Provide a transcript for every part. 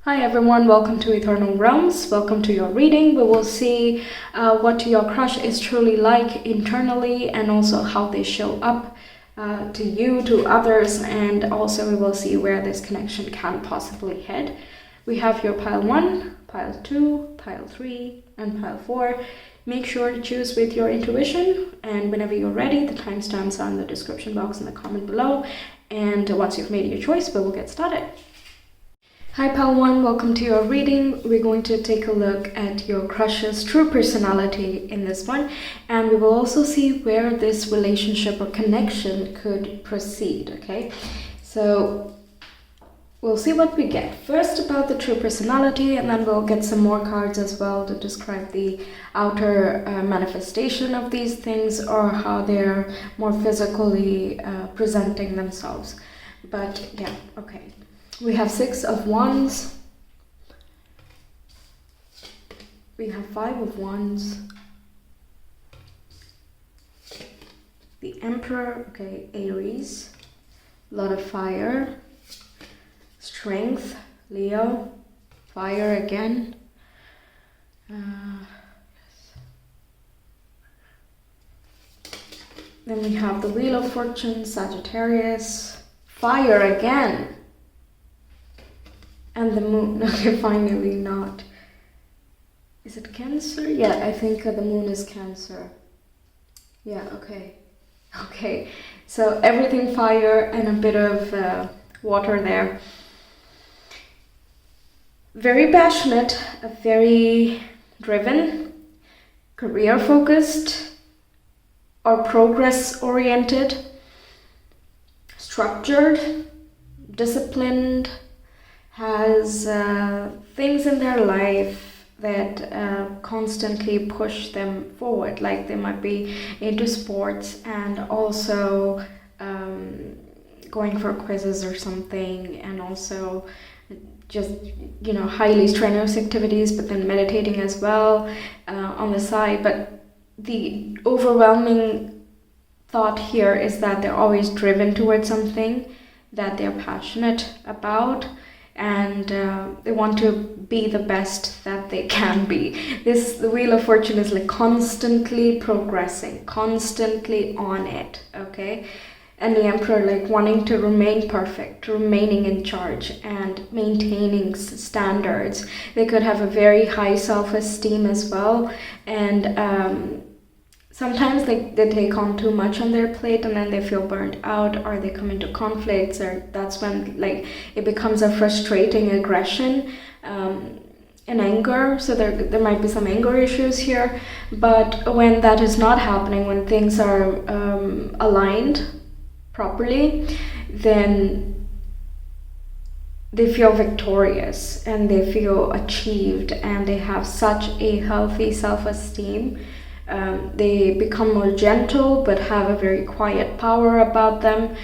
Hi everyone, welcome to Ethernal Realms. Welcome to your reading. We will see what your crush is truly like internally and also how they show up to you, to others, and also we will see where this connection can possibly head. We have your pile 1, pile 2, pile 3, and pile 4. Make sure to choose with your intuition, and whenever you're ready, the timestamps are in the description box in the comment below. And once you've made your choice, we will get started. Hi Pile 1, welcome to your reading. We're going to take a look at your crush's true personality in this one, and we will also see where this relationship or connection could proceed, okay? So we'll see what we get. First about the true personality, and then we'll get some more cards as well to describe the outer manifestation of these things or how they're more physically presenting themselves. But yeah, okay. We have 6 of Wands, we have 5 of Wands, the Emperor, okay, Aries, a lot of fire, Strength, Leo, fire again, Then we have the Wheel of Fortune, Sagittarius, fire again. And the moon, okay, finally not. Is it Cancer? Yeah, I think the moon is Cancer. Yeah, okay. Okay, so everything fire and a bit of water there. Very passionate, very driven, career focused or progress oriented, structured, disciplined, has things in their life that constantly push them forward, like they might be into sports and also going for quizzes or something, and also just, you know, highly strenuous activities, but then meditating as well on the side. But the overwhelming thought here is that they're always driven towards something that they're passionate about, and they want to be the best that they can be. The Wheel of Fortune is like constantly progressing, constantly on it, okay? And the Emperor, like wanting to remain perfect, remaining in charge and maintaining standards. They could have a very high self-esteem as well, and sometimes they take on too much on their plate and then they feel burnt out, or they come into conflicts, or that's when like it becomes a frustrating aggression and anger. So there might be some anger issues here. But when that is not happening, when things are aligned properly, then they feel victorious and they feel achieved, and they have such a healthy self-esteem. They become more gentle but have a very quiet power about them.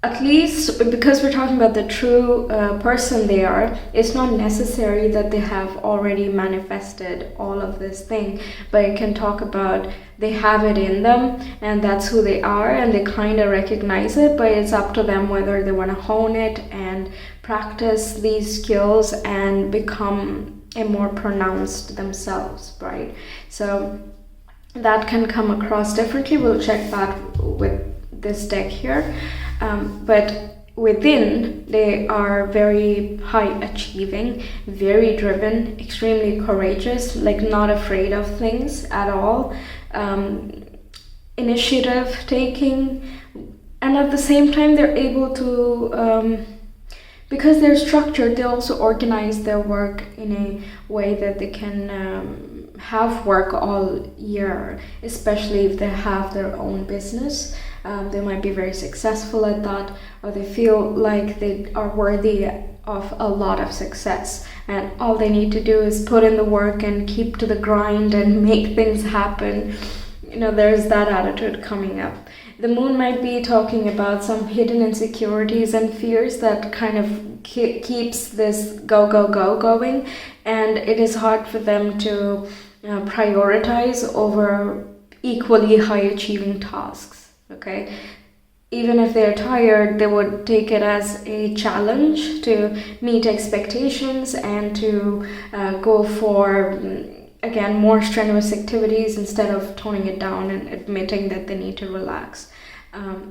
At least because we're talking about the true person they are, it's not necessary that they have already manifested all of this thing, but it can talk about they have it in them and that's who they are, and they kind of recognize it, but it's up to them whether they want to hone it and practice these skills and become a more pronounced themselves, right? So that can come across differently. We'll check that with this deck here. But within, they are very high achieving, very driven, extremely courageous, like not afraid of things at all, initiative taking, and at the same time they're able to, because they're structured, they also organize their work in a way that they can have work all year, especially if they have their own business. They might be very successful at that, or they feel like they are worthy of a lot of success, and all they need to do is put in the work and keep to the grind and make things happen. You know, there's that attitude coming up. The moon might be talking about some hidden insecurities and fears that kind of keeps this go going, and it is hard for them to prioritize over equally high achieving tasks, okay? even if they're tired, they would take it as a challenge to meet expectations and to go for, again, more strenuous activities instead of toning it down and admitting that they need to relax.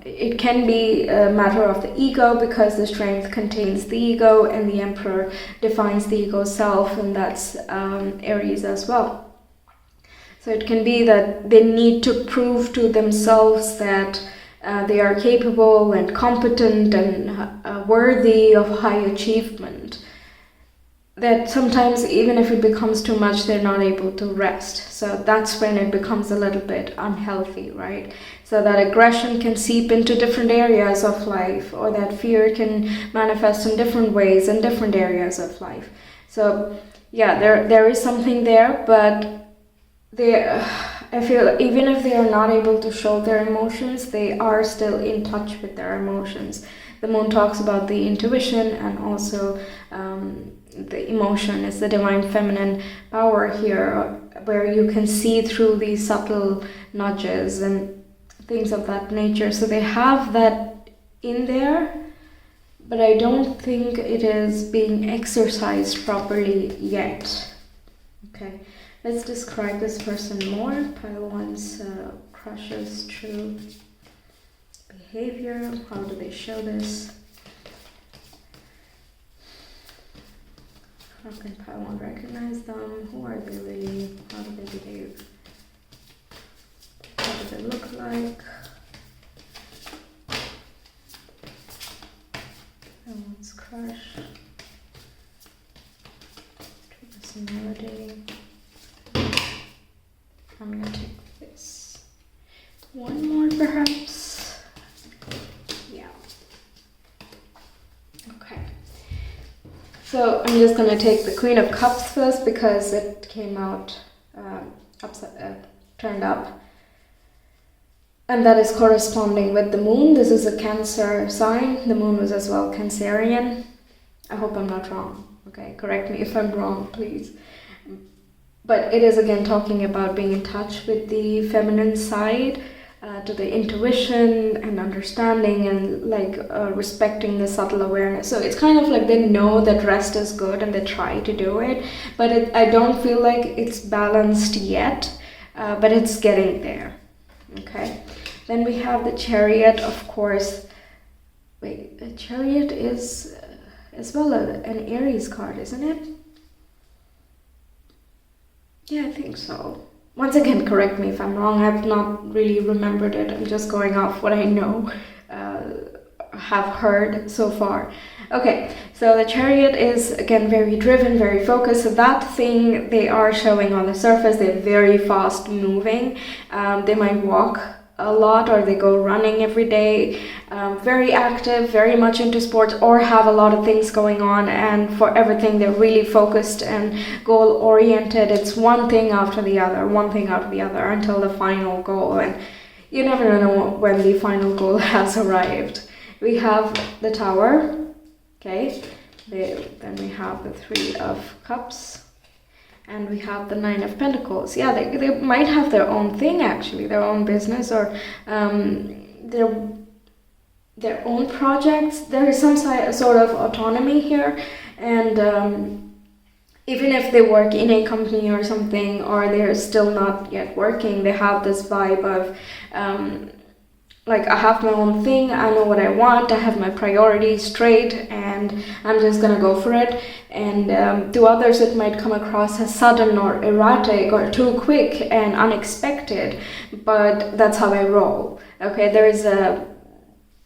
It can be a matter of the ego, because the strength contains the ego, and the Emperor defines the ego self, and that's Aries as well. So it can be that they need to prove to themselves that they are capable and competent and worthy of high achievement. That sometimes, even if it becomes too much, they're not able to rest. So that's when it becomes a little bit unhealthy, right? So that aggression can seep into different areas of life, or that fear can manifest in different ways in different areas of life. So yeah, there is something there, but I feel even if they are not able to show their emotions, they are still in touch with their emotions. The moon talks about the intuition, and also the emotion is the divine feminine power here, where you can see through these subtle nudges and things of that nature. So they have that in there, but I don't think it is being exercised properly yet. Okay, let's describe this person more. Pile 1's crushes, true behavior. How do they show this? How can Pile 1 recognize them? Who are they really? How do they behave? What do they look like? Pile 1's crush. True personality. I'm gonna take this one more perhaps. Yeah. Okay. So I'm just gonna take the Queen of Cups first, because it came out turned up. And that is corresponding with the moon. This is a Cancer sign. The moon was as well Cancerian. I hope I'm not wrong. Okay, correct me if I'm wrong, please. But it is again talking about being in touch with the feminine side, to the intuition and understanding, and like respecting the subtle awareness. So it's kind of like they know that rest is good and they try to do it, but I don't feel like it's balanced yet, but it's getting there. Okay, then we have the Chariot, of course. Wait, the Chariot is as well an Aries card, isn't it? Yeah, I think so. Once again, correct me if I'm wrong. I've not really remembered it. I'm just going off what I know, have heard so far. Okay, so the Chariot is again very driven, very focused. So that thing they are showing on the surface, they're very fast moving. They might walk a lot, or they go running every day, very active, very much into sports, or have a lot of things going on, and for everything they're really focused and goal oriented. It's one thing after the other, until the final goal, and you never know when the final goal has arrived. We have the Tower. Okay, then we have the Three of Cups. And we have the Nine of Pentacles. Yeah, they might have their own thing, actually, their own business, or their own projects. There is some sort of autonomy here, and even if they work in a company or something, or they're still not yet working, they have this vibe of like, I have my own thing, I know what I want, I have my priorities straight, and I'm just gonna go for it. And to others it might come across as sudden or erratic or too quick and unexpected, but that's how I roll. Okay, there is a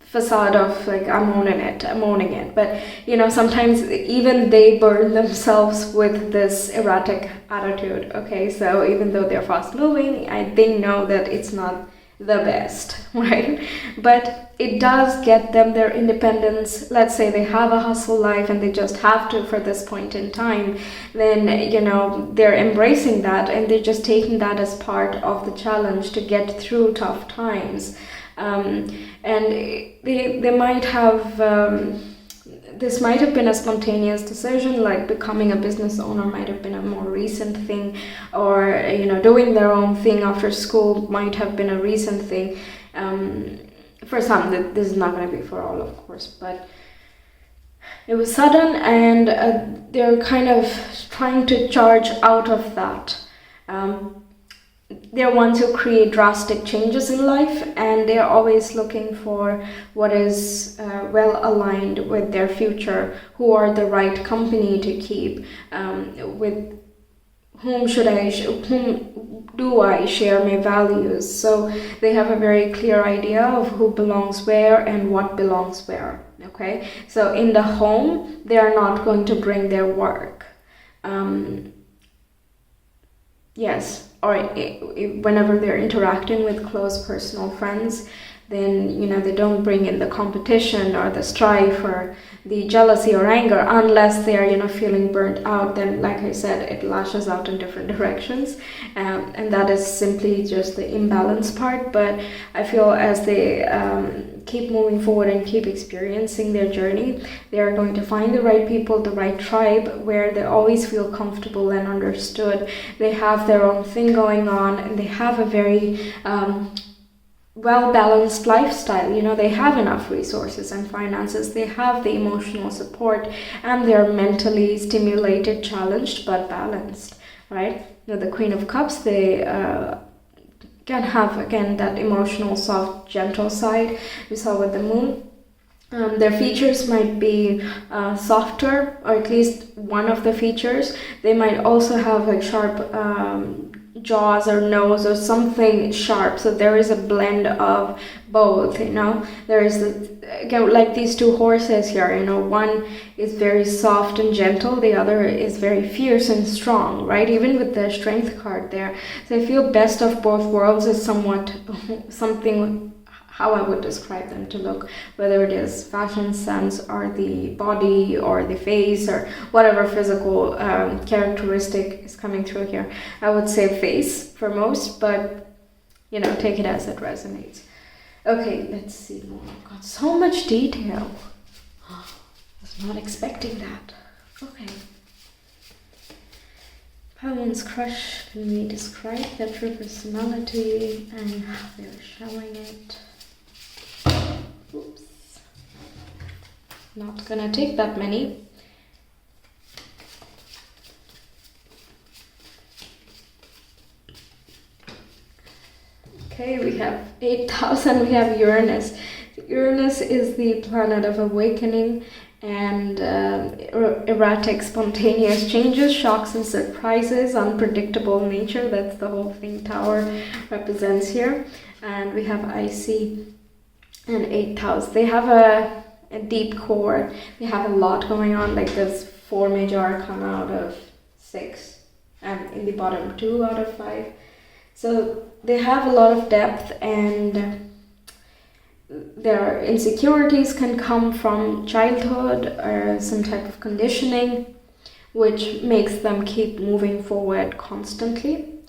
facade of like, I'm owning it, but you know, sometimes even they burn themselves with this erratic attitude. Okay, so even though they're fast moving, they know that it's not the best, right? But it does get them their independence. Let's say they have a hustle life and they just have to for this point in time, then you know, they're embracing that, and they're just taking that as part of the challenge to get through tough times. And they might have this might have been a spontaneous decision, like becoming a business owner might have been a more recent thing, or you know, doing their own thing after school might have been a recent thing. For some, this is not going to be for all, of course, but it was sudden, and they're kind of trying to charge out of that. They're ones who create drastic changes in life, and they're always looking for what is well aligned with their future, who are the right company to keep, with whom do I share my values. So they have a very clear idea of who belongs where and what belongs where. Okay, so in the home, they are not going to bring their work. Yes, or whenever they're interacting with close personal friends, then they don't bring in the competition or the strife or the jealousy or anger, unless they're feeling burnt out. Then, like I said, it lashes out in different directions, and that is simply just the imbalance part. But I feel as they keep moving forward and keep experiencing their journey, they are going to find the right people, the right tribe, where they always feel comfortable and understood. They have their own thing going on, and they have a very well-balanced lifestyle. They have enough resources and finances, they have the emotional support, and they're mentally stimulated, challenged, but balanced, right? The Queen of Cups, they can have, again, that emotional, soft, gentle side we saw with the moon. Their features might be softer, or at least one of the features. They might also have like sharp jaws or nose or something sharp, so there is a blend of both. There is again, like these two horses here, one is very soft and gentle, the other is very fierce and strong, right? Even with the strength card there. So I feel best of both worlds is somewhat something how I would describe them to look, whether it is fashion sense or the body or the face or whatever physical characteristic is coming through here. I would say face for most, but take it as it resonates. Okay, let's see more. Got so much detail. I was not expecting that. Okay. Palin's crush, can we describe their true personality and how they're showing it? Oops. Not gonna take that many. Okay, we have 8,000, we have Uranus. Uranus is the planet of awakening and erratic, spontaneous changes, shocks and surprises, unpredictable nature. That's the whole thing Tower represents here. And we have IC and 8,000. They have a deep core. They have a lot going on, like there's 4 major arcana out of 6, and in the bottom 2 out of 5. So they have a lot of depth, and their insecurities can come from childhood or some type of conditioning, which makes them keep moving forward constantly.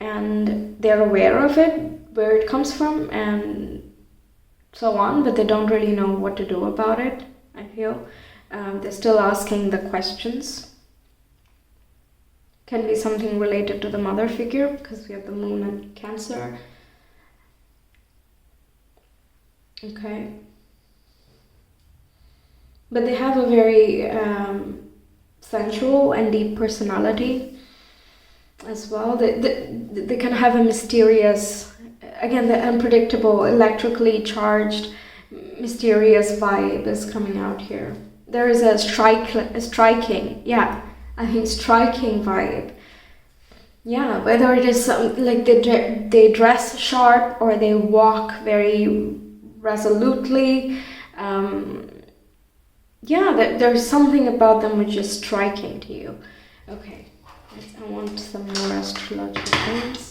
And they're aware of it, where it comes from, and so on, but they don't really know what to do about it, I feel. They're still asking the questions. Can be something related to the mother figure, because we have the moon and Cancer. Okay. But they have a very sensual and deep personality as well. They can have a mysterious, again, the unpredictable, electrically charged, mysterious vibe is coming out here. There is a striking vibe. Yeah, whether it is like they dress sharp or they walk very resolutely. There's something about them which is striking to you. Okay, I want some more astrological things.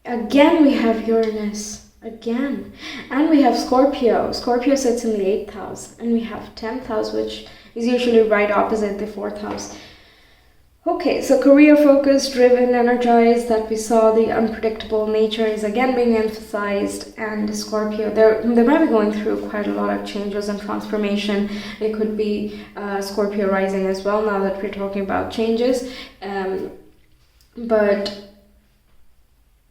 Again, we have Uranus, again. And we have Scorpio. Scorpio sits in the 8th house. And we have 10th house, which is usually right opposite the 4th house. Okay, so career focused, driven, energized, that we saw, the unpredictable nature is again being emphasized. And Scorpio, they might be going through quite a lot of changes and transformation. It could be Scorpio rising as well, now that we're talking about changes. But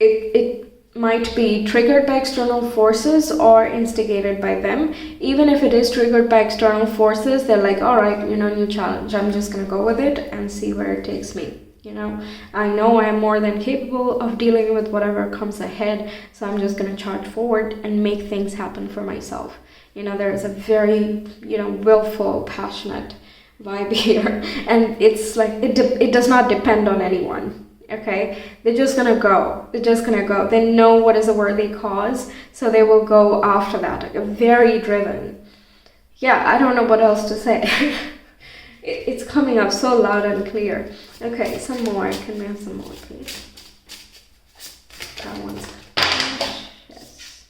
it might be triggered by external forces or instigated by them. Even if it is triggered by external forces, they're like, all right, new challenge. I'm just going to go with it and see where it takes me. I know I'm more than capable of dealing with whatever comes ahead, so I'm just going to charge forward and make things happen for myself. There's a very, willful, passionate vibe here. And it's like, it does not depend on anyone. Okay, they're just gonna go. They know what is a worthy cause, so they will go after that. Like, very driven. Yeah, I don't know what else to say. It's coming up so loud and clear. Okay, some more. Can we have some more, please? That one's. Yes.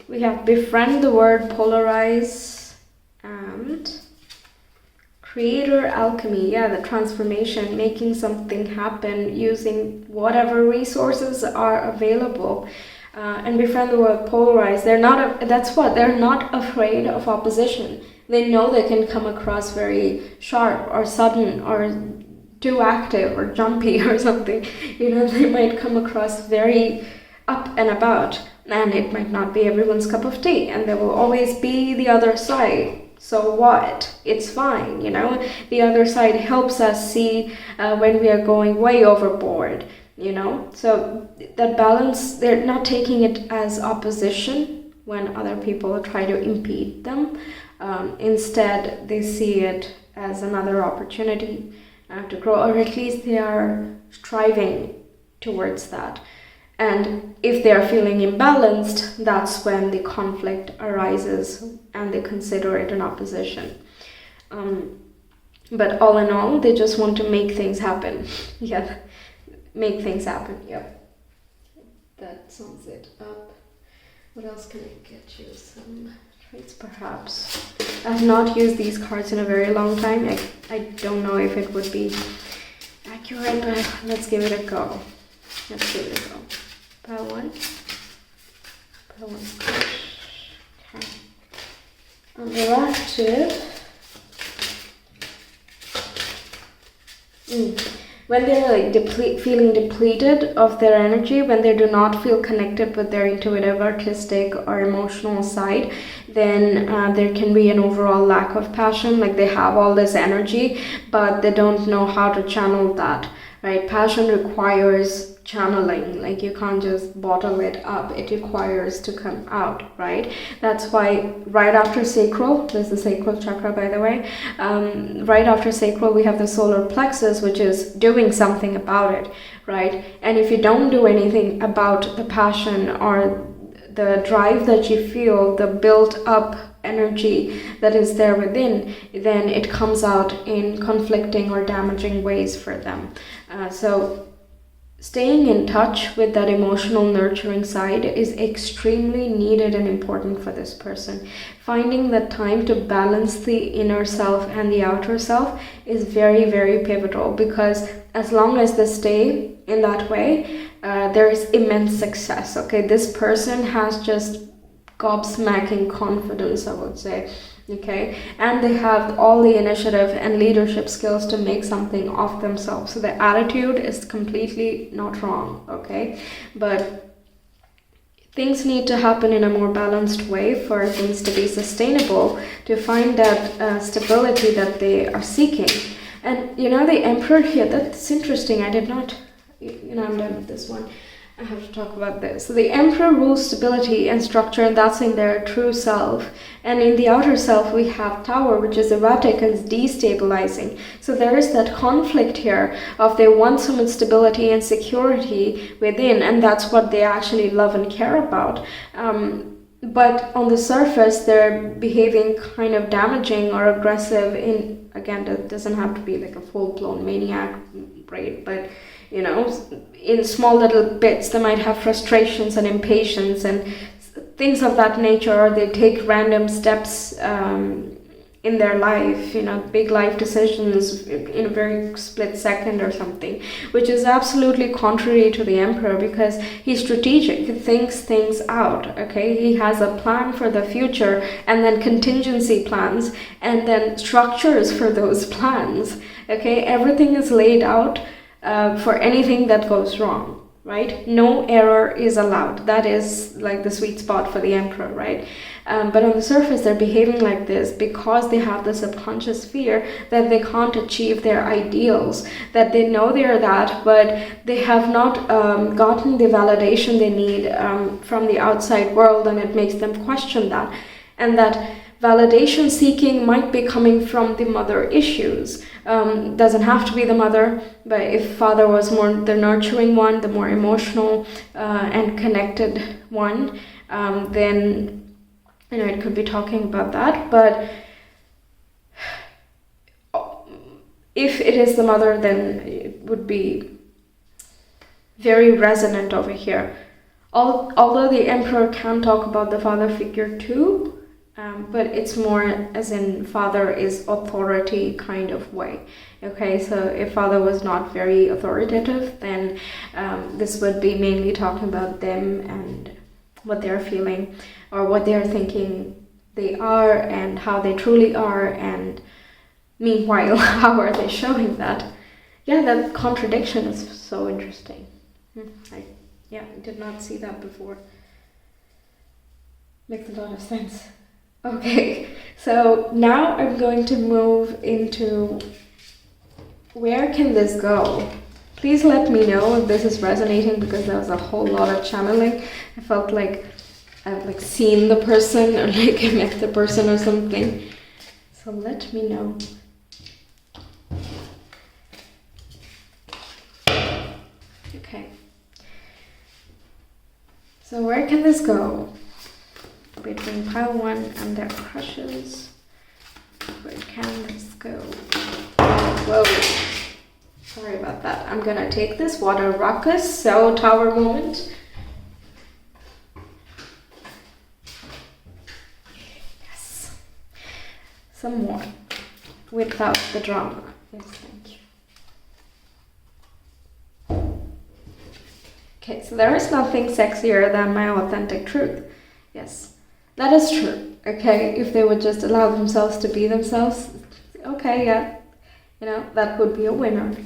We have befriend, the word polarize, and creator alchemy. Yeah, the transformation, making something happen using whatever resources are available. And befriend, the word polarize. They're not afraid of opposition. They know they can come across very sharp or sudden or too active or jumpy or something. They might come across very up and about, and it might not be everyone's cup of tea, and there will always be the other side. So what? It's fine, The other side helps us see when we are going way overboard, So that balance, they're not taking it as opposition when other people try to impede them. Instead, they see it as another opportunity to grow, or at least they are striving towards that. And if they are feeling imbalanced, that's when the conflict arises and they consider it an opposition. But all in all, they just want to make things happen. Yeah, make things happen. Yep. That sums it up. What else can I get you? Some traits, perhaps. I've not used these cards in a very long time. I don't know if it would be accurate, but let's give it a go. Pile one. Okay. On the last two. When they're like feeling depleted of their energy, when they do not feel connected with their intuitive, artistic, or emotional side, then there can be an overall lack of passion. Like, they have all this energy, but they don't know how to channel that, right? Passion requires channeling. Like, you can't just bottle it up. It requires to come out, right? That's why right after sacral, there's the sacral chakra, by the way, right after sacral we have the solar plexus, which is doing something about it, right? And if you don't do anything about the passion or the drive that you feel, the built up energy that is there within, then it comes out in conflicting or damaging ways for them. So staying in touch with that emotional nurturing side is extremely needed and important for this person. Finding the time to balance the inner self and the outer self is very, very pivotal, because as long as they stay in that way, there is immense success. Okay, this person has just gobsmacking confidence, I would say. Okay, and they have all the initiative and leadership skills to make something of themselves. So the attitude is completely not wrong. Okay, but things need to happen in a more balanced way for things to be sustainable, to find that stability that they are seeking. And the Emperor here, that's interesting. I did not, I'm done with this one. I have to talk about this. So the Emperor rules stability and structure, and that's in their true self. And in the outer self, we have Tower, which is erratic and destabilizing. So there is that conflict here of they want some stability and security within, and that's what they actually love and care about. But on the surface, they're behaving kind of damaging or aggressive in, again, that doesn't have to be like a full-blown maniac, right? But in small little bits, they might have frustrations and impatience and things of that nature, or they take random steps in their life, big life decisions in a very split second or something, which is absolutely contrary to the emperor, because he's strategic, he thinks things out, okay? He has a plan for the future, and then contingency plans, and then structures for those plans, okay? Everything is laid out for anything that goes wrong. Right? No error is allowed. That is like the sweet spot for the emperor, right? But on the surface, they're behaving like this because they have the subconscious fear that they can't achieve their ideals, that they know they are that, but they have not gotten the validation they need from the outside world, and it makes them question that. And that validation seeking might be coming from the mother issues. Doesn't have to be the mother, but if father was more the nurturing one, the more emotional and connected one, then it could be talking about that. But if it is the mother, then it would be very resonant over here. Although the emperor can talk about the father figure too, but it's more as in father is authority kind of way. Okay, so if father was not very authoritative, then this would be mainly talking about them and what they're feeling or what they're thinking they are and how they truly are, and meanwhile, how are they showing that? Yeah, that contradiction is so interesting. I did not see that before. Makes a lot of sense. Okay, so now I'm going to move into where can this go? Please let me know if this is resonating, because there was a whole lot of channeling. I felt like I've seen the person or I met the person or something. So let me know. Okay. So where can this go? Between pile 1 and their crushes. Where can this go? Whoa. Sorry about that. I'm gonna take this water ruckus, so tower moment. Yes. Some more. Without the drama. Yes, thank you. Okay, so there is nothing sexier than my authentic truth. Yes. That is true, okay? If they would just allow themselves to be themselves, okay, yeah, that would be a winner.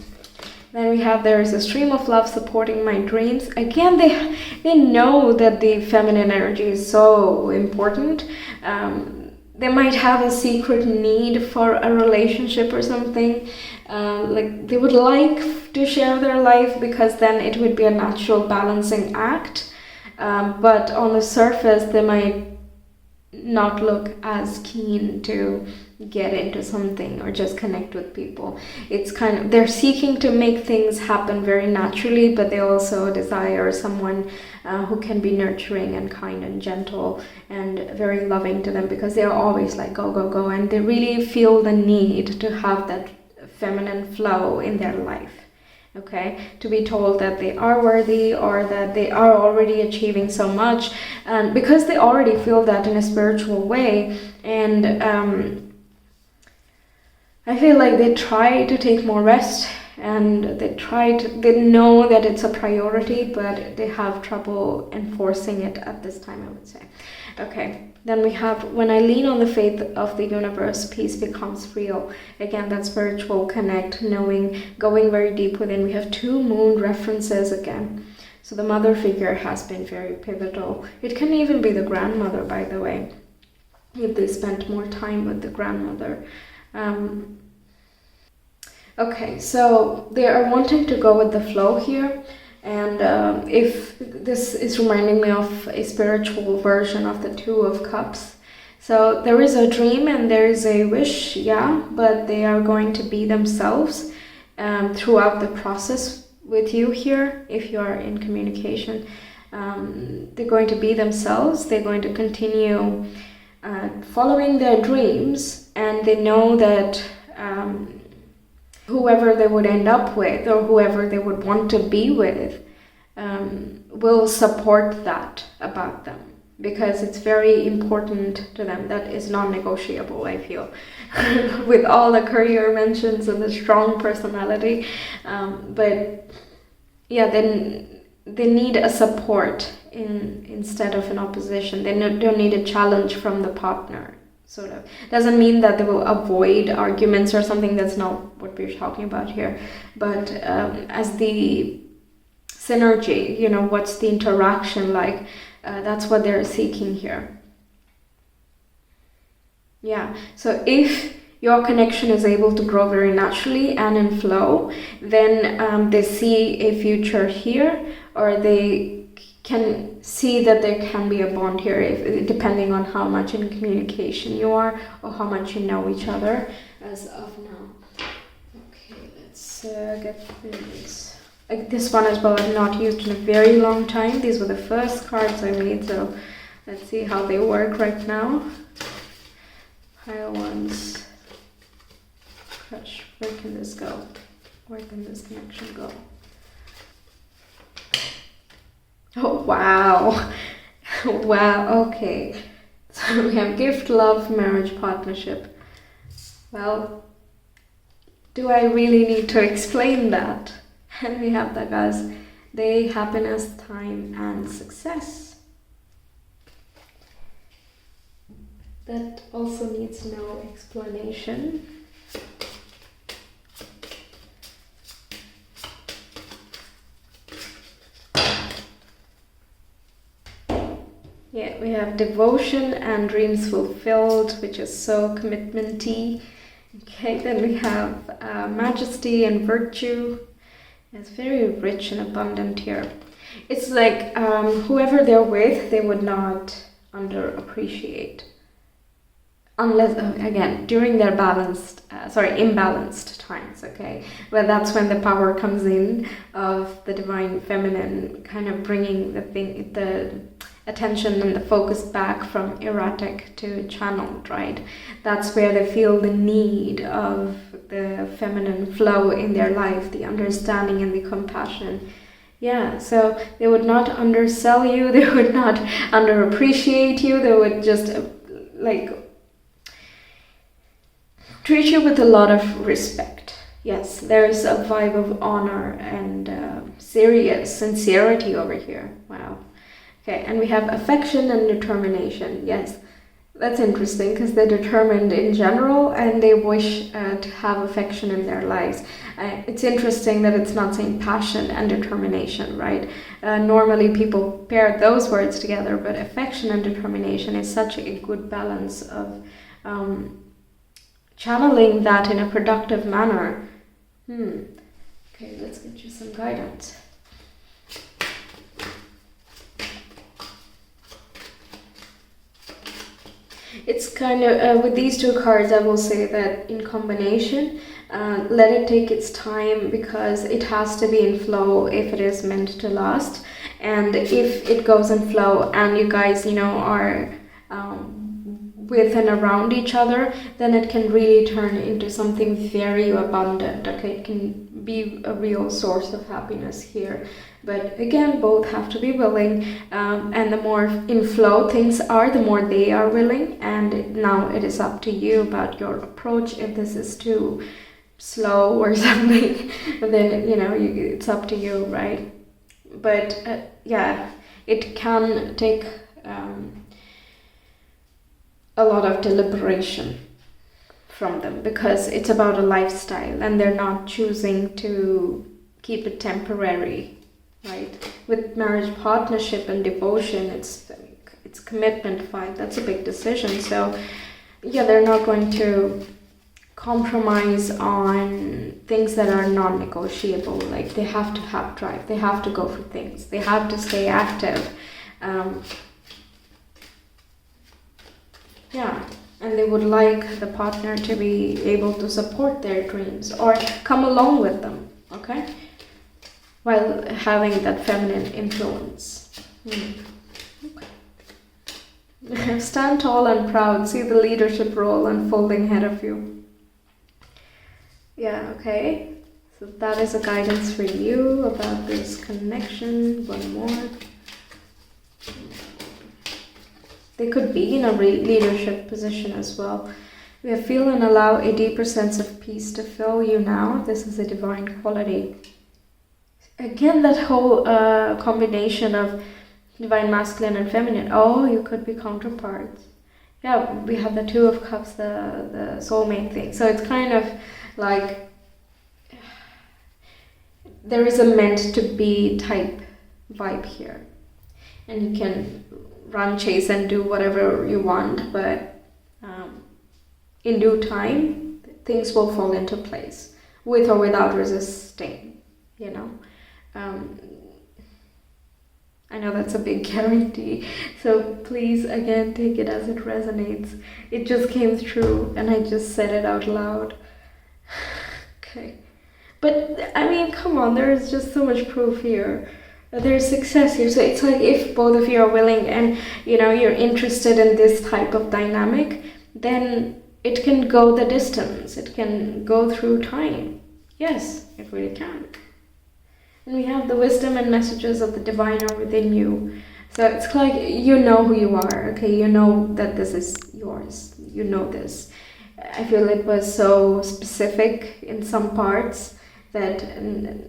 Then we have there is a stream of love supporting my dreams. Again, they know that the feminine energy is so important. They might have a secret need for a relationship or something. They would like to share their life, because then it would be a natural balancing act. But on the surface, they might not look as keen to get into something or just connect with people. It's they're seeking to make things happen very naturally, but they also desire someone who can be nurturing and kind and gentle and very loving to them, because they're always like go, go, go, and they really feel the need to have that feminine flow in their life. Okay, to be told that they are worthy or that they are already achieving so much, and because they already feel that in a spiritual way, and I feel like they try to take more rest, and they know that it's a priority, but they have trouble enforcing it at this time, I would say. Okay, then we have, when I lean on the faith of the universe, peace becomes real. Again, that spiritual connect, knowing, going very deep within. We have 2 moon references again. So the mother figure has been very pivotal. It can even be the grandmother, by the way, if they spent more time with the grandmother. Okay, so they are wanting to go with the flow here. And if this is reminding me of a spiritual version of the 2 of Cups. So there is a dream and there is a wish, yeah, but they are going to be themselves throughout the process with you here, if you are in communication. They're going to be themselves, they're going to continue following their dreams, and they know that whoever they would end up with or whoever they would want to be with will support that about them. because it's very important to them. That is non-negotiable, I feel. With all the career mentions and the strong personality. But yeah, then they need a support instead of an opposition. They don't need a challenge from the partner. Sort of doesn't mean that they will avoid arguments or something. That's not what we're talking about here. But as the synergy, you know, what's the interaction like? That's what they're seeking here. Yeah. So if your connection is able to grow very naturally and in flow, then they see a future here, or they can see that there can be a bond here, if, depending on how much in communication you are or how much you know each other as of now. Okay, let's get this. Like this one as well, I've not used in a very long time. These were the first cards I made, so let's see how they work right now. Higher ones. Gosh, where can this go? Where can this connection go? Oh, wow. Wow, okay. So we have gift, love, marriage, partnership. Well, do I really need to explain that? And we have that as day, happiness, time, and success. That also needs no explanation. Yeah, we have devotion and dreams fulfilled, which is so commitment-y. Okay, then we have majesty and virtue. It's very rich and abundant here. It's like whoever they're with, they would not underappreciate. Unless, again, during their imbalanced times, okay? But that's when the power comes in of the divine feminine, kind of bringing the attention and the focus back from erratic to channeled, right? That's where they feel the need of the feminine flow in their life, the understanding and the compassion. Yeah, so they would not undersell you, they would not underappreciate you, they would just treat you with a lot of respect. Yes, there's a vibe of honor and sincerity over here. Wow. Okay, and we have affection and determination. Yes, that's interesting because they're determined in general and they wish to have affection in their lives. It's interesting that it's not saying passion and determination, right? Normally people pair those words together, but affection and determination is such a good balance of channeling that in a productive manner. Okay, let's get you some guidance. It's kind of, with these two cards, I will say that in combination, let it take its time because it has to be in flow if it is meant to last. And if it goes in flow and you guys, are with and around each other, then it can really turn into something very abundant. Okay, it can be a real source of happiness here. But again, both have to be willing, and the more in flow things are, the more they are willing. And now it is up to you about your approach. If this is too slow or something, then it's up to you, right? But yeah, it can take a lot of deliberation from them because it's about a lifestyle and they're not choosing to keep it temporary. Right, with marriage, partnership, and devotion, it's commitment fight. That's a big decision. So, yeah, they're not going to compromise on things that are non-negotiable. Like they have to have drive. They have to go for things. They have to stay active. Yeah, and they would like the partner to be able to support their dreams or come along with them. Okay. While having that feminine influence. Okay. Stand tall and proud. See the leadership role unfolding ahead of you. Yeah, okay. So that is a guidance for you about this connection. One more. They could be in a leadership position as well. We have feel and allow a deeper sense of peace to fill you now. This is a divine quality. Again, that whole combination of divine masculine and feminine. Oh, you could be counterparts. Yeah, we have the Two of Cups, the soulmate thing. So it's kind of like there is a meant to be type vibe here. And you can run, chase, and do whatever you want, but in due time, things will fall into place, with or without resisting, you know. I know that's a big guarantee, so please, again, take it as it resonates. It just came through, and I just said it out loud. Okay. But, I mean, come on, there is just so much proof here. There's success here. So it's like if both of you are willing and, you know, you're interested in this type of dynamic, then it can go the distance. It can go through time. Yes, it really can. And we have the wisdom and messages of the divine are within you. So it's like you know who you are, okay? You know that this is yours. You know this. I feel it was so specific in some parts that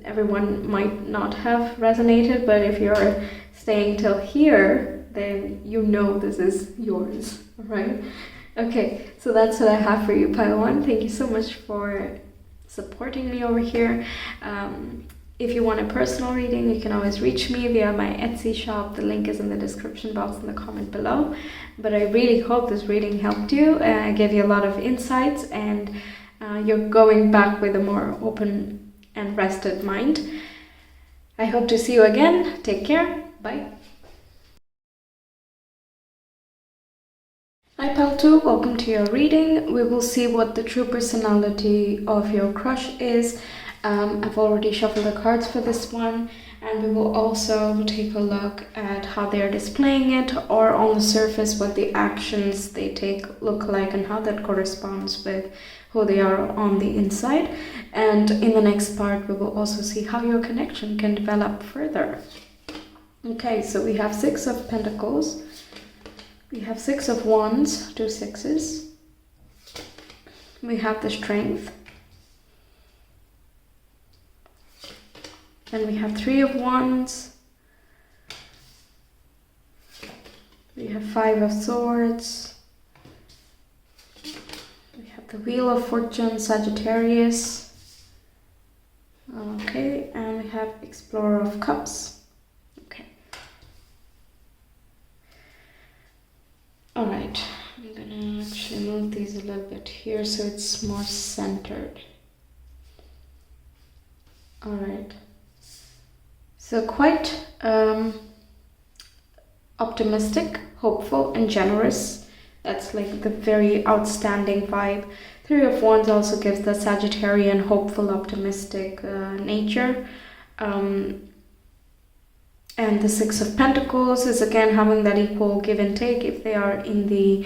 everyone might not have resonated, but if you're staying till here, then you know this is yours, right? Okay, so that's what I have for you, Pile 1. Thank you so much for supporting me over here. If you want a personal reading, you can always reach me via my Etsy shop. The link is in the description box in the comment below. But I really hope this reading helped you, gave you a lot of insights, and you're going back with a more open and rested mind. I hope to see you again. Take care. Bye. Hi Pile 2, welcome to your reading. We will see what the true personality of your crush is. I've already shuffled the cards for this one, and we will also take a look at how they're displaying it, or on the surface what the actions they take look like and how that corresponds with who they are on the inside. And in the next part we will also see how your connection can develop further. Okay, so we have Six of Pentacles, we have Six of Wands, 2 sixes, we have the Strength, then we have Three of Wands, we have Five of Swords, we have the Wheel of Fortune, Sagittarius, okay, and we have Explorer of Cups. Okay. Alright, I'm gonna actually move these a little bit here so it's more centered. Alright. So quite optimistic, hopeful, and generous. That's like the very outstanding vibe. Three of Wands also gives the Sagittarian, hopeful, optimistic nature. And the Six of Pentacles is again having that equal give and take. If they are in the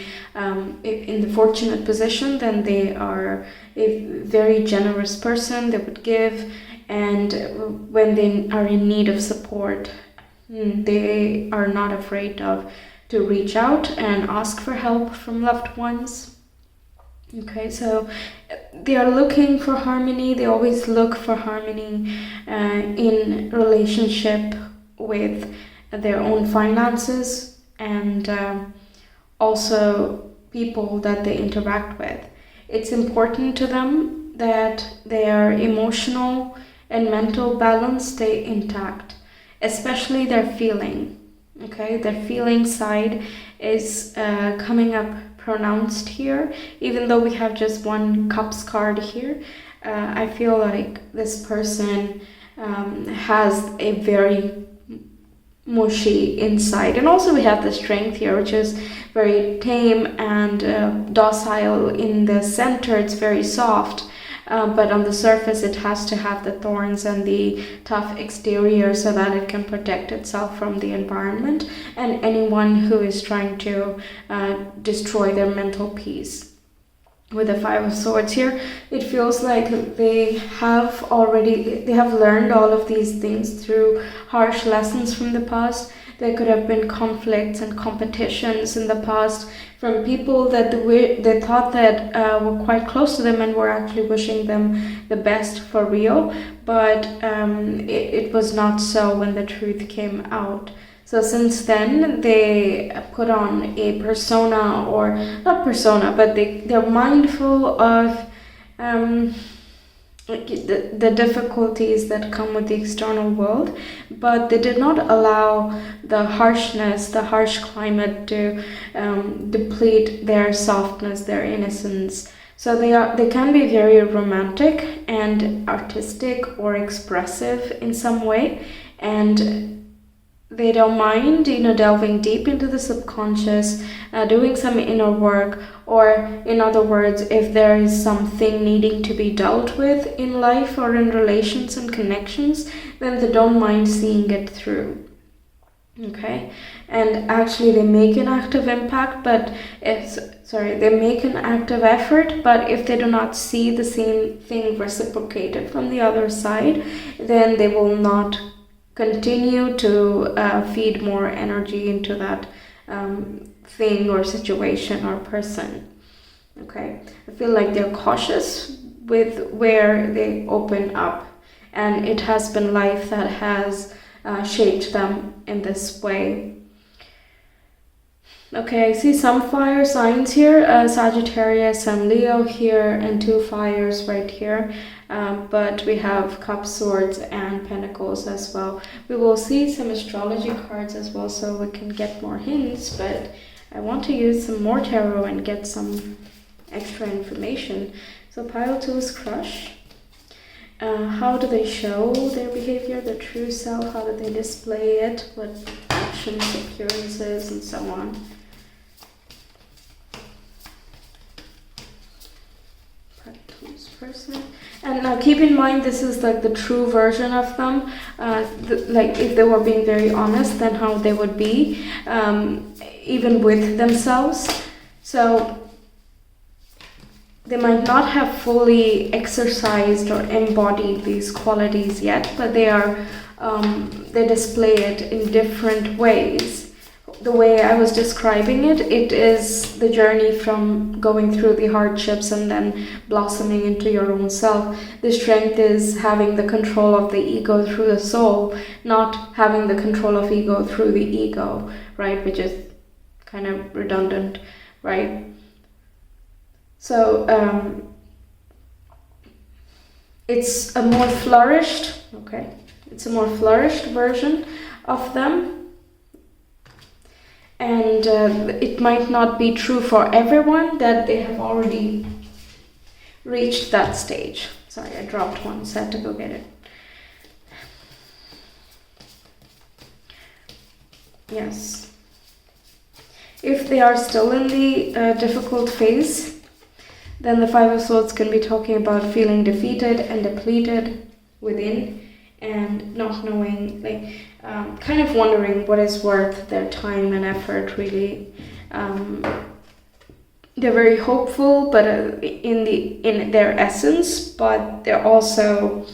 fortunate position, then they are a very generous person. They would give, and when they are in need of support, they are not afraid to reach out and ask for help from loved ones. Okay, so they are looking for harmony. They always look for harmony in relationship with their own finances, and also people that they interact with. It's important to them that their emotional and mental balance stay intact, especially their feeling. Okay, their feeling side is coming up pronounced here, even though we have just one Cups card here. I feel like this person has a very mushy inside, and also we have the Strength here, which is very tame and docile. In the center it's very soft, but on the surface it has to have the thorns and the tough exterior so that it can protect itself from the environment and anyone who is trying to destroy their mental peace. With the Five of Swords here, it feels like they have learned all of these things through harsh lessons from the past. There could have been conflicts and competitions in the past from people that they thought that were quite close to them and were actually wishing them the best for real, but it was not so when the truth came out. So since then, they put on a persona, or not persona, but they're mindful of the difficulties that come with the external world, but they did not allow the harshness, the harsh climate to deplete their softness, their innocence. So they can be very romantic and artistic or expressive in some way, and they don't mind, delving deep into the subconscious, doing some inner work, or in other words, if there is something needing to be dealt with in life or in relations and connections, then they don't mind seeing it through. Okay, and actually they make an active impact, but they make an active effort, but if they do not see the same thing reciprocated from the other side, then they will not continue to feed more energy into that thing or situation or person. Okay, I feel like they're cautious with where they open up, and it has been life that has shaped them in this way. Okay, I see some fire signs here, Sagittarius and Leo here, and 2 fires right here. But we have Cups, Swords, and Pentacles as well. We will see some astrology cards as well, so we can get more hints, but I want to use some more tarot and get some extra information. So Pile 2 is Crush. How do they show their behavior, their true self? How do they display it? What actions, appearances, and so on? Person. And now keep in mind, this is like the true version of them. Like if they were being very honest, then how they would be, even with themselves. So they might not have fully exercised or embodied these qualities yet, but they display it in different ways. The way I was describing it, it is the journey from going through the hardships and then blossoming into your own self. The strength is having the control of the ego through the soul, not having the control of ego through the ego, right? Which is kind of redundant, right? So it's a more flourished, it's a more flourished version of them. And it might not be true for everyone that they have already reached that stage. Sorry, I dropped one, so I had to go get it. Yes. If they are still in the difficult phase, then the Five of Swords can be talking about feeling defeated and depleted within, and not knowing, kind of wondering what is worth their time and effort, really. They're very hopeful, but in their essence, but they're also,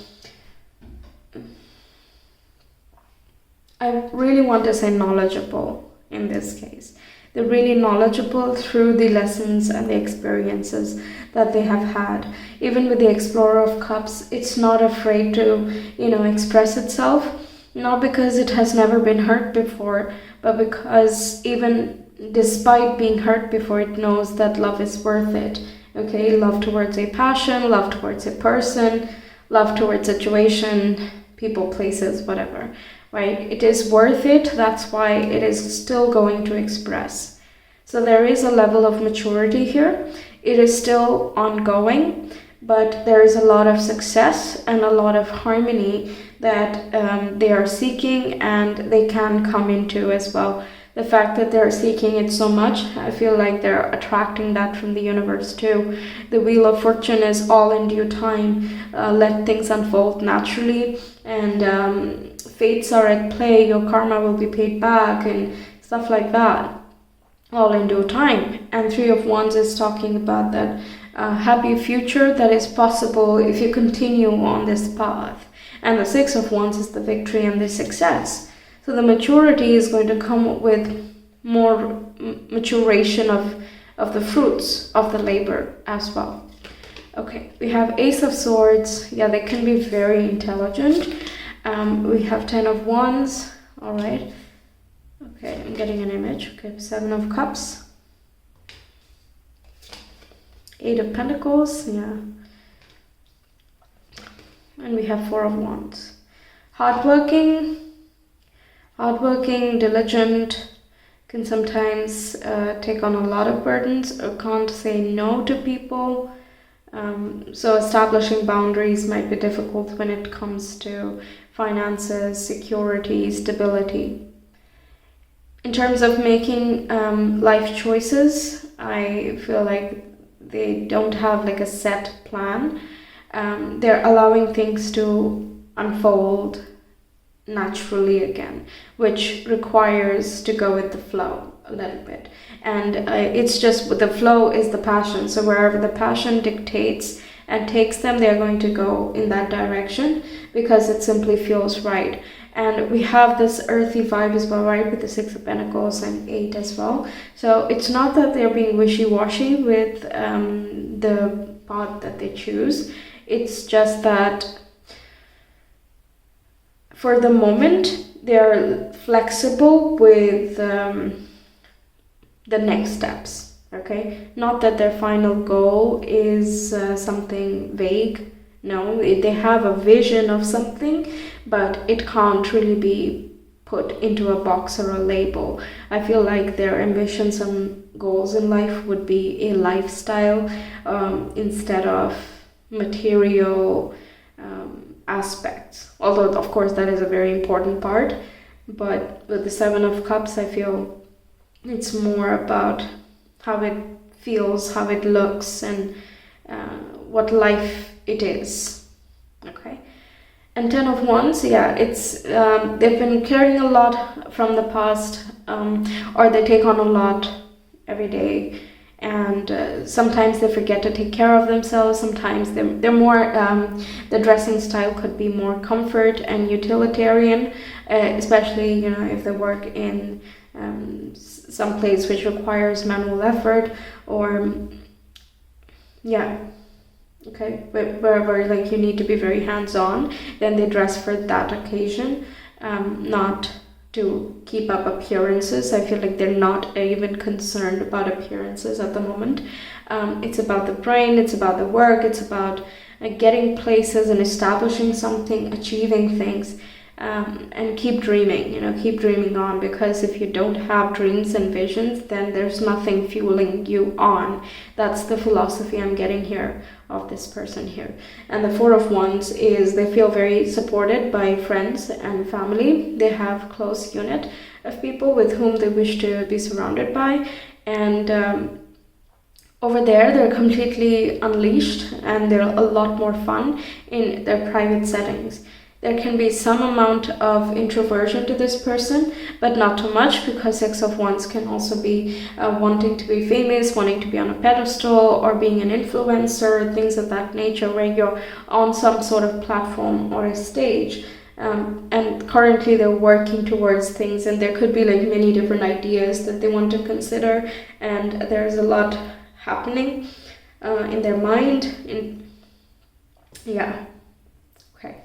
I really want to say knowledgeable in this case. They're really knowledgeable through the lessons and the experiences that they have had. Even with the Explorer of Cups, it's not afraid to, express itself. Not because it has never been hurt before, but because even despite being hurt before, it knows that love is worth it. Okay, love towards a passion, love towards a person, love towards a situation, people, places, whatever, right? It is worth it. That's why it is still going to express. So there is a level of maturity here. It is still ongoing, but there is a lot of success and a lot of harmony that they are seeking, and they can come into as well. The fact that they're seeking it so much, I feel like they're attracting that from the universe too. The Wheel of Fortune is all in due time. Let things unfold naturally, and fates are at play. Your karma will be paid back and stuff like that, all in due time. And Three of Wands is talking about that happy future that is possible if you continue on this path. And the Six of Wands is the victory and the success. So the maturity is going to come with more maturation of the fruits of the labor as well. Okay, we have Ace of Swords. Yeah, they can be very intelligent. We have 10 of Wands. All right. Okay, I'm getting an image. Okay, 7 of Cups. 8 of Pentacles. Yeah. And we have 4 of Wands. Hardworking, diligent, can sometimes take on a lot of burdens or can't say no to people. So establishing boundaries might be difficult when it comes to finances, security, stability. In terms of making life choices, I feel like they don't have like a set plan. They're allowing things to unfold naturally again, which requires to go with the flow a little bit. And it's just the flow is the passion. So wherever the passion dictates and takes them, they're going to go in that direction because it simply feels right. And we have this earthy vibe as well, right, with the 6 of Pentacles and 8 as well. So it's not that they're being wishy-washy with the path that they choose. It's just that for the moment, they're flexible with the next steps, okay? Not that their final goal is something vague. No, they have a vision of something, but it can't really be put into a box or a label. I feel like their ambitions and goals in life would be a lifestyle instead of material aspects. Although, of course, that is a very important part. But with the 7 of Cups, I feel it's more about how it feels, how it looks, and what life it is. Okay. And 10 of Wands, yeah, it's they've been carrying a lot from the past, or they take on a lot every day, and sometimes they forget to take care of themselves. Sometimes they're more the dressing style could be more comfort and utilitarian, especially if they work in some place which requires manual effort, or okay, wherever like you need to be very hands-on, then they dress for that occasion, not to keep up appearances. I feel like they're not even concerned about appearances at the moment. It's about the brain, it's about the work, it's about getting places and establishing something, achieving things, and keep dreaming, keep dreaming on, because if you don't have dreams and visions, then there's nothing fueling you on. That's the philosophy I'm getting here of this person here. And the 4 of Wands is they feel very supported by friends and family. They have close unit of people with whom they wish to be surrounded by, and over there they're completely unleashed and they're a lot more fun in their private settings. There can be some amount of introversion to this person, but not too much, because 6 of Wands can also be wanting to be famous, wanting to be on a pedestal, or being an influencer, things of that nature, where you're on some sort of platform or a stage. And currently they're working towards things, and there could be like many different ideas that they want to consider, and there's a lot happening in their mind. Okay.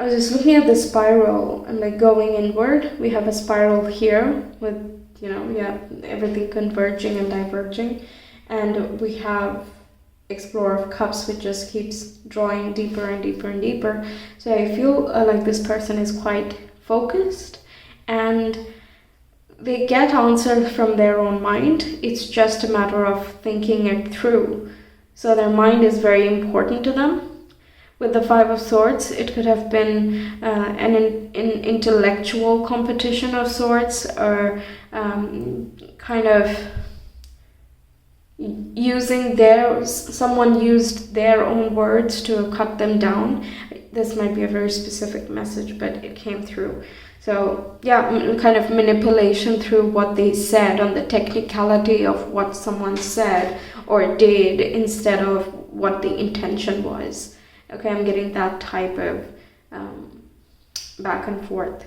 I was just looking at the spiral and like going inward. We have a spiral here with, everything converging and diverging. And we have Explorer of Cups, which just keeps drawing deeper and deeper and deeper. So I feel like this person is quite focused and they get answers from their own mind. It's just a matter of thinking it through. So their mind is very important to them. With the 5 of Swords, it could have been an intellectual competition of sorts, or kind of someone used their own words to cut them down. This might be a very specific message, but it came through. So kind of manipulation through what they said, on the technicality of what someone said or did, instead of what the intention was. Okay, I'm getting that type of back and forth.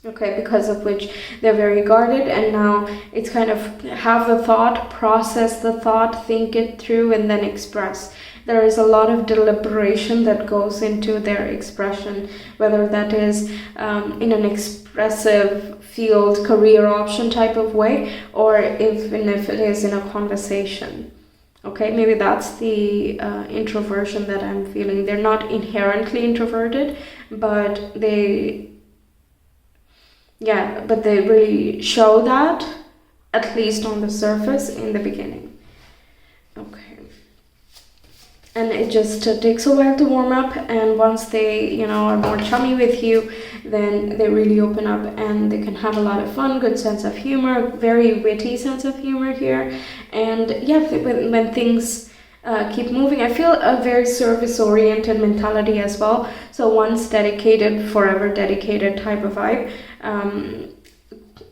Okay, because of which they're very guarded, and now it's kind of have the thought, process the thought, think it through, and then express. There is a lot of deliberation that goes into their expression, whether that is in an expressive field, career option type of way, or even if it is in a conversation. Okay, maybe that's the introversion that I'm feeling. They're not inherently introverted, but they really show that, at least on the surface, in the beginning. Okay. And it just takes a while to warm up, and once they, are more chummy with you, then they really open up and they can have a lot of fun, good sense of humor, very witty sense of humor here. And when things keep moving, I feel a very service-oriented mentality as well. So once dedicated, forever dedicated type of vibe.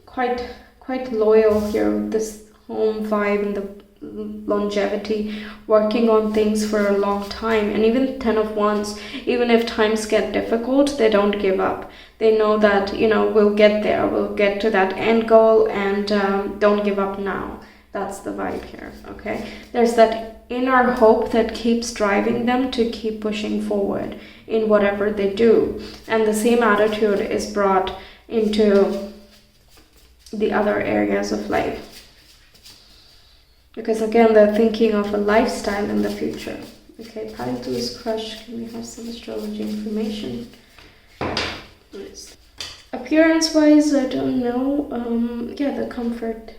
Quite loyal here with this home vibe and the longevity, working on things for a long time. And even 10 of Wands, even if times get difficult, they don't give up. They know that we'll get there, we'll get to that end goal, and don't give up now. That's the vibe here. Okay, there's that inner hope that keeps driving them to keep pushing forward in whatever they do, and the same attitude is brought into the other areas of life. Because again, they're thinking of a lifestyle in the future. Okay, pile to his crush. Can we have some astrology information? Nice. Appearance-wise, I don't know. The comfort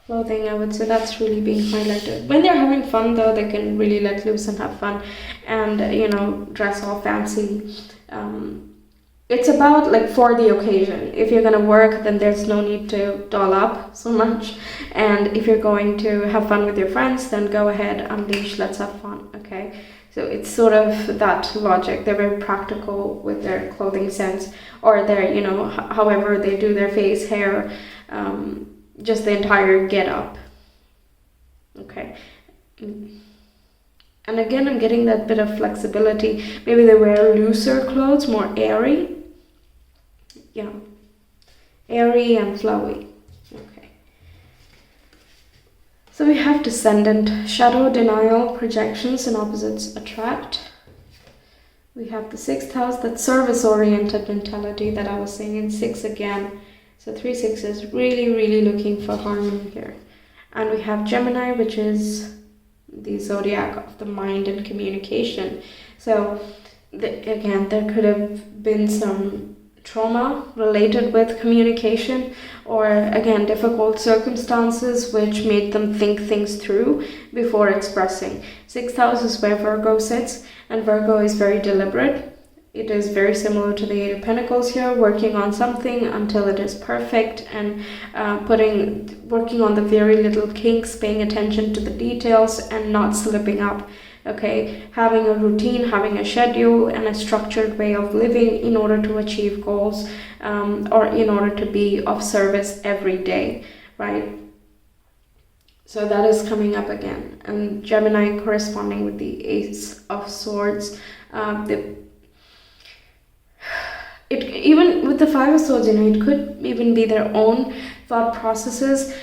clothing, I would say that's really being highlighted. When they're having fun, though, they can really let loose and have fun, and dress all fancy. It's about like for the occasion. If you're gonna work, then there's no need to doll up so much. And if you're going to have fun with your friends, then go ahead, unleash, let's have fun. Okay, so it's sort of that logic. They're very practical with their clothing sense, or their however they do their face, hair, just the entire get up. Okay. And again, I'm getting that bit of flexibility. Maybe they wear looser clothes, more airy. Yeah, airy and flowy. Okay. So we have Descendant, Shadow, Denial, Projections, and Opposites Attract. We have the 6th house, that service-oriented mentality that I was saying in 6 again. So 3 6s, really, really looking for harmony here. And we have Gemini, which is the zodiac of the mind and communication. So again, there could have been some trauma related with communication, or again, difficult circumstances which made them think things through before expressing. 6th house is where Virgo sits, and Virgo is very deliberate. It is very similar to the 8 of Pentacles here, working on something until it is perfect, and working on the very little kinks, paying attention to the details and not slipping up. Okay, having a routine, having a schedule and a structured way of living in order to achieve goals, or in order to be of service every day, right? So that is coming up again. And Gemini corresponding with the Ace of Swords. Even with the 5 of Swords, it could even be their own thought processes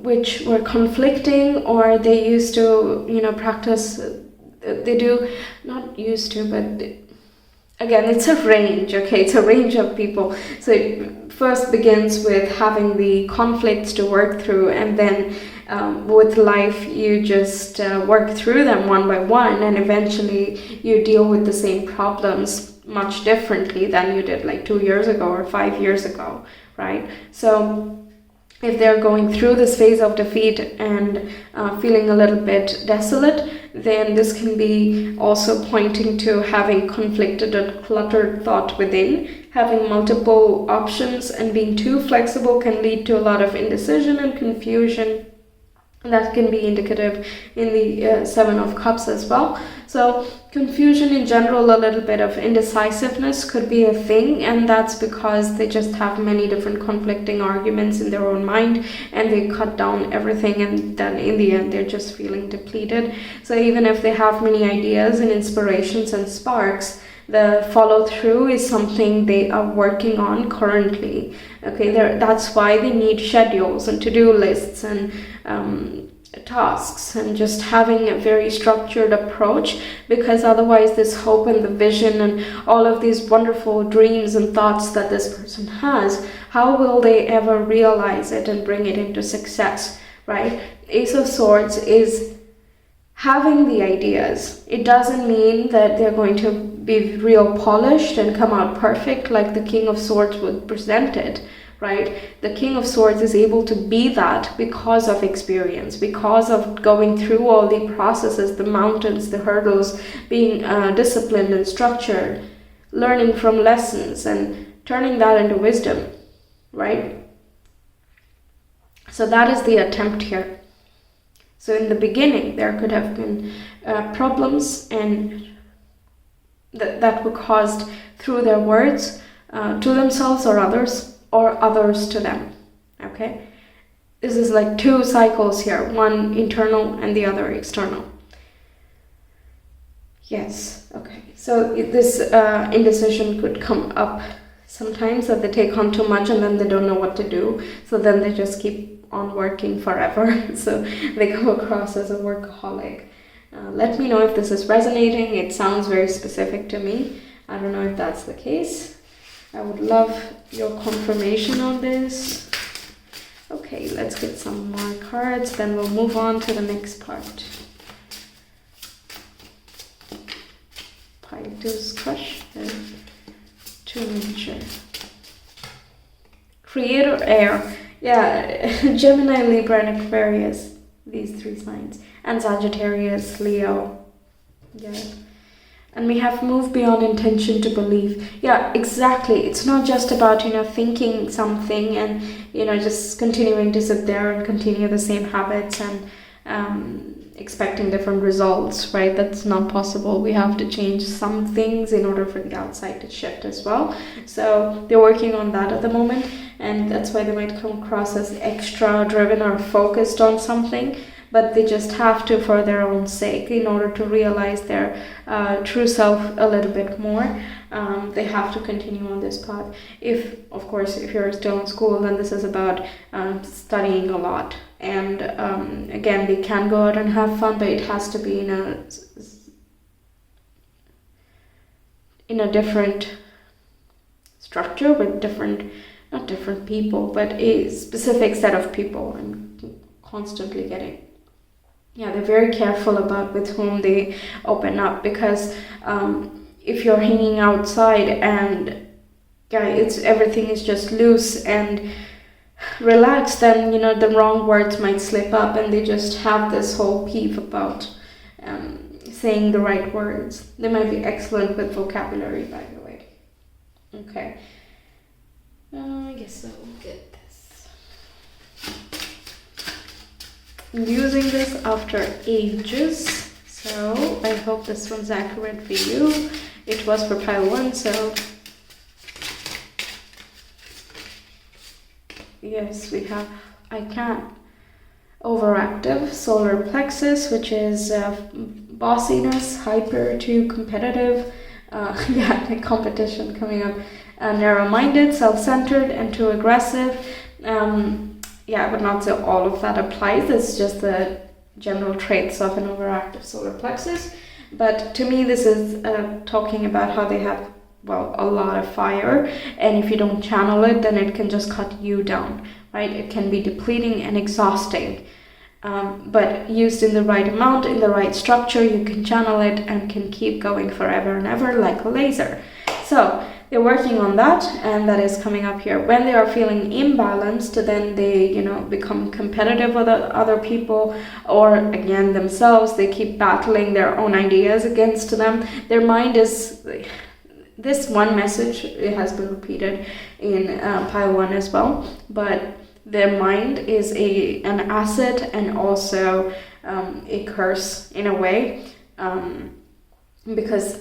which were conflicting, or they used to practice, they do, not used to, but again, it's a range. Okay, it's a range of people. So it first begins with having the conflicts to work through, and then with life you just work through them one by one, and eventually you deal with the same problems much differently than you did like 2 years ago or 5 years ago, right? So if they're going through this phase of defeat and feeling a little bit desolate, then this can be also pointing to having conflicted and cluttered thought within. Having multiple options and being too flexible can lead to a lot of indecision and confusion. That can be indicative in the 7 of Cups as well. So confusion in general, a little bit of indecisiveness could be a thing, and that's because they just have many different conflicting arguments in their own mind, and they cut down everything, and then in the end they're just feeling depleted. So even if they have many ideas and inspirations and sparks, The follow through is something they are working on currently. Okay, that's why they need schedules and to-do lists and tasks, and just having a very structured approach, because otherwise this hope and the vision and all of these wonderful dreams and thoughts that this person has, how will they ever realize it and bring it into success, right? Ace of Swords is having the ideas. It doesn't mean that they're going to be real polished and come out perfect like the King of Swords would present it, right? The King of Swords is able to be that because of experience, because of going through all the processes, the mountains, the hurdles, being disciplined and structured, learning from lessons and turning that into wisdom, right? So that is the attempt here. So in the beginning, there could have been problems and that were caused through their words to themselves or others to them. Okay, this is like two cycles here, one internal and the other external. Yes, okay, so this indecision could come up sometimes, that they take on too much and then they don't know what to do, so then they just keep on working forever. So they come across as a workaholic. Let me know if this is resonating. It sounds very specific to me. I don't know if that's the case. I would love your confirmation on this. Okay, let's get some more cards, then we'll move on to the next part. Paidu's crush, true nature. Creator air. Yeah, Gemini, Libra, and Aquarius. These three signs. And Sagittarius, Leo. Yeah. And we have moved beyond intention to belief. Yeah, exactly. It's not just about, thinking something and, just continuing to sit there and continue the same habits and expecting different results, right? That's not possible. We have to change some things in order for the outside to shift as well. So they're working on that at the moment, and that's why they might come across as extra driven or focused on something. But they just have to, for their own sake, in order to realize their true self a little bit more. They have to continue on this path. If you're still in school, then this is about studying a lot. And again, they can go out and have fun, but it has to be in a different structure with not different people, but a specific set of people. I'm constantly getting. Yeah, they're very careful about with whom they open up, because if you're hanging outside and everything is just loose and relaxed, then the wrong words might slip up, and they just have this whole peeve about saying the right words. They might be excellent with vocabulary, by the way. Okay, I guess I'll get this. I'm using this after ages, so I hope this one's accurate for you. It was for pile 1, so yes, we have I can. Overactive solar plexus, which is bossiness, hyper to competitive, competition coming up. Narrow-minded, self-centered, and too aggressive. But not so all of that applies. It's just the general traits of an overactive solar plexus. But to me, this is talking about how they have, a lot of fire. And if you don't channel it, then it can just cut you down, right? It can be depleting and exhausting. But used in the right amount, in the right structure, you can channel it and can keep going forever and ever like a laser. So they're working on that, and that is coming up here. When they are feeling imbalanced, then they, become competitive with other people, or again themselves. They keep battling their own ideas against them. Their mind is, this one message, it has been repeated in pile 1 as well, but their mind is an asset and also a curse in a way, because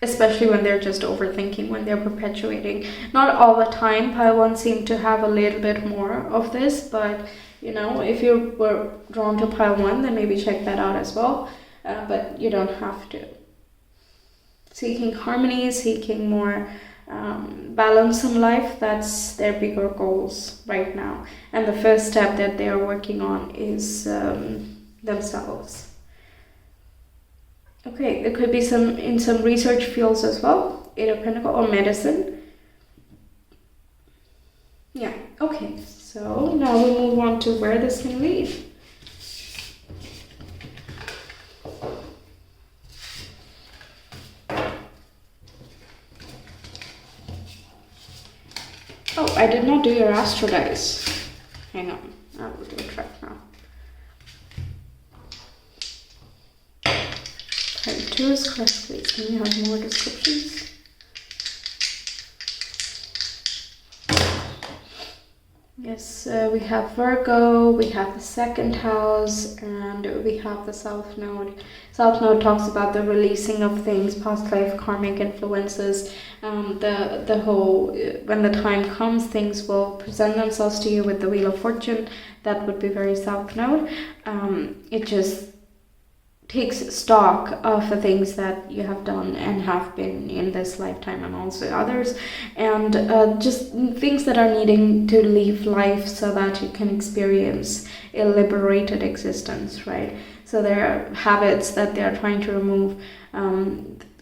especially when they're just overthinking, when they're perpetuating. Not all the time. Pile 1 seem to have a little bit more of this, but if you were drawn to pile 1, then maybe check that out as well. But you don't have to. seeking harmony, seeking more balance in life. That's their bigger goals right now. And the first step that they are working on is themselves. Okay, there could be some in some research fields as well, Eight of Pentacles, or medicine. Yeah, okay, so now we move on to where this can lead. Oh, I did not do your astro dice. Hang on, I will do a track now. Okay, 2 is correct, please. Can you have more descriptions? Yes, we have Virgo, we have the 2nd house, and we have the South Node. South Node talks about the releasing of things, past life karmic influences. The whole, when the time comes, things will present themselves to you with the Wheel of Fortune. That would be very South Node. It just takes stock of the things that you have done and have been in this lifetime and also others, and just things that are needing to leave life so that you can experience a liberated existence, right? So there are habits that they are trying to remove,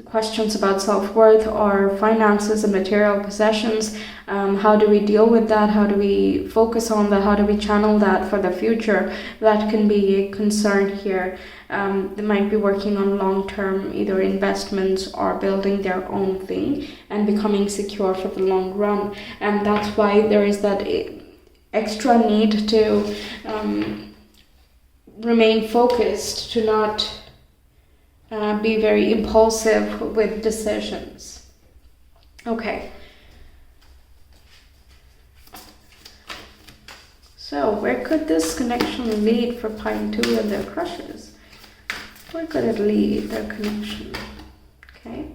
questions about self-worth or finances and material possessions. How do we deal with that? How do we focus on that? How do we channel that for the future? That can be a concern here. They might be working on long-term either investments or building their own thing and becoming secure for the long run. And that's why there is that extra need to remain focused, to not be very impulsive with decisions. Okay. So where could this connection lead for Pine 2 and their crushes? Where could it lead, their connection? Okay.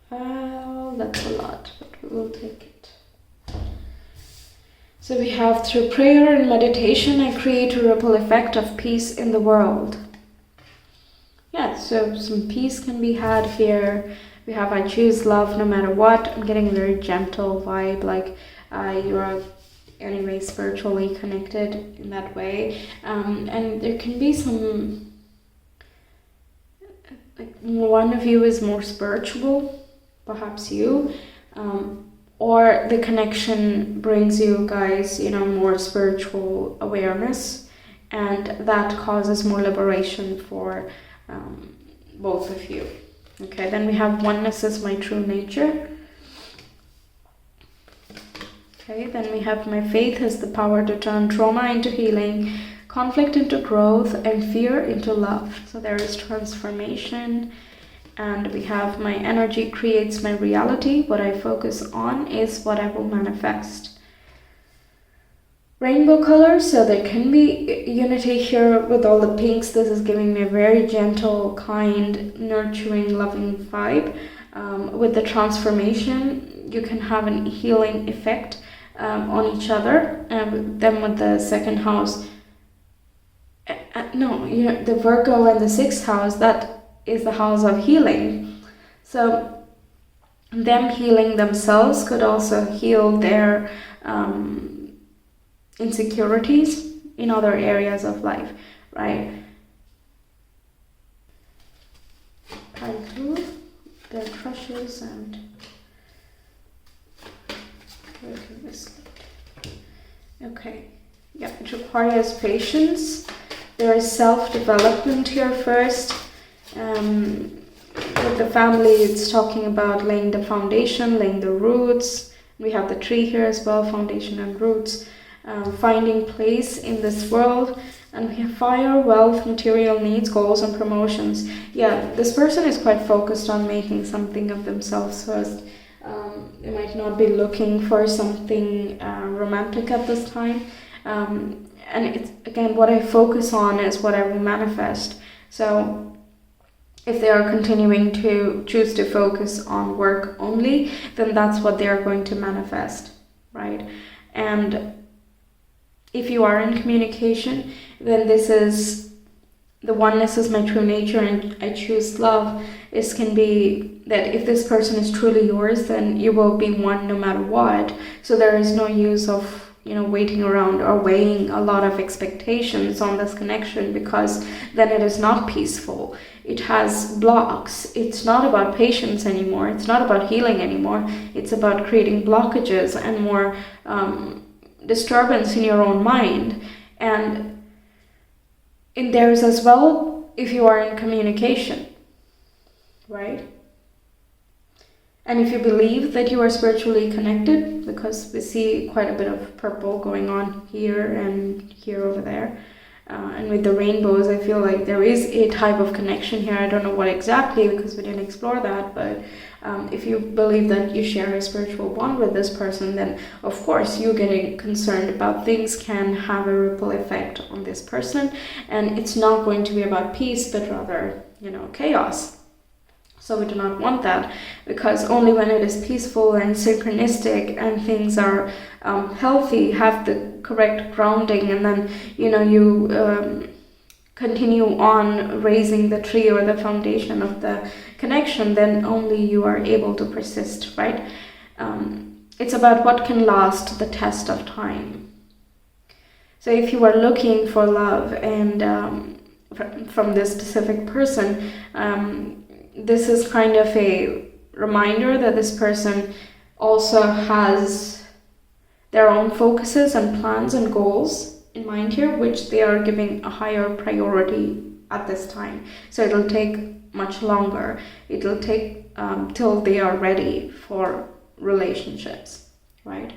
Well, that's a lot, but we will take it. So we have, through prayer and meditation, I create a ripple effect of peace in the world. Yeah, so some peace can be had here. We have, I choose love no matter what. I'm getting a very gentle vibe, like you are anyway spiritually connected in that way. And there can be some, like one of you is more spiritual, perhaps you, or the connection brings you guys, more spiritual awareness, and that causes more liberation for both of you. Okay, then we have oneness is my true nature. Okay, then we have my faith has the power to turn trauma into healing, conflict into growth, and fear into love. So there is transformation. And we have my energy creates my reality. What I focus on is what I will manifest. Rainbow colors, so there can be unity here with all the pinks. This is giving me a very gentle, kind, nurturing, loving vibe. With the transformation, you can have a healing effect on each other. Then with the 2nd house, the Virgo and the 6th house, that is the house of healing. So them healing themselves could also heal their insecurities in other areas of life, right? Pile 2, their crushes, and where can this lead? Okay, yeah, it requires patience. There is self-development here first. With the family, it's talking about laying the foundation, laying the roots. We have the tree here as well, foundation and roots. Finding place in this world. And we have fire, wealth, material needs, goals, and promotions. Yeah, this person is quite focused on making something of themselves first. They might not be looking for something romantic at this time. And it's, again, what I focus on is what I will manifest. So if they are continuing to choose to focus on work only, then that's what they are going to manifest, right? And if you are in communication, then this is the oneness is my true nature and I choose love. This can be that if this person is truly yours, then you will be one no matter what. So there is no use of waiting around or weighing a lot of expectations on this connection, because then it is not peaceful. It has blocks. It's not about patience anymore. It's not about healing anymore. It's about creating blockages and more disturbance in your own mind. And there is as well, if you are in communication, right? And if you believe that you are spiritually connected, because we see quite a bit of purple going on here and here over there. And with the rainbows, I feel like there is a type of connection here. I don't know what exactly, because we didn't explore that. But if you believe that you share a spiritual bond with this person, then of course you getting concerned about things can have a ripple effect on this person. And it's not going to be about peace, but rather, chaos. So we do not want that, because only when it is peaceful and synchronistic and things are healthy, have the correct grounding, and then you continue on raising the tree or the foundation of the connection, then only you are able to persist, right? It's about what can last the test of time. So if you are looking for love and from this specific person, this is kind of a reminder that this person also has their own focuses and plans and goals in mind here, which they are giving a higher priority at this time. So it'll take much longer. It'll take till they are ready for relationships, right?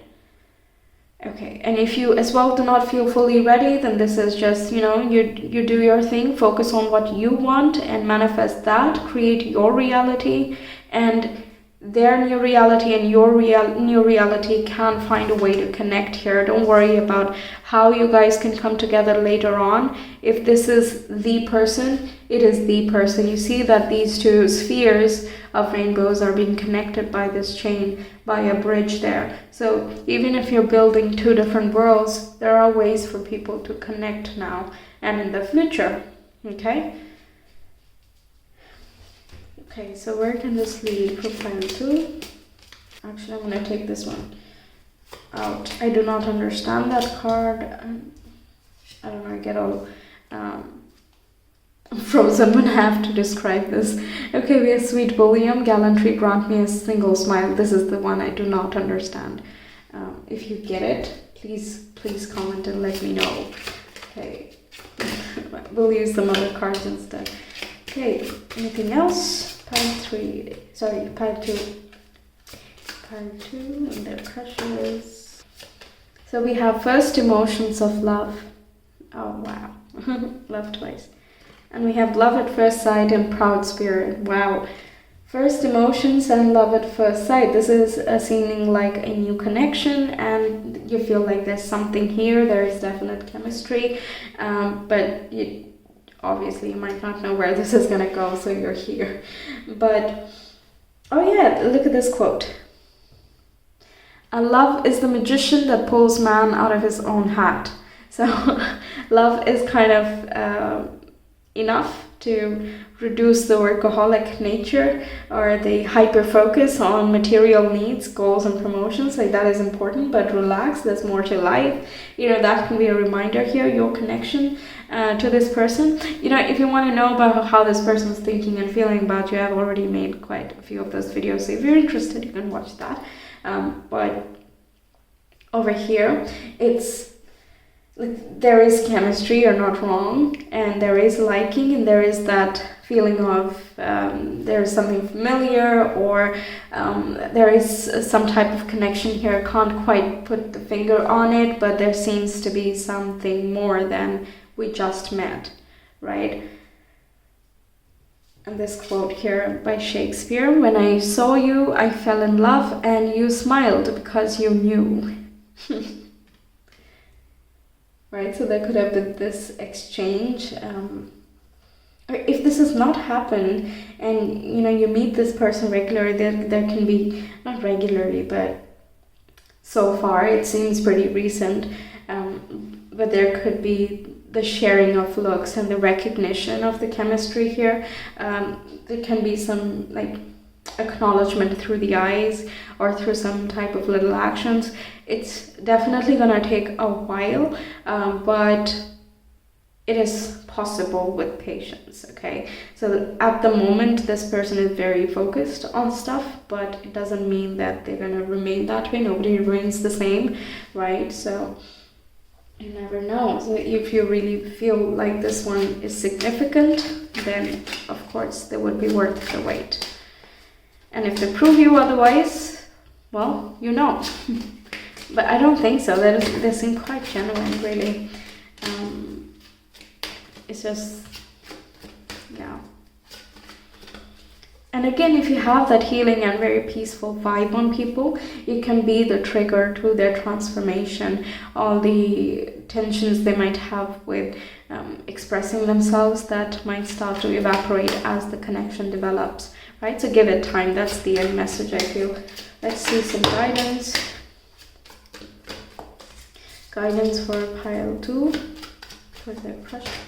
Okay, and if you as well do not feel fully ready, then this is just, you do your thing, focus on what you want and manifest that, create your reality, and their new reality and your new reality can find a way to connect here. Don't worry about how you guys can come together later on. If this is the person, it is the person. You see that these two spheres of rainbows are being connected by this chain, by a bridge there. So even if you're building two different worlds, there are ways for people to connect now and in the future. Okay, so where can this lead? Profile 2. Actually, I'm going to take this one out. I do not understand that card. I don't know, I get all frozen when I have to describe this. Okay, we have Sweet William, Gallantry, Grant Me a Single Smile. This is the one I do not understand. If you get it, please comment and let me know. Okay, we'll use some other cards instead. Okay, anything else? Pile 2. Pile 2 and their crushes. So we have first emotions of love. Oh wow, love twice. And we have love at first sight and proud spirit. Wow. First emotions and love at first sight. This is seeming like a new connection, and you feel like there's something here. There is definite chemistry, but obviously you might not know where this is going to go, so you're here. But, oh yeah, look at this quote. "A love is the magician that pulls man out of his own hat." So love is kind of enough to reduce the workaholic nature or the hyper focus on material needs, goals and promotions. Like, that is important, but relax, there's more to life. That can be a reminder here, your connection to this person. If you want to know about how this person is thinking and feeling about you, I've already made quite a few of those videos, so if you're interested, you can watch that. But over here, it's there is chemistry, you're not wrong, and there is liking, and there is that feeling of there's something familiar, or there is some type of connection here. Can't quite put the finger on it, but there seems to be something more than we just met, right? And this quote here by Shakespeare: "When I saw you, I fell in love, and you smiled because you knew." Right, so there could have been this exchange. If this has not happened, and you meet this person regularly, there can be, not regularly, but so far it seems pretty recent. but there could be the sharing of looks and the recognition of the chemistry here. There can be some like acknowledgement through the eyes or through some type of little actions. It's definitely gonna take a while, but it is possible with patience, okay? So at the moment, this person is very focused on stuff, but it doesn't mean that they're gonna remain that way. Nobody remains the same, right? So you never know. So if you really feel like this one is significant, then of course they would be worth the wait. And if they prove you otherwise, well, you know. But I don't think so. They seem quite genuine, really. It's just, yeah. And again, if you have that healing and very peaceful vibe on people, it can be the trigger to their transformation. All the tensions they might have with expressing themselves, that might start to evaporate as the connection develops, right? So give it time. That's the end message, I feel. Let's see some guidance. Guidance for pile 2 for their pressure.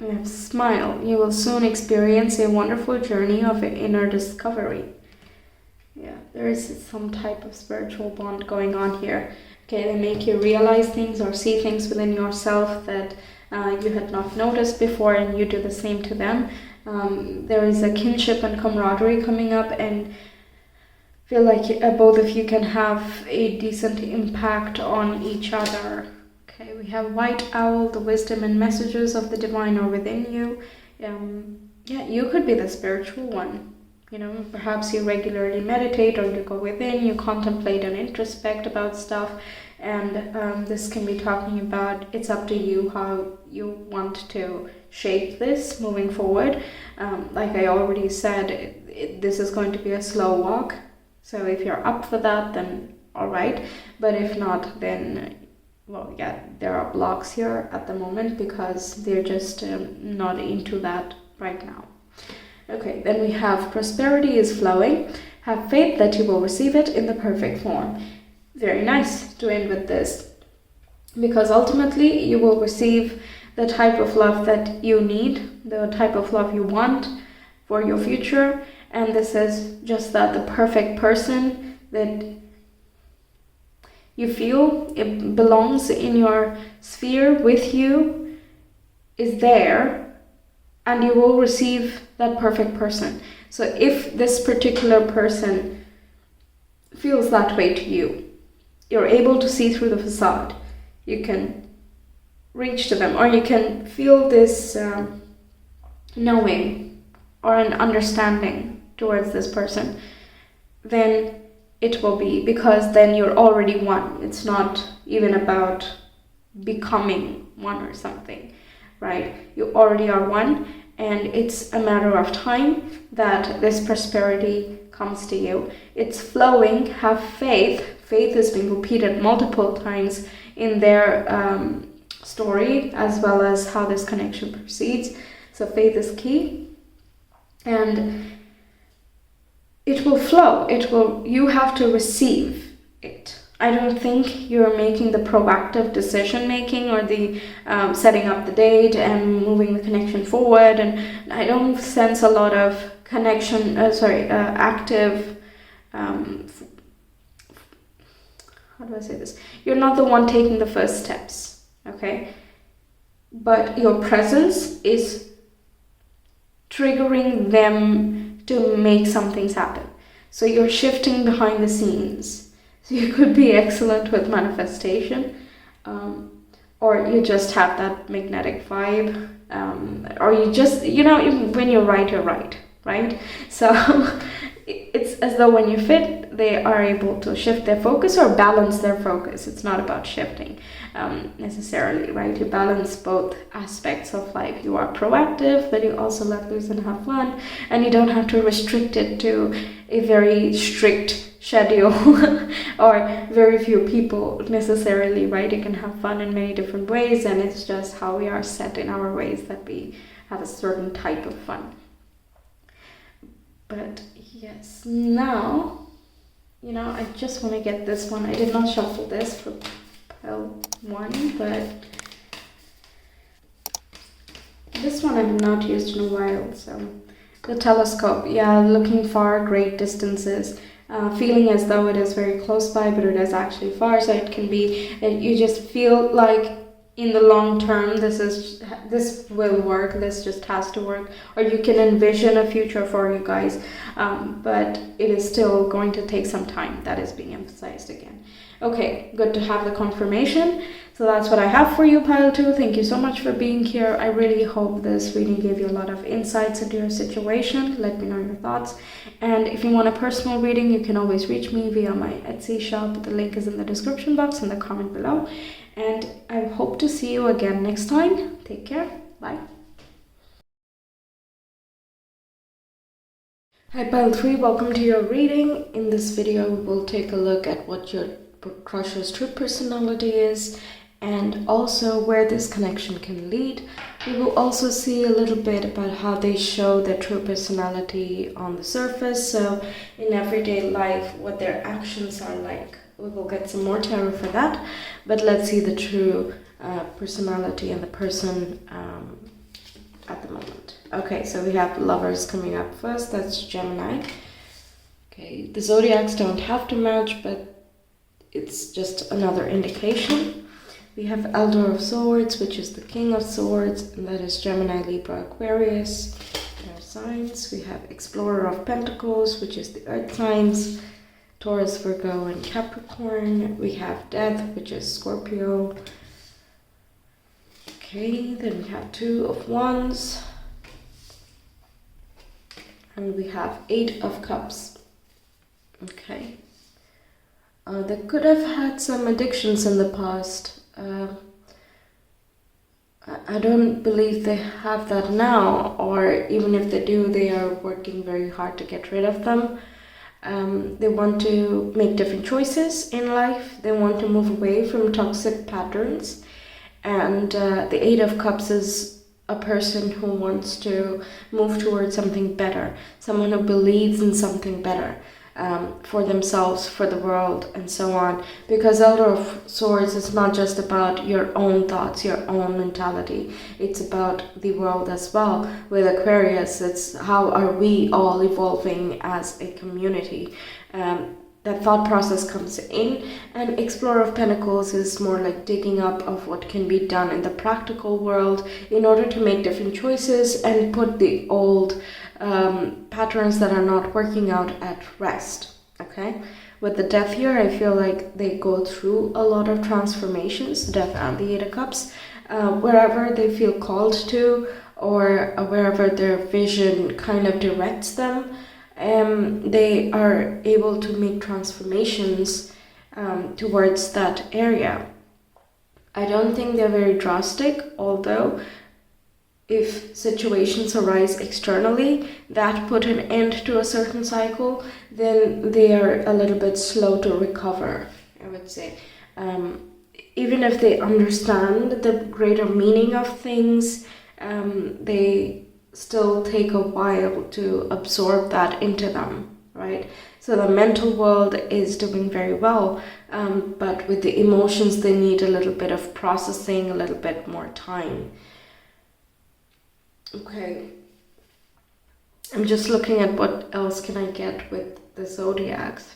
We have smile. You will soon experience a wonderful journey of inner discovery. Yeah, there is some type of spiritual bond going on here. Okay, they make you realize things or see things within yourself that you had not noticed before, and you do the same to them. There is a kinship and camaraderie coming up, and feel like both of you can have a decent impact on each other. Okay, we have White Owl, the wisdom and messages of the divine are within you. Yeah, you could be the spiritual one. You know, perhaps you regularly meditate, or you go within, you contemplate and introspect about stuff. And this can be talking about, it's up to you how you want to shape this moving forward. Like I already said, this is going to be a slow walk. So if you're up for that, then all right. But if not, then well, yeah, there are blocks here at the moment because they're just not into that right now. Okay, then we have prosperity is flowing. Have faith that you will receive it in the perfect form. Very nice to end with this, because ultimately you will receive the type of love that you need, the type of love you want for your future. And this is just that the perfect person that you feel it belongs in your sphere with you is there, and you will receive that perfect person. So if this particular person feels that way to you, you're able to see through the facade. You can reach to them, or you can feel this knowing or an understanding towards this person, then it will be, because then you're already one. It's not even about becoming one or something, right? You already are one, and it's a matter of time that this prosperity comes to you. It's flowing. Have faith. Faith is being repeated multiple times in their story, as well as how this connection proceeds. So faith is key, and it will flow. You have to receive it. I don't think you're making the proactive decision making or the setting up the date and moving the connection forward. And I don't sense a lot of connection, active, how do I say this? You're not the one taking the first steps, okay? But your presence is triggering them to make some things happen. So you're shifting behind the scenes. So you could be excellent with manifestation, or you just have that magnetic vibe, or you just, when you're right, right? So it's as though when you fit, they are able to shift their focus or balance their focus. It's not about shifting necessarily, right? You balance both aspects of life. You are proactive, but you also let loose and have fun, and you don't have to restrict it to a very strict schedule or very few people necessarily, right? You can have fun in many different ways, and it's just how we are set in our ways that we have a certain type of fun. But yes, now, I just want to get this one. I did not shuffle this for pile 1, but this one I've not used in a while. So the telescope, looking far, great distances, feeling as though it is very close by, but it is actually far. So it can be, you just feel like in the long term, this will work. This just has to work, or you can envision a future for you guys, but it is still going to take some time. That is being emphasized again. Okay, good to have the confirmation. So that's what I have for you, pile 2. Thank you so much for being here. I really hope this reading gave you a lot of insights into your situation. Let me know your thoughts. And if you want a personal reading, you can always reach me via my Etsy shop. The link is in the description box and the comment below. And I hope to see you again next time. Take care. Bye. Hi, pile 3. Welcome to your reading. In this video, we'll take a look at what your crusher's true personality is, and also where this connection can lead. We will also see a little bit about how they show their true personality on the surface, so in everyday life, what their actions are like. We will get some more tarot for that, but let's see the true personality and the person at the moment. Okay, so we have lovers coming up first. That's Gemini. Okay, the zodiacs don't have to match, but it's just another indication. We have Elder of Swords, which is the King of Swords, and that is Gemini, Libra, Aquarius, their signs. We have Explorer of Pentacles, which is the Earth signs, Taurus, Virgo, and Capricorn. We have Death, which is Scorpio. Okay, then we have Two of Wands. And we have Eight of Cups. Okay. They could have had some addictions in the past. I don't believe they have that now, or even if they do, they are working very hard to get rid of them. They want to make different choices in life. They want to move away from toxic patterns. And the Eight of Cups is a person who wants to move towards something better, someone who believes in something better. For themselves, for the world, and so on. Because Elder of Swords is not just about your own thoughts, your own mentality. It's about the world as well. With Aquarius, it's how are we all evolving as a community. That thought process comes in, and Explorer of Pentacles is more like digging up of what can be done in the practical world in order to make different choices and put the old patterns that are not working out at rest. Okay, with the Death here, I feel like they go through a lot of transformations, Death and the Eight of Cups, wherever they feel called to, or wherever their vision kind of directs them. They are able to make transformations towards that area. I don't think they're very drastic, although if situations arise externally that put an end to a certain cycle, then they are a little bit slow to recover, I would say. Even if they understand the greater meaning of things, they still take a while to absorb that into them, right? So the mental world is doing very well, but with the emotions, they need a little bit of processing, a little bit more time. Okay, I'm just looking at what else can I get with the zodiacs.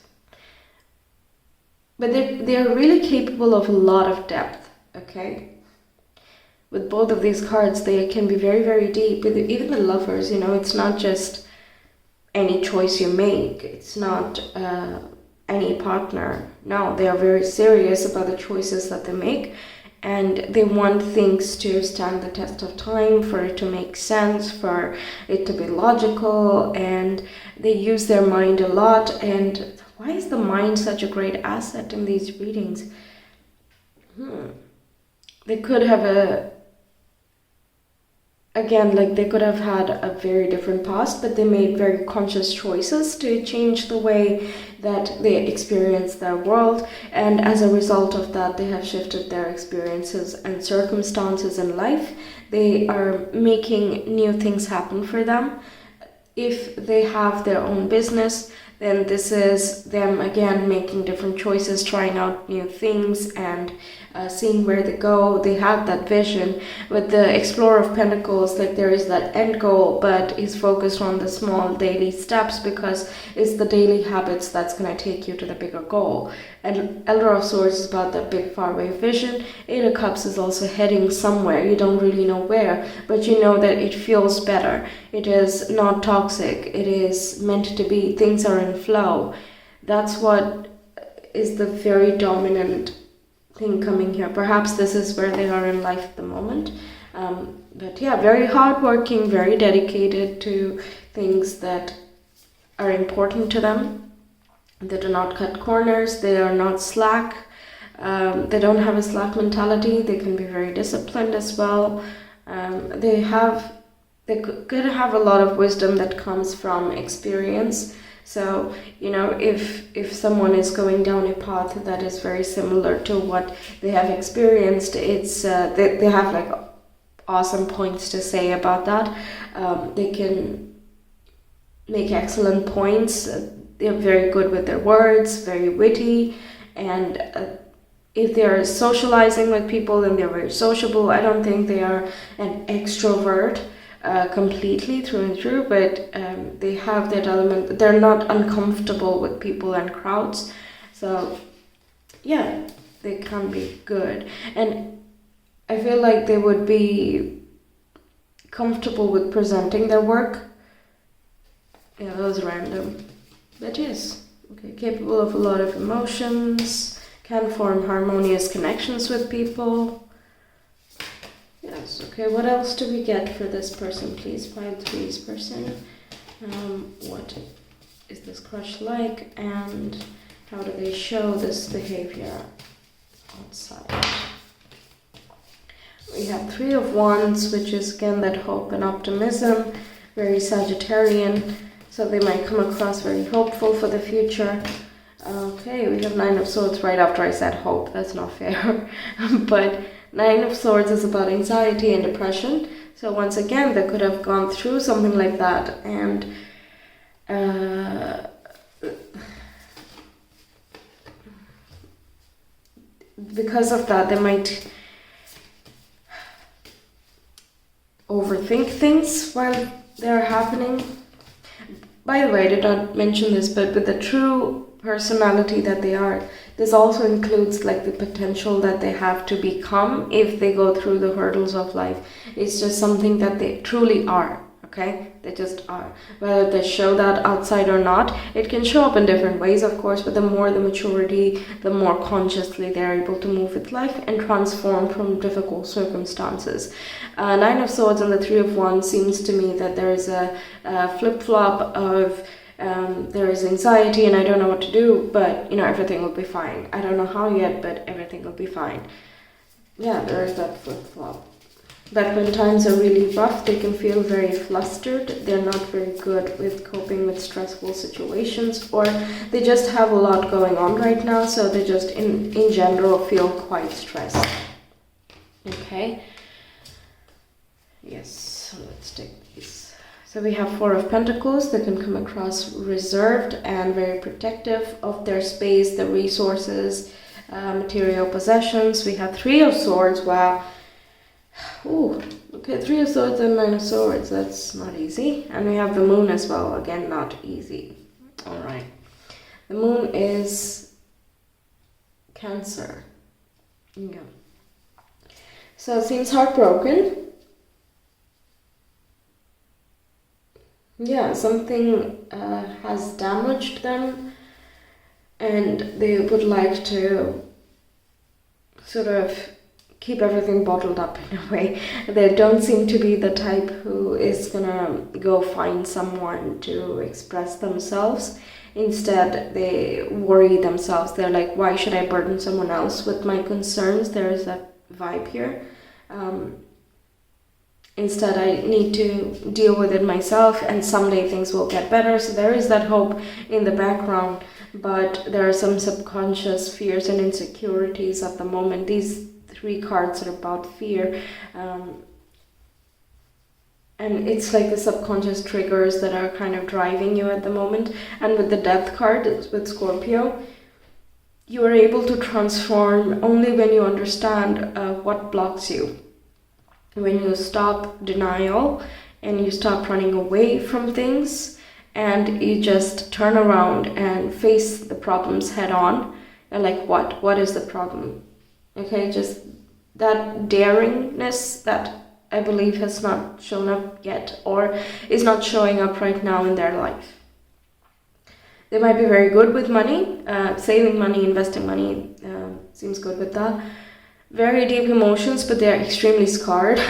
But they are really capable of a lot of depth, okay? With both of these cards, they can be very, very deep. With even the lovers, it's not just any choice you make. It's not any partner. No, they are very serious about the choices that they make. And they want things to stand the test of time, for it to make sense, for it to be logical, and they use their mind a lot. And why is the mind such a great asset in these readings? They could have again, like they could have had a very different past, but they made very conscious choices to change the way that they experience their world, and as a result of that, they have shifted their experiences and circumstances in life. They are making new things happen for them. If they have their own business, then this is them again making different choices, trying out new things, and seeing where they go. They have that vision. With the Explorer of Pentacles, like there is that end goal, but he's focused on the small daily steps, because it's the daily habits that's going to take you to the bigger goal. And Elder of Swords is about that big faraway vision. Eight of Cups is also heading somewhere. You don't really know where, but you know that it feels better. It is not toxic. It is meant to be. Things are in flow. That's what is the very dominant thing coming here. Perhaps this is where they are in life at the moment. But yeah, very hardworking, very dedicated to things that are important to them. They do not cut corners. They are not slack. They don't have a slack mentality. They can be very disciplined as well. They could have a lot of wisdom that comes from experience. So, you know, if someone is going down a path that is very similar to what they have experienced, it's they have like awesome points to say about that. They can make excellent points. They're very good with their words, very witty, and if they're socializing with people, then they're very sociable. I don't think they are an extrovert completely through and through, but they have that element. They're not uncomfortable with people and crowds. So yeah, they can be good. And I feel like they would be comfortable with presenting their work. Yeah, that was random. But yes, okay, capable of a lot of emotions, can form harmonious connections with people. Yes, okay, what else do we get for this person, please? Pile 3's person. What is this crush like, and how do they show this behavior outside? We have 3 of Wands, which is again that hope and optimism, very Sagittarian, so they might come across very hopeful for the future. Okay, we have 9 of Swords right after I said hope. That's not fair. But 9 of Swords is about anxiety and depression. So once again, they could have gone through something like that, and because of that, they might overthink things while they're happening. By the way, I did not mention this, but with the true personality that they are, this also includes like the potential that they have to become if they go through the hurdles of life. It's just something that they truly are, okay? They just are. Whether they show that outside or not, it can show up in different ways, of course, but the more the maturity, the more consciously they're able to move with life and transform from difficult circumstances. 9 of Swords and the 3 of Wands seems to me that there is a flip-flop of there is anxiety and I don't know what to do, but you know, everything will be fine. I don't know how yet, but everything will be fine. Yeah, there is that flip-flop. But when times are really rough, they can feel very flustered. They're not very good with coping with stressful situations, or they just have a lot going on right now, so they just in general feel quite stressed. Okay. Yes, so let's take these. So we have 4 of Pentacles. They can come across reserved and very protective of their space, their resources, material possessions. We have 3 of Swords. Wow. Ooh, okay, 3 of Swords and 9 of Swords. That's not easy. And we have the Moon as well. Again, not easy. All right. The Moon is Cancer. Yeah. So it seems heartbroken. Yeah, something has damaged them, and they would like to sort of keep everything bottled up in a way. They don't seem to be the type who is gonna go find someone to express themselves. Instead, they worry themselves. They're like, why should I burden someone else with my concerns? There is that vibe here. Instead, I need to deal with it myself, and someday things will get better. So there is that hope in the background, but there are some subconscious fears and insecurities at the moment. These 3 cards are about fear, and it's like the subconscious triggers that are kind of driving you at the moment. And with the Death card, with Scorpio, you are able to transform only when you understand what blocks you. When you stop denial and you stop running away from things and you just turn around and face the problems head on, and like, what is the problem? Okay, just that daringness that I believe has not shown up yet, or is not showing up right now in their life. They might be very good with money, saving money, investing money, seems good with that. Very deep emotions, but they're extremely scarred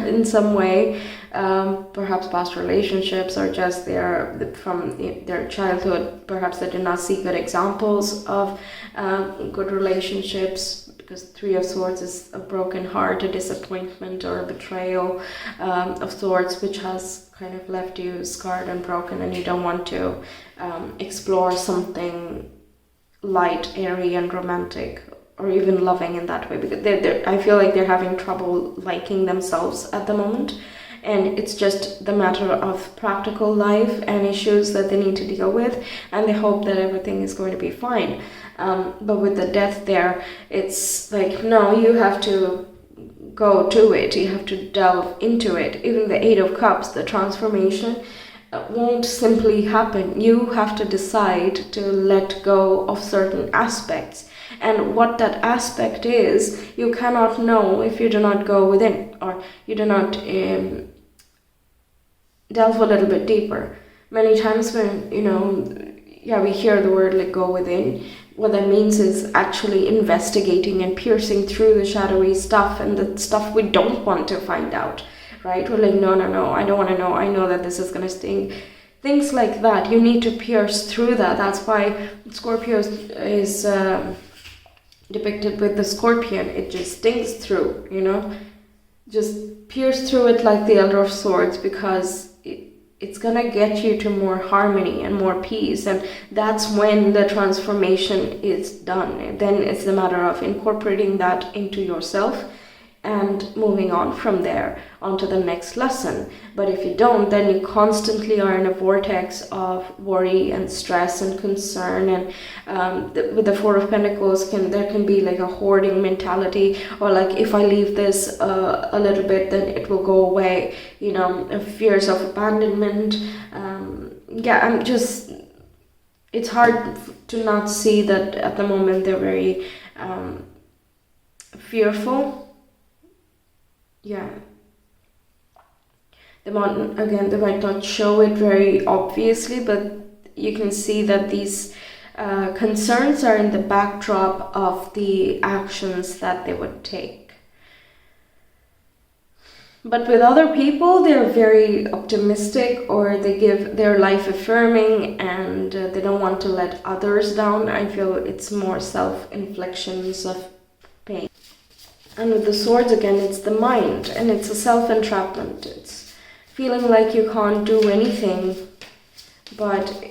in some way. Perhaps past relationships, or just from their childhood. Perhaps they did not see good examples of good relationships, because 3 of Swords is a broken heart, a disappointment, or a betrayal of sorts, which has kind of left you scarred and broken, and you don't want to explore something light, airy, and romantic, or even loving in that way, because I feel like they're having trouble liking themselves at the moment, and it's just the matter of practical life and issues that they need to deal with, and they hope that everything is going to be fine. But with the Death there, it's like, no, you have to go to it, you have to delve into it. Even the 8 of Cups, the transformation, won't simply happen. You have to decide to let go of certain aspects. And what that aspect is, you cannot know if you do not go within, or you do not delve a little bit deeper. Many times when, we hear the word like go within, what that means is actually investigating and piercing through the shadowy stuff and the stuff we don't want to find out, right? We're like, no, I don't want to know. I know that this is going to sting. Things like that. You need to pierce through that. That's why Scorpio is depicted with the scorpion. It just stings through, just pierce through it like the Elder of Swords, because it's gonna get you to more harmony and more peace, and that's when the transformation is done. Then it's a matter of incorporating that into yourself and moving on from there onto the next lesson. But if you don't, then you constantly are in a vortex of worry and stress and concern, and with the 4 of Pentacles, there can be like a hoarding mentality, or like, if I leave this a little bit, then it will go away, fears of abandonment. It's hard to not see that at the moment they're very fearful. They might not show it very obviously, but you can see that these concerns are in the backdrop of the actions that they would take. But with other people, they're very optimistic, or they're life affirming, and they don't want to let others down. I feel it's more self-inflictions of pain. And with the Swords again, it's the mind, and it's a self-entrapment. It's feeling like you can't do anything. But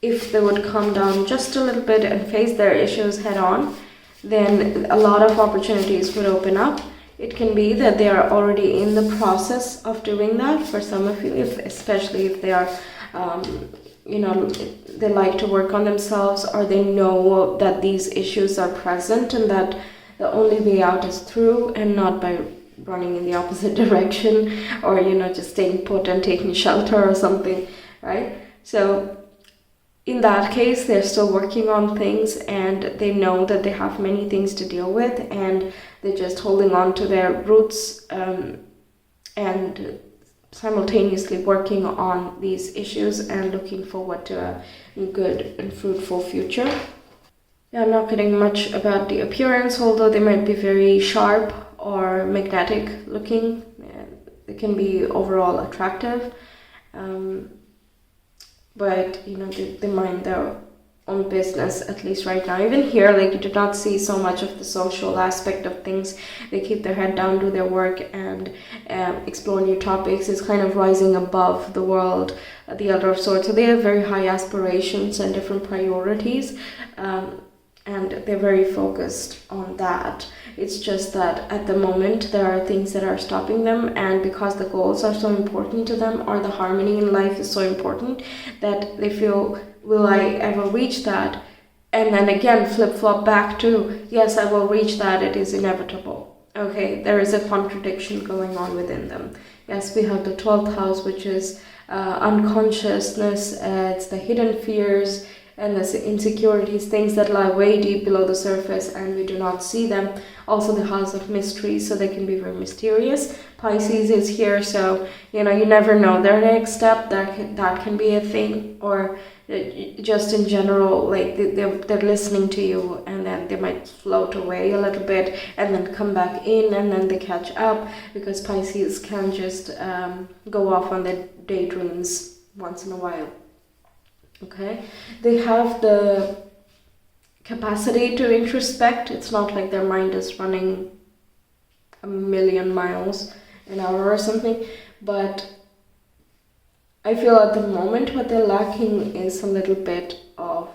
if they would calm down just a little bit and face their issues head on, then a lot of opportunities would open up. It can be that they are already in the process of doing that for some of you, especially if they are, they like to work on themselves, or they know that these issues are present and that the only way out is through, and not by running in the opposite direction, or just staying put and taking shelter or something, right? So in that case, they're still working on things, and they know that they have many things to deal with, and they're just holding on to their roots and simultaneously working on these issues and looking forward to a good and fruitful future. I'm not getting much about the appearance, although they might be very sharp or magnetic looking. They can be overall attractive, but the mind, on business, at least right now. Even here, like, you do not see so much of the social aspect of things. They keep their head down, do their work, and explore new topics. It's kind of rising above the world, the Elder of Swords. So they have very high aspirations and different priorities, and they're very focused on that. It's just that at the moment there are things that are stopping them, and because the goals are so important to them, or the harmony in life is so important, that they feel, will I ever reach that? And then again flip-flop back to, yes, I will reach that, it is inevitable. Okay, there is a contradiction going on within them. Yes, we have the 12th house, which is unconsciousness. It's the hidden fears and the insecurities, things that lie way deep below the surface and we do not see them. Also the house of mysteries, so they can be very mysterious. Pisces is here, so you never know their next step. That can be a thing, or just in general, like they're listening to you, and then they might float away a little bit and then come back in, and then they catch up, because Pisces can just go off on their daydreams once in a while. Okay, they have the capacity to introspect. It's not like their mind is running a million miles an hour or something, but I feel at the moment what they're lacking is a little bit of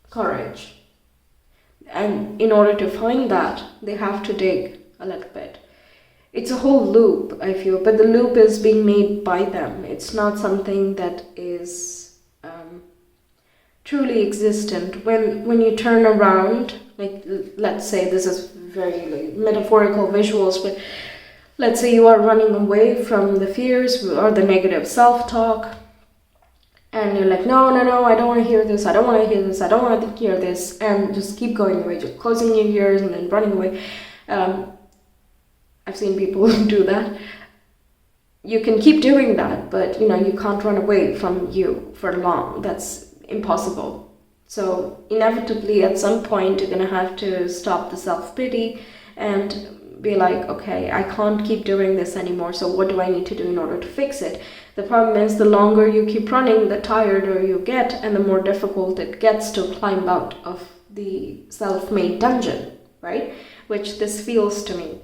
courage, and in order to find that, they have to dig a little bit. It's a whole loop, I feel, but the loop is being made by them. It's not something that is truly existent. When you turn around, like, let's say, this is very like metaphorical visuals, but let's say you are running away from the fears or the negative self-talk, and you're like, no, I don't want to hear this, I don't want to hear this, I don't want to hear this, and just keep going away, just closing your ears and then running away. I've seen people do that. You can keep doing that, but you can't run away from you for long. That's impossible. So inevitably at some point you're gonna have to stop the self-pity and be like, okay, I can't keep doing this anymore, so what do I need to do in order to fix it? The problem is, the longer you keep running, the tireder you get, and the more difficult it gets to climb out of the self-made dungeon, right? Which this feels to me.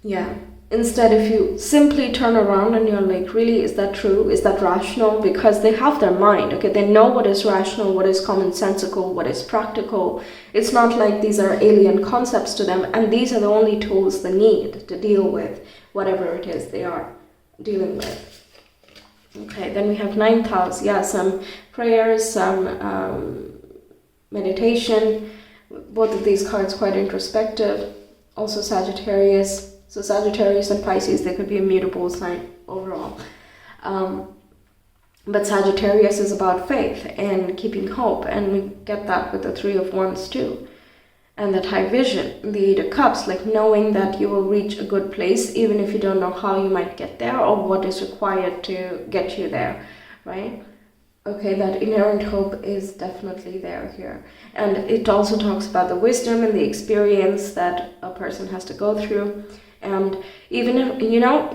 Yeah. Instead, if you simply turn around and you're like, really, is that true? Is that rational? Because they have their mind, okay? They know what is rational, what is commonsensical, what is practical. It's not like these are alien concepts to them, and these are the only tools they need to deal with whatever it is they are dealing with. Okay, then we have 9th house. Yeah, some prayers, some meditation. Both of these cards quite introspective. Also Sagittarius. So Sagittarius and Pisces, they could be a mutable sign overall. But Sagittarius is about faith and keeping hope, and we get that with the 3 of Wands too. And that high vision, the 8 of Cups, like knowing that you will reach a good place, even if you don't know how you might get there or what is required to get you there, right? Okay, that inherent hope is definitely there here. And it also talks about the wisdom and the experience that a person has to go through. And even if,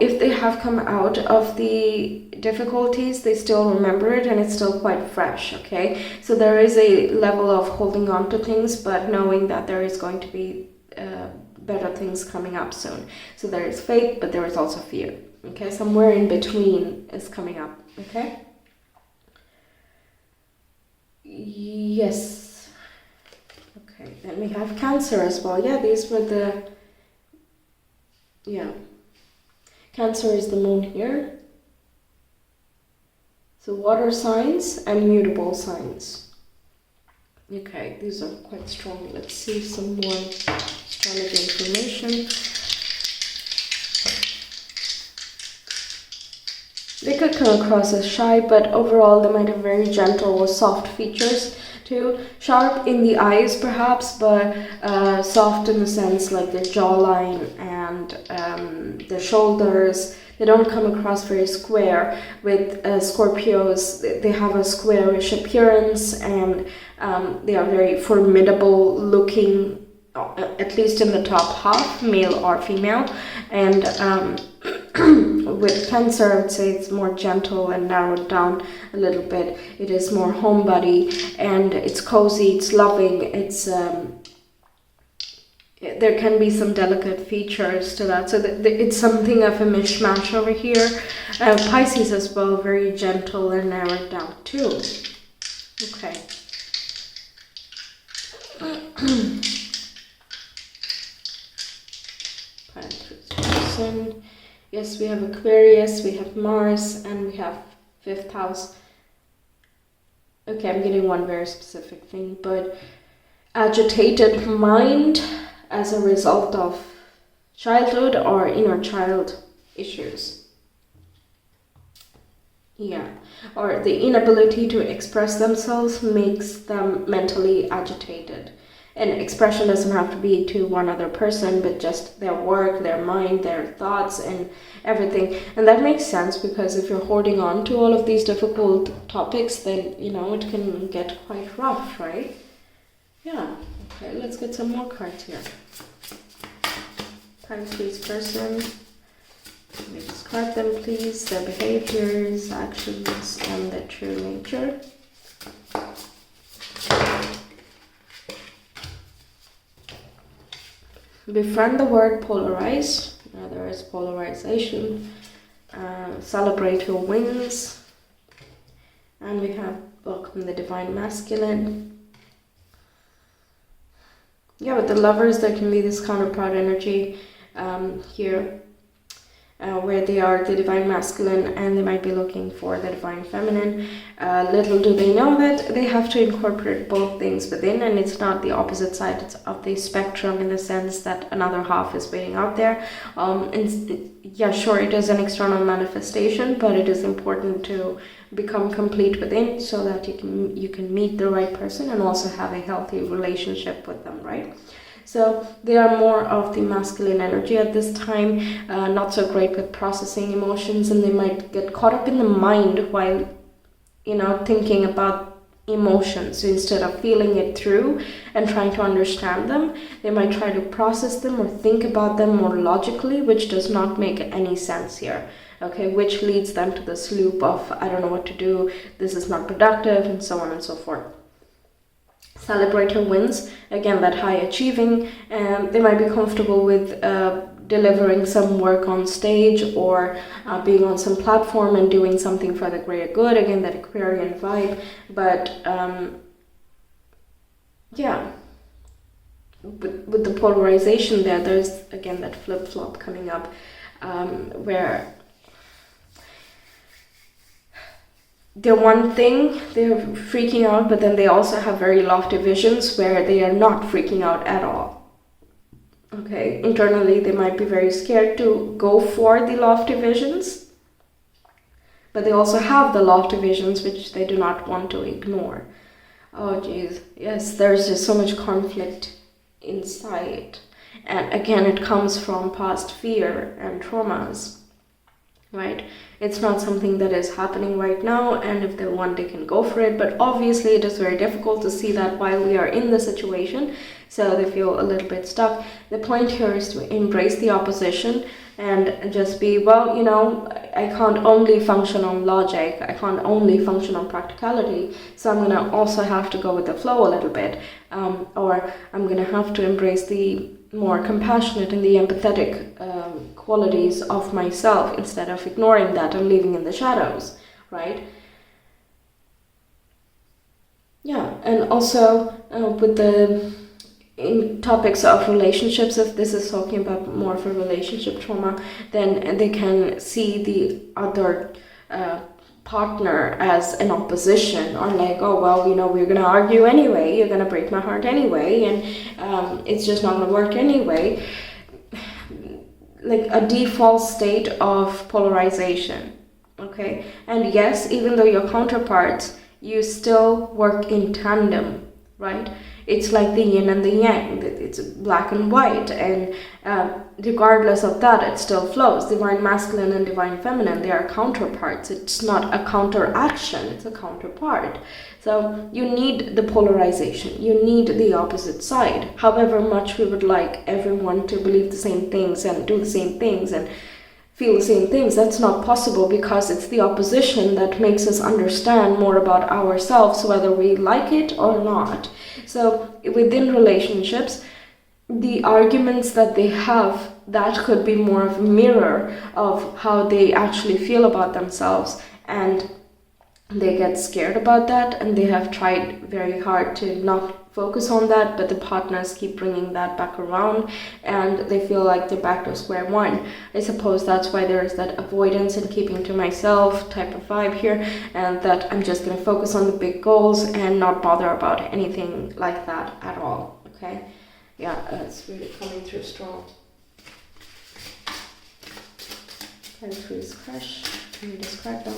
if they have come out of the difficulties, they still remember it and it's still quite fresh, okay? So there is a level of holding on to things, but knowing that there is going to be better things coming up soon. So there is faith, but there is also fear, okay? Somewhere in between is coming up, okay? Yes. Okay, then we have Cancer as well. Yeah, these were the... Yeah, Cancer is the moon here. So water signs and mutable signs. Okay, these are quite strong. Let's see some more astrology information. They could come across as shy, but overall they might have very gentle or soft features too. Sharp in the eyes perhaps, but soft in the sense like their jawline and their shoulders. They don't come across very square. With Scorpios, they have a squarish appearance, and they are very formidable looking, at least in the top half, male or female. And With Cancer, I would say it's more gentle and narrowed down a little bit. It is more homebody, and it's cozy, it's loving, it's there can be some delicate features to that, so it's something of a mishmash over here. Pisces as well, very gentle and narrowed down too. Okay. Sun. Yes, we have Aquarius, we have Mars, and we have 5th house. Okay, I'm getting one very specific thing, but agitated mind as a result of childhood or inner child issues. Yeah, or the inability to express themselves makes them mentally agitated. And expression doesn't have to be to one other person, but just their work, their mind, their thoughts, and everything. And that makes sense, because if you're holding on to all of these difficult topics, then, you know, it can get quite rough, right? Yeah. Okay, let's get some more cards here. Pisces person. Let me describe them, please. Their behaviors, actions, and their true nature. Befriend the word polarize. There is polarization. Celebrate your wins. And we have welcome the divine masculine. Yeah, with the lovers, there can be this counterpart energy here, where they are the divine masculine and they might be looking for the divine feminine. Little do they know that they have to incorporate both things within, and it's not the opposite side of the spectrum, in the sense that another half is waiting out there. Yeah, sure, it is an external manifestation, but it is important to become complete within, so that you can meet the right person and also have a healthy relationship with them, right? So they are more of the masculine energy at this time, not so great with processing emotions, and they might get caught up in the mind while, you know, thinking about emotions. So instead of feeling it through and trying to understand them, they might try to process them or think about them more logically, which does not make any sense here. Okay, which leads them to this loop of, I don't know what to do, this is not productive, and so on and so forth. Celebrate your wins. Again, that high achieving, they might be comfortable with delivering some work on stage, or being on some platform and doing something for the greater good. Again, that Aquarian vibe. But yeah, with the polarization there's again that flip-flop coming up, where they're one thing, they're freaking out, but then they also have very lofty visions where they are not freaking out at all. Okay, internally they might be very scared to go for the lofty visions, but they also have the lofty visions which they do not want to ignore. Oh geez, yes, there's just so much conflict inside. And again, it comes from past fear and traumas, right? It's not something that is happening right now, and if they want, they can go for it. But obviously, it is very difficult to see that while we are in the situation, so they feel a little bit stuck. The point here is to embrace the opposition and just be, well, you know, I can't only function on logic, I can't only function on practicality, so I'm gonna also have to go with the flow a little bit, or I'm gonna have to embrace the more compassionate and the empathetic qualities of myself, instead of ignoring that and living in the shadows, right? Yeah, and also with the in topics of relationships, if this is talking about more of a relationship trauma, then they can see the other partner as an opposition, or like, oh well, you know, we're gonna argue anyway, you're gonna break my heart anyway, and it's just not gonna work anyway. Like a default state of polarization. Okay, and yes, even though you're counterparts, you still work in tandem, right? It's like the yin and the yang, it's black and white, and regardless of that, it still flows. Divine masculine and divine feminine, they are counterparts. It's not a counteraction, it's a counterpart. So you need the polarization, you need the opposite side. However much we would like everyone to believe the same things and do the same things and feel the same things. That's not possible, because it's the opposition that makes us understand more about ourselves, whether we like it or not. So within relationships, the arguments that they have, that could be more of a mirror of how they actually feel about themselves, and they get scared about that, and they have tried very hard to not focus on that, but the partners keep bringing that back around, and they feel like they're back to square one. I suppose that's why there is that avoidance and keeping to myself type of vibe here, and that I'm just going to focus on the big goals and not bother about anything like that at all. Okay, yeah, it's really coming through strong. Countries crush. Can you describe them?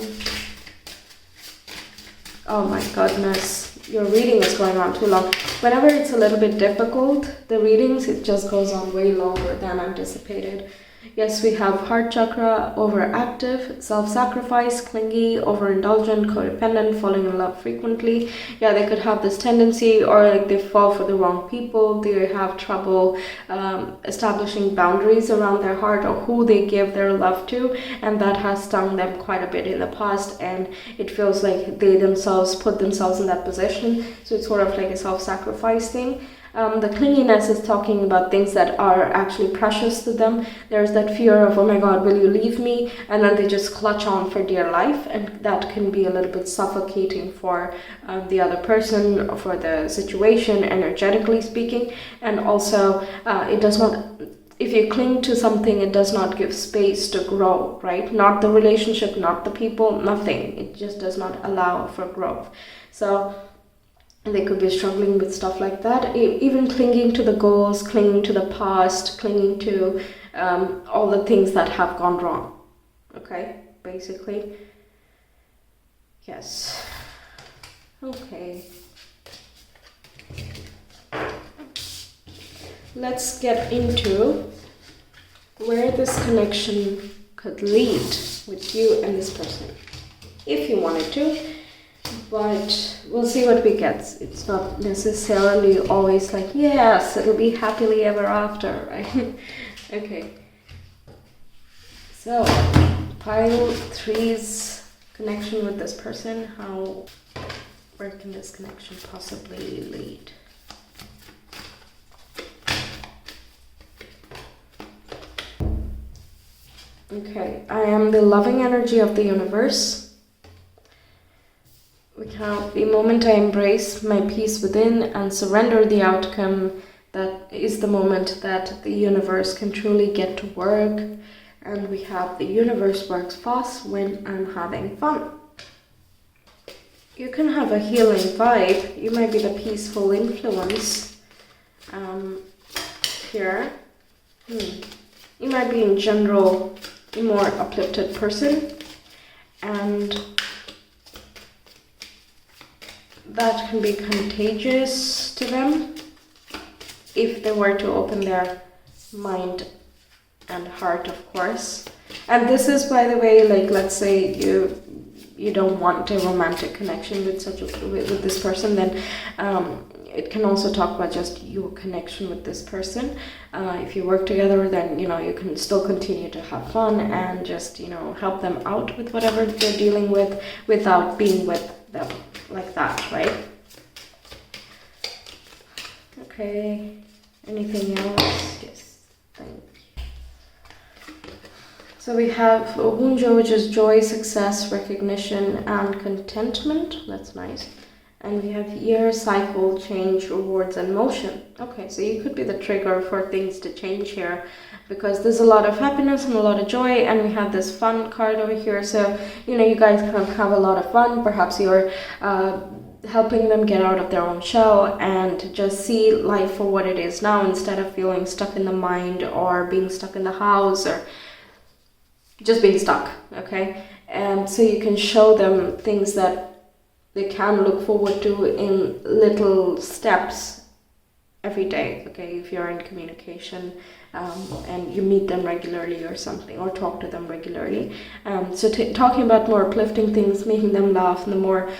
Oh my goodness, your reading is going on too long. Whenever it's a little bit difficult, the readings, it just goes on way longer than anticipated. Yes, we have heart chakra, overactive, self-sacrifice, clingy, overindulgent, codependent, falling in love frequently. Yeah, they could have this tendency, or like they fall for the wrong people. They have trouble establishing boundaries around their heart or who they give their love to, and that has stung them quite a bit in the past, and it feels like they themselves put themselves in that position. So it's sort of like a self-sacrifice thing. The clinginess is talking about things that are actually precious to them. There's that fear of, oh my god, will you leave me? And then they just clutch on for dear life, and that can be a little bit suffocating for the other person, for the situation, energetically speaking. And also, it does not, if you cling to something, it does not give space to grow, right? Not the relationship, not the people, nothing. It just does not allow for growth. So they could be struggling with stuff like that, even clinging to the goals, clinging to the past, clinging to all the things that have gone wrong. Okay, basically. Yes. Okay. Let's get into where this connection could lead with you and this person, if you wanted to. But we'll see what we get. It's not necessarily always like, yes, it'll be happily ever after, right? Okay. So, pile 3's connection with this person. Where can this connection possibly lead? Okay, I am the loving energy of the universe. We have the moment I embrace my peace within and surrender the outcome, that is the moment that the universe can truly get to work. And we have the universe works fast when I'm having fun. You can have a healing vibe. You might be the peaceful influence here. You might be in general a more uplifted person, and that can be contagious to them if they were to open their mind and heart, of course. And this is, by the way, like, let's say you don't want a romantic connection with with this person, then it can also talk about just your connection with this person. If you work together, then you can still continue to have fun and just help them out with whatever they're dealing with without being with them like that, right? Okay, anything else? Yes, thank you. So we have Wunjo, which is joy, success, recognition, and contentment. That's nice. And we have year, cycle, change, rewards, and motion. Okay, so you could be the trigger for things to change here, because there's a lot of happiness and a lot of joy, and we have this fun card over here. So you guys can have a lot of fun. Perhaps you're helping them get out of their own shell and just see life for what it is now, instead of feeling stuck in the mind or being stuck in the house or just being stuck. Okay, and so you can show them things that they can look forward to in little steps every day. Okay, if you're in communication and you meet them regularly or something, or talk to them regularly. So talking about more uplifting things, making them laugh, and the more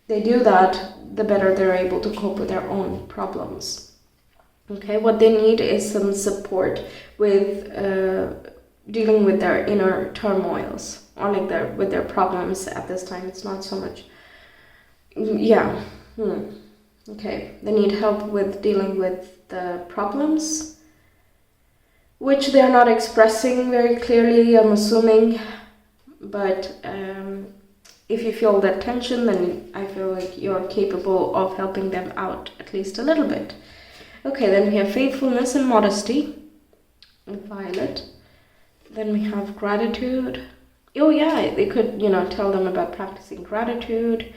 they do that, the better they're able to cope with their own problems. Okay, what they need is some support with dealing with their inner turmoils, or like with their problems at this time. It's not so much, yeah. Okay, they need help with dealing with the problems, which they're not expressing very clearly, I'm assuming. But if you feel that tension, then I feel like you're capable of helping them out at least a little bit. Okay, then we have faithfulness and modesty, violet. Then we have gratitude. Oh yeah, they could, tell them about practicing gratitude.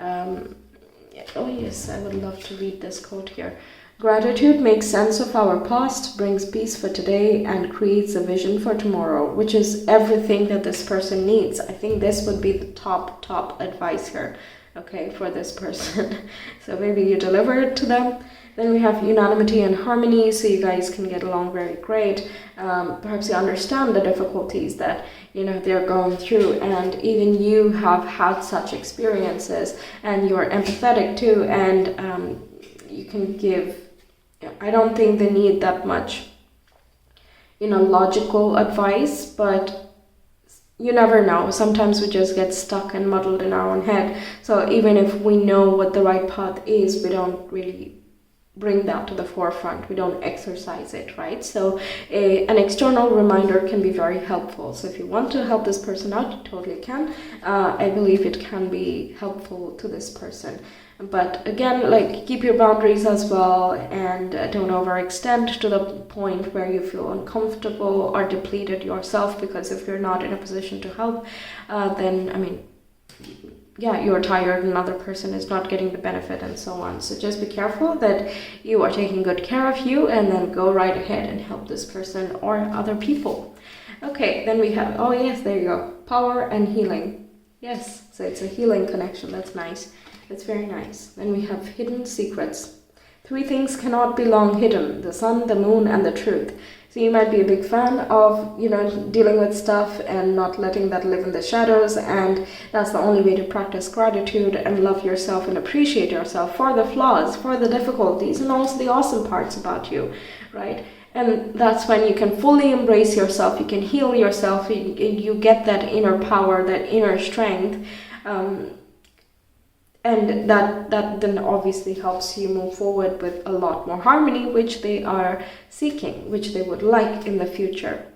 Oh yes, I would love to read this quote here. Gratitude makes sense of our past, brings peace for today, and creates a vision for tomorrow, which is everything that this person needs. I think this would be the top advice here, okay, for this person. So maybe you deliver it to them. Then we have unanimity and harmony, so you guys can get along very great. Perhaps you understand the difficulties that they're going through, and even you have had such experiences, and you're empathetic too, and you can give. I don't think they need that much, logical advice, but you never know. Sometimes we just get stuck and muddled in our own head. So even if we know what the right path is, we don't really bring that to the forefront. We don't exercise it, right? So an external reminder can be very helpful. So if you want to help this person out, you totally can. I believe it can be helpful to this person. But again, like, keep your boundaries as well, and don't overextend to the point where you feel uncomfortable or depleted yourself, because if you're not in a position to help, then, you're tired, and another person is not getting the benefit, and so on. So just be careful that you are taking good care of you, and then go right ahead and help this person or other people. Okay, then we have, oh yes, there you go, power and healing. Yes, so it's a healing connection. That's nice. That's very nice. Then we have hidden secrets. 3 things cannot be long hidden: the sun, the moon, and the truth. So you might be a big fan of, dealing with stuff and not letting that live in the shadows, and that's the only way to practice gratitude and love yourself and appreciate yourself for the flaws, for the difficulties, and also the awesome parts about you, right? And that's when you can fully embrace yourself, you can heal yourself, you get that inner power, that inner strength, and that then obviously helps you move forward with a lot more harmony, which they are seeking, which they would like in the future.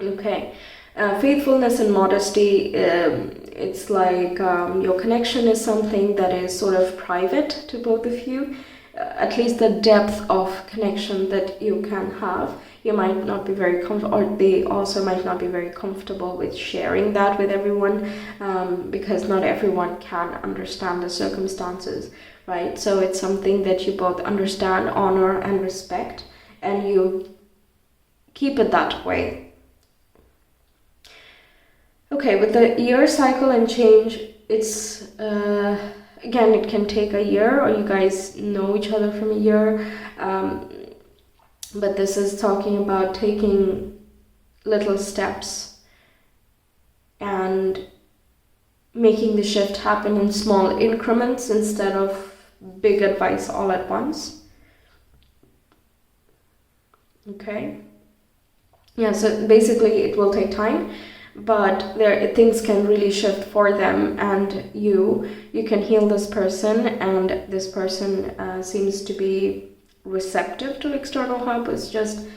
Okay, faithfulness and modesty, it's like your connection is something that is sort of private to both of you. At least the depth of connection that you can have, you might not be very comfortable, or they also might not be very comfortable with sharing that with everyone, because not everyone can understand the circumstances, right? So it's something that you both understand, honor, and respect, and you keep it that way. Okay, with the year cycle and change, it's again, it can take a year, or you guys know each other from a year, but this is talking about taking little steps and making the shift happen in small increments instead of big advice all at once. Okay, yeah, so basically it will take time, but things can really shift for them, and you can heal this person, and this person seems to be receptive to external help. It's just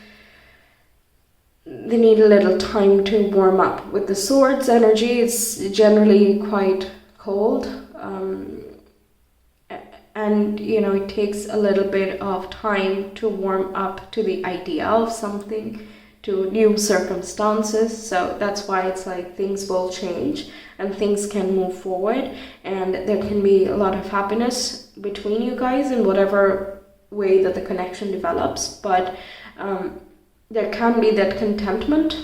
they need a little time to warm up. With the swords energy, it's generally quite cold, and it takes a little bit of time to warm up to the idea of something, to new circumstances. So that's why it's like things will change and things can move forward, and there can be a lot of happiness between you guys in whatever way that the connection develops, but there can be that contentment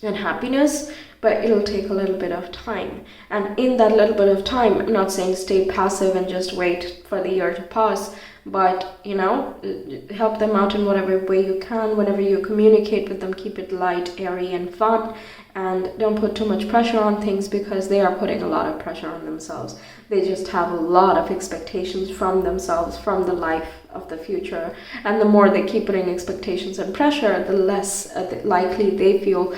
and happiness, but it'll take a little bit of time. And in that little bit of time, I'm not saying stay passive and just wait for the year to pass, but help them out in whatever way you can. Whenever you communicate with them, keep it light, airy, and fun, and don't put too much pressure on things, because they are putting a lot of pressure on themselves. They just have a lot of expectations from themselves, from the life of the future, and the more they keep putting expectations and pressure, the less likely they feel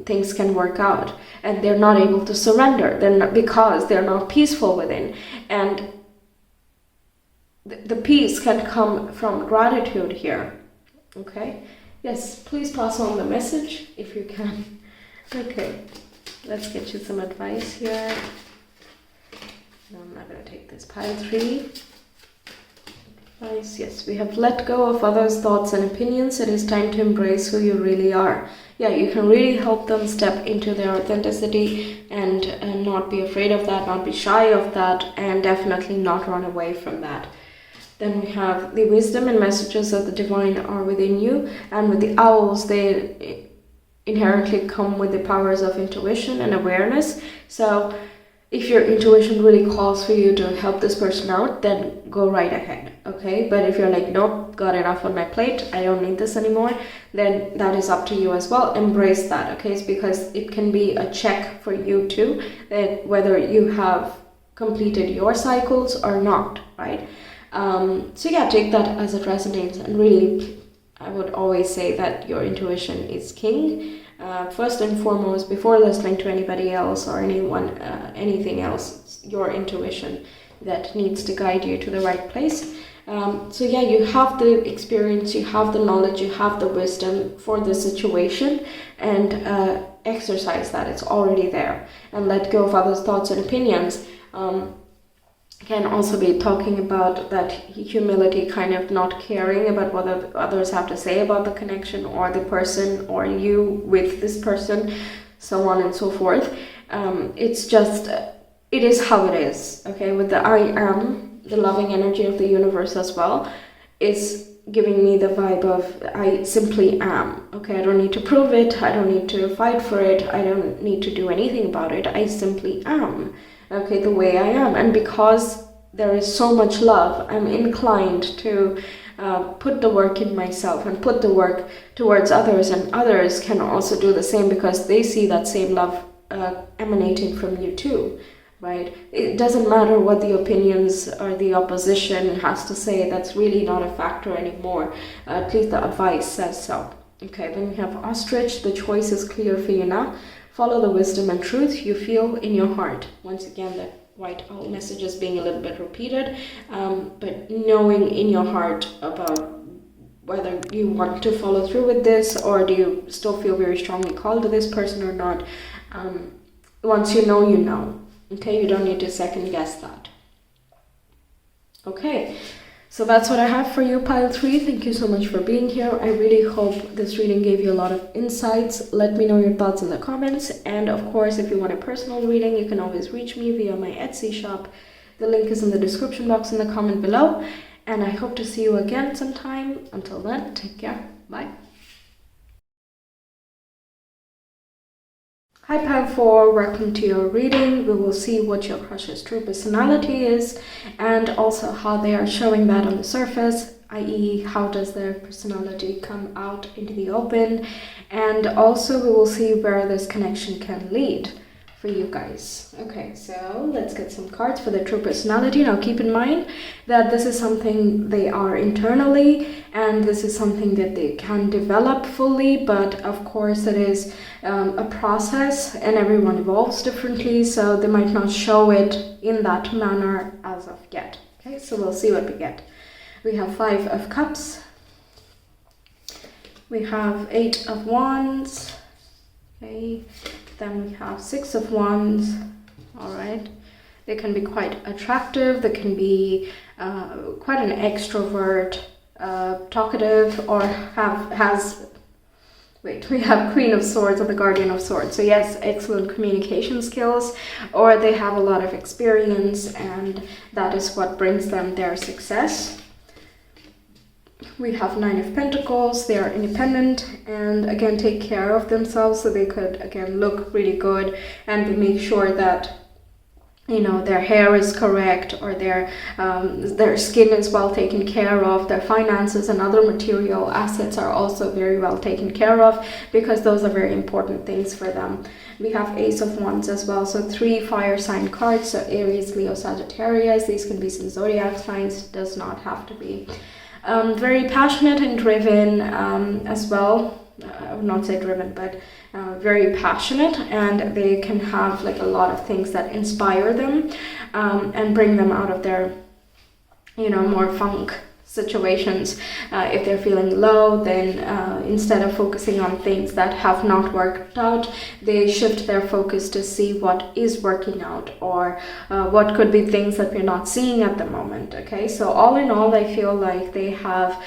things can work out, and they're not able to surrender. Because they're not peaceful within, and the peace can come from gratitude here. Okay, yes, please pass on the message if you can. Okay, let's get you some advice here. No, I'm not going to take this. Pile 3. Advice. Yes, we have let go of others' thoughts and opinions. It is time to embrace who you really are. Yeah, you can really help them step into their authenticity and not be afraid of that, not be shy of that, and definitely not run away from that. Then we have the wisdom and messages of the divine are within you. And with the owls, they inherently come with the powers of intuition and awareness. So if your intuition really calls for you to help this person out, then go right ahead, okay? But if you're like, nope, got enough on my plate, I don't need this anymore, then that is up to you as well. Embrace that, okay? It's because it can be a check for you too, that whether you have completed your cycles or not, right? So yeah, take that as it resonates, and really, I would always say that your intuition is king. First and foremost, before listening to anybody else or anything else, your intuition that needs to guide you to the right place. So yeah, you have the experience, you have the knowledge, you have the wisdom for the situation, and exercise that. It's already there, and let go of others' thoughts and opinions. Can also be talking about that humility, kind of not caring about what others have to say about the connection or the person or you with this person, so on and so forth. It's just, it is how it is, okay? With the I am, the loving energy of the universe as well, is giving me the vibe of I simply am, okay? I don't need to prove it, I don't need to fight for it, I don't need to do anything about it, I simply am. Okay, the way I am. And because there is so much love, I'm inclined to put the work in myself and put the work towards others, and others can also do the same because they see that same love emanating from you too, right? It doesn't matter what the opinions or the opposition has to say. That's really not a factor anymore. At least the advice says so. Okay, then we have ostrich. The choice is clear for you now. Follow the wisdom and truth you feel in your heart. Once again, that white owl message is being a little bit repeated, but knowing in your heart about whether you want to follow through with this, or do you still feel very strongly called to this person or not. Once you know, you know. Okay, you don't need to second guess that. Okay. So that's what I have for you, Pile 3. Thank you so much for being here. I really hope this reading gave you a lot of insights. Let me know your thoughts in the comments. And of course, if you want a personal reading, you can always reach me via my Etsy shop. The link is in the description box in the comment below. And I hope to see you again sometime. Until then, take care. Bye. Hi Pile 4, welcome to your reading. We will see what your crush's true personality is, and also how they are showing that on the surface, i.e. how does their personality come out into the open, and also we will see where this connection can lead for you guys. Okay, so let's get some cards for the true personality. Now keep in mind that this is something they are internally, and this is something that they can develop fully, but of course it is a process, and everyone evolves differently, so they might not show it in that manner as of yet. Okay, so we'll see what we get. We have 5 of Cups, we have 8 of Wands, okay, then we have 6 of Wands. All right, they can be quite attractive, they can be quite an extrovert, talkative, or we have Queen of Swords and the Guardian of Swords. So yes, excellent communication skills, or they have a lot of experience, and that is what brings them their success. We have 9 of Pentacles. They are independent and again take care of themselves, so they could again look really good, and they make sure that their hair is correct, or their skin is well taken care of, their finances and other material assets are also very well taken care of, because those are very important things for them. We have Ace of Wands as well, so 3 fire sign cards, so Aries, Leo, Sagittarius. These can be some zodiac signs, does not have to be. Very passionate and driven as well. I would not say driven, but very passionate, and they can have like a lot of things that inspire them and bring them out of their more funk situations. If they're feeling low, then instead of focusing on things that have not worked out, they shift their focus to see what is working out, or what could be things that we're not seeing at the moment. Okay, so all in all, I feel like they have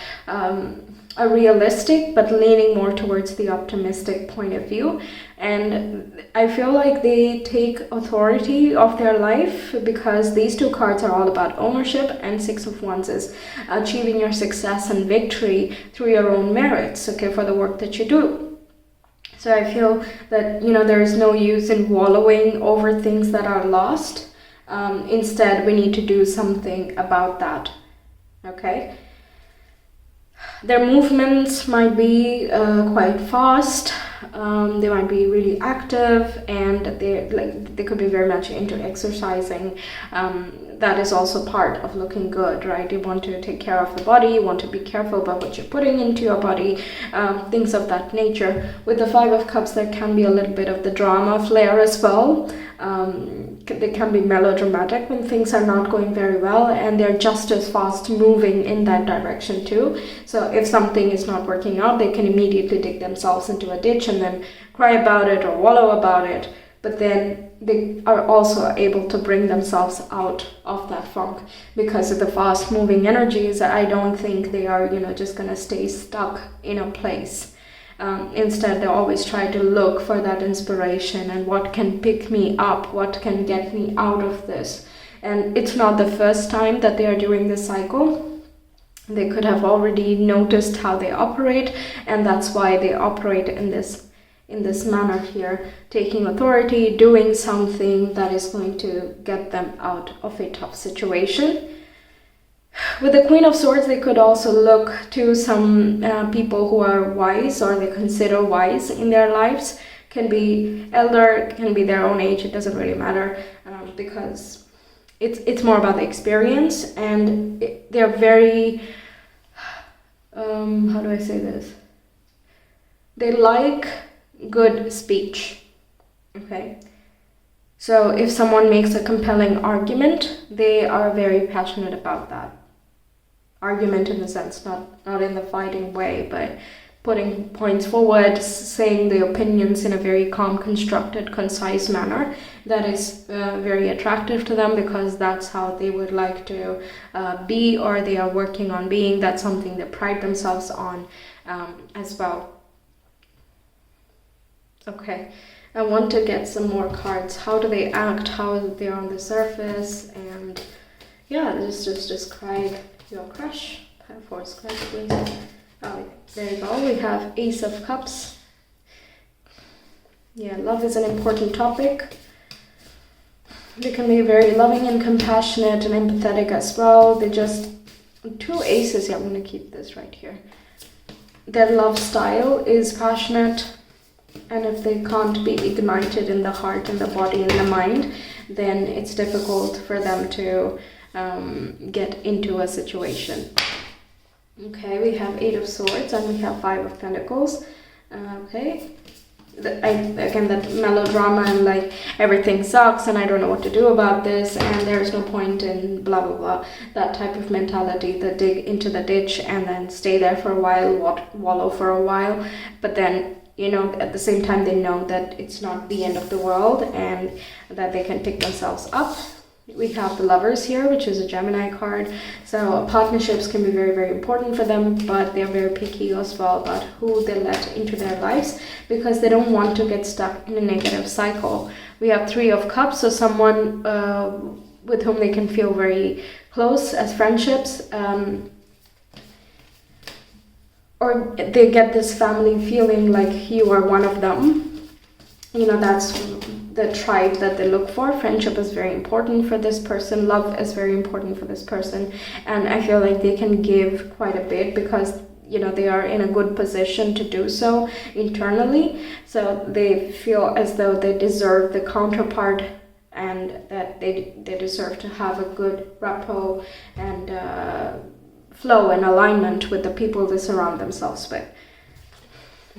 a realistic but leaning more towards the optimistic point of view, and I feel like they take authority of their life, because these 2 cards are all about ownership, and 6 of Wands is achieving your success and victory through your own merits, okay, for the work that you do. So I feel that there is no use in wallowing over things that are lost. Instead, we need to do something about that. Okay. Their movements might be quite fast. They might be really active, and they could be very much into exercising. That is also part of looking good, right? You want to take care of the body, you want to be careful about what you're putting into your body, things of that nature. With the 5 of Cups, there can be a little bit of the drama flair as well. They can be melodramatic when things are not going very well, and they're just as fast moving in that direction too. So if something is not working out, they can immediately dig themselves into a ditch and then cry about it or wallow about it. But then they are also able to bring themselves out of that funk, because of the fast moving energies. I don't think they are just gonna stay stuck in a place. Instead, they always try to look for that inspiration and what can pick me up, what can get me out of this. And it's not the first time that they are doing this cycle. They could have already noticed how they operate, and that's why they operate in this manner here, taking authority, doing something that is going to get them out of a tough situation. With the Queen of Swords, they could also look to some people who are wise, or they consider wise in their lives. Can be elder, can be their own age, it doesn't really matter, because it's more about the experience, and they're very, how do I say this? They like good speech, okay? So if someone makes a compelling argument, they are very passionate about that. Argument in the sense, not in the fighting way, but putting points forward, saying the opinions in a very calm, constructed, concise manner. That is very attractive to them, because that's how they would like to be, or they are working on being. That's something they pride themselves on as well. Okay, I want to get some more cards. How do they act? How they're on the surface? And yeah, just describe your crush. Force crush, please. Oh, there you go. We have Ace of Cups. Yeah, love is an important topic. They can be very loving and compassionate and empathetic as well. They just 2 aces. Yeah, I'm going to keep this right here. Their love style is passionate. And if they can't be ignited in the heart and the body and the mind, then it's difficult for them to get into a situation. Okay, we have 8 of Swords and we have 5 of Pentacles. Okay, again, that melodrama and like everything sucks and I don't know what to do about this and there's no point in blah blah blah, that type of mentality, that dig into the ditch and then stay there for a while, wallow for a while, but then at the same time they know that it's not the end of the world and that they can pick themselves up. We have the Lovers here, which is a Gemini card. So partnerships can be very, very important for them, but they're very picky as well about who they let into their lives because they don't want to get stuck in a negative cycle. We have 3 of Cups, so someone with whom they can feel very close as friendships, or they get this family feeling like you are one of them. That's the tribe that they look for. Friendship is very important for this person. Love is very important for this person. And I feel like they can give quite a bit because, they are in a good position to do so internally. So they feel as though they deserve the counterpart and that they deserve to have a good rapport and flow and alignment with the people they surround themselves with.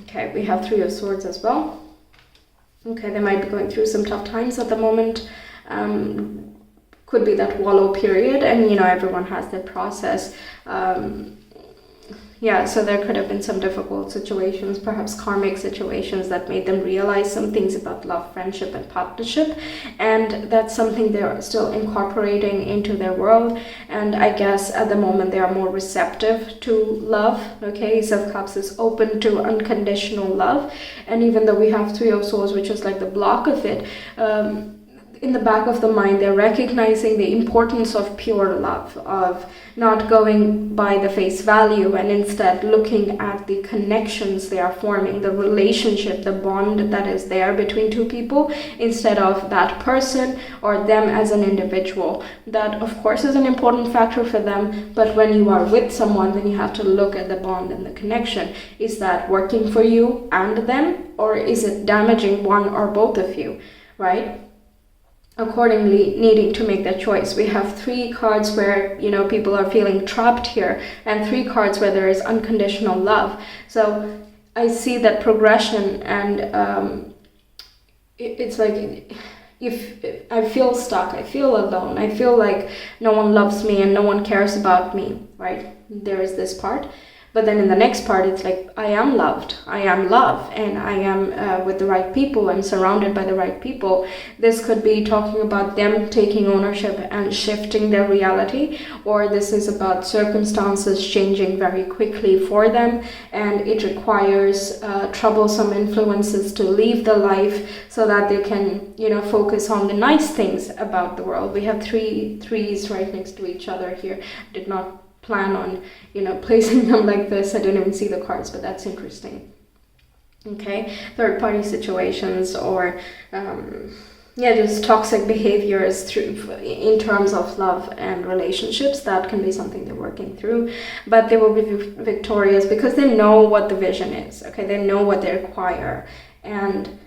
Okay, we have Three of Swords as well. Okay, they might be going through some tough times at the moment. Could be that wallow period, and everyone has their process. So there could have been some difficult situations, perhaps karmic situations that made them realize some things about love, friendship, and partnership. And that's something they're still incorporating into their world. And I guess at the moment they are more receptive to love. Okay, Ace of Cups is open to unconditional love. And even though we have Three of Swords, which is like the block of it, in the back of the mind, they're recognizing the importance of pure love, of not going by the face value and instead looking at the connections they are forming, the relationship, the bond that is there between two people, instead of that person or them as an individual. That, of course, is an important factor for them, but when you are with someone, then you have to look at the bond and the connection. Is that working for you and them, or is it damaging one or both of you, right? Accordingly, needing to make that choice. We have 3 cards where people are feeling trapped here, and 3 cards where there is unconditional love. So I see that progression, and it's like, if I feel stuck, I feel alone, I feel like no one loves me and no one cares about me, right? There is this part. But then in the next part, it's like, I am loved, I am love, and I am with the right people, I'm surrounded by the right people. This could be talking about them taking ownership and shifting their reality, or this is about circumstances changing very quickly for them, and it requires troublesome influences to leave the life so that they can, focus on the nice things about the world. We have 3 trees right next to each other here. Did not plan on placing them like this. I didn't even see the cards, but that's interesting. Okay, third party situations, or just toxic behaviors in terms of love and relationships. That can be something they're working through, but they will be victorious because they know what the vision is. Okay, they know what they require, and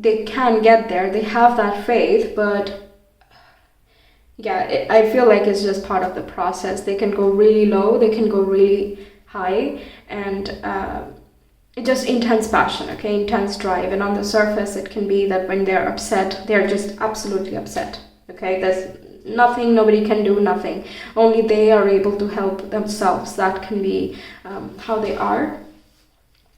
they can get there. They have that faith, but I feel like it's just part of the process. They can go really low, they can go really high, and just intense passion, okay, intense drive. And on the surface, it can be that when they're upset, they're just absolutely upset, okay? There's nothing, nobody can do nothing. Only they are able to help themselves. That can be how they are.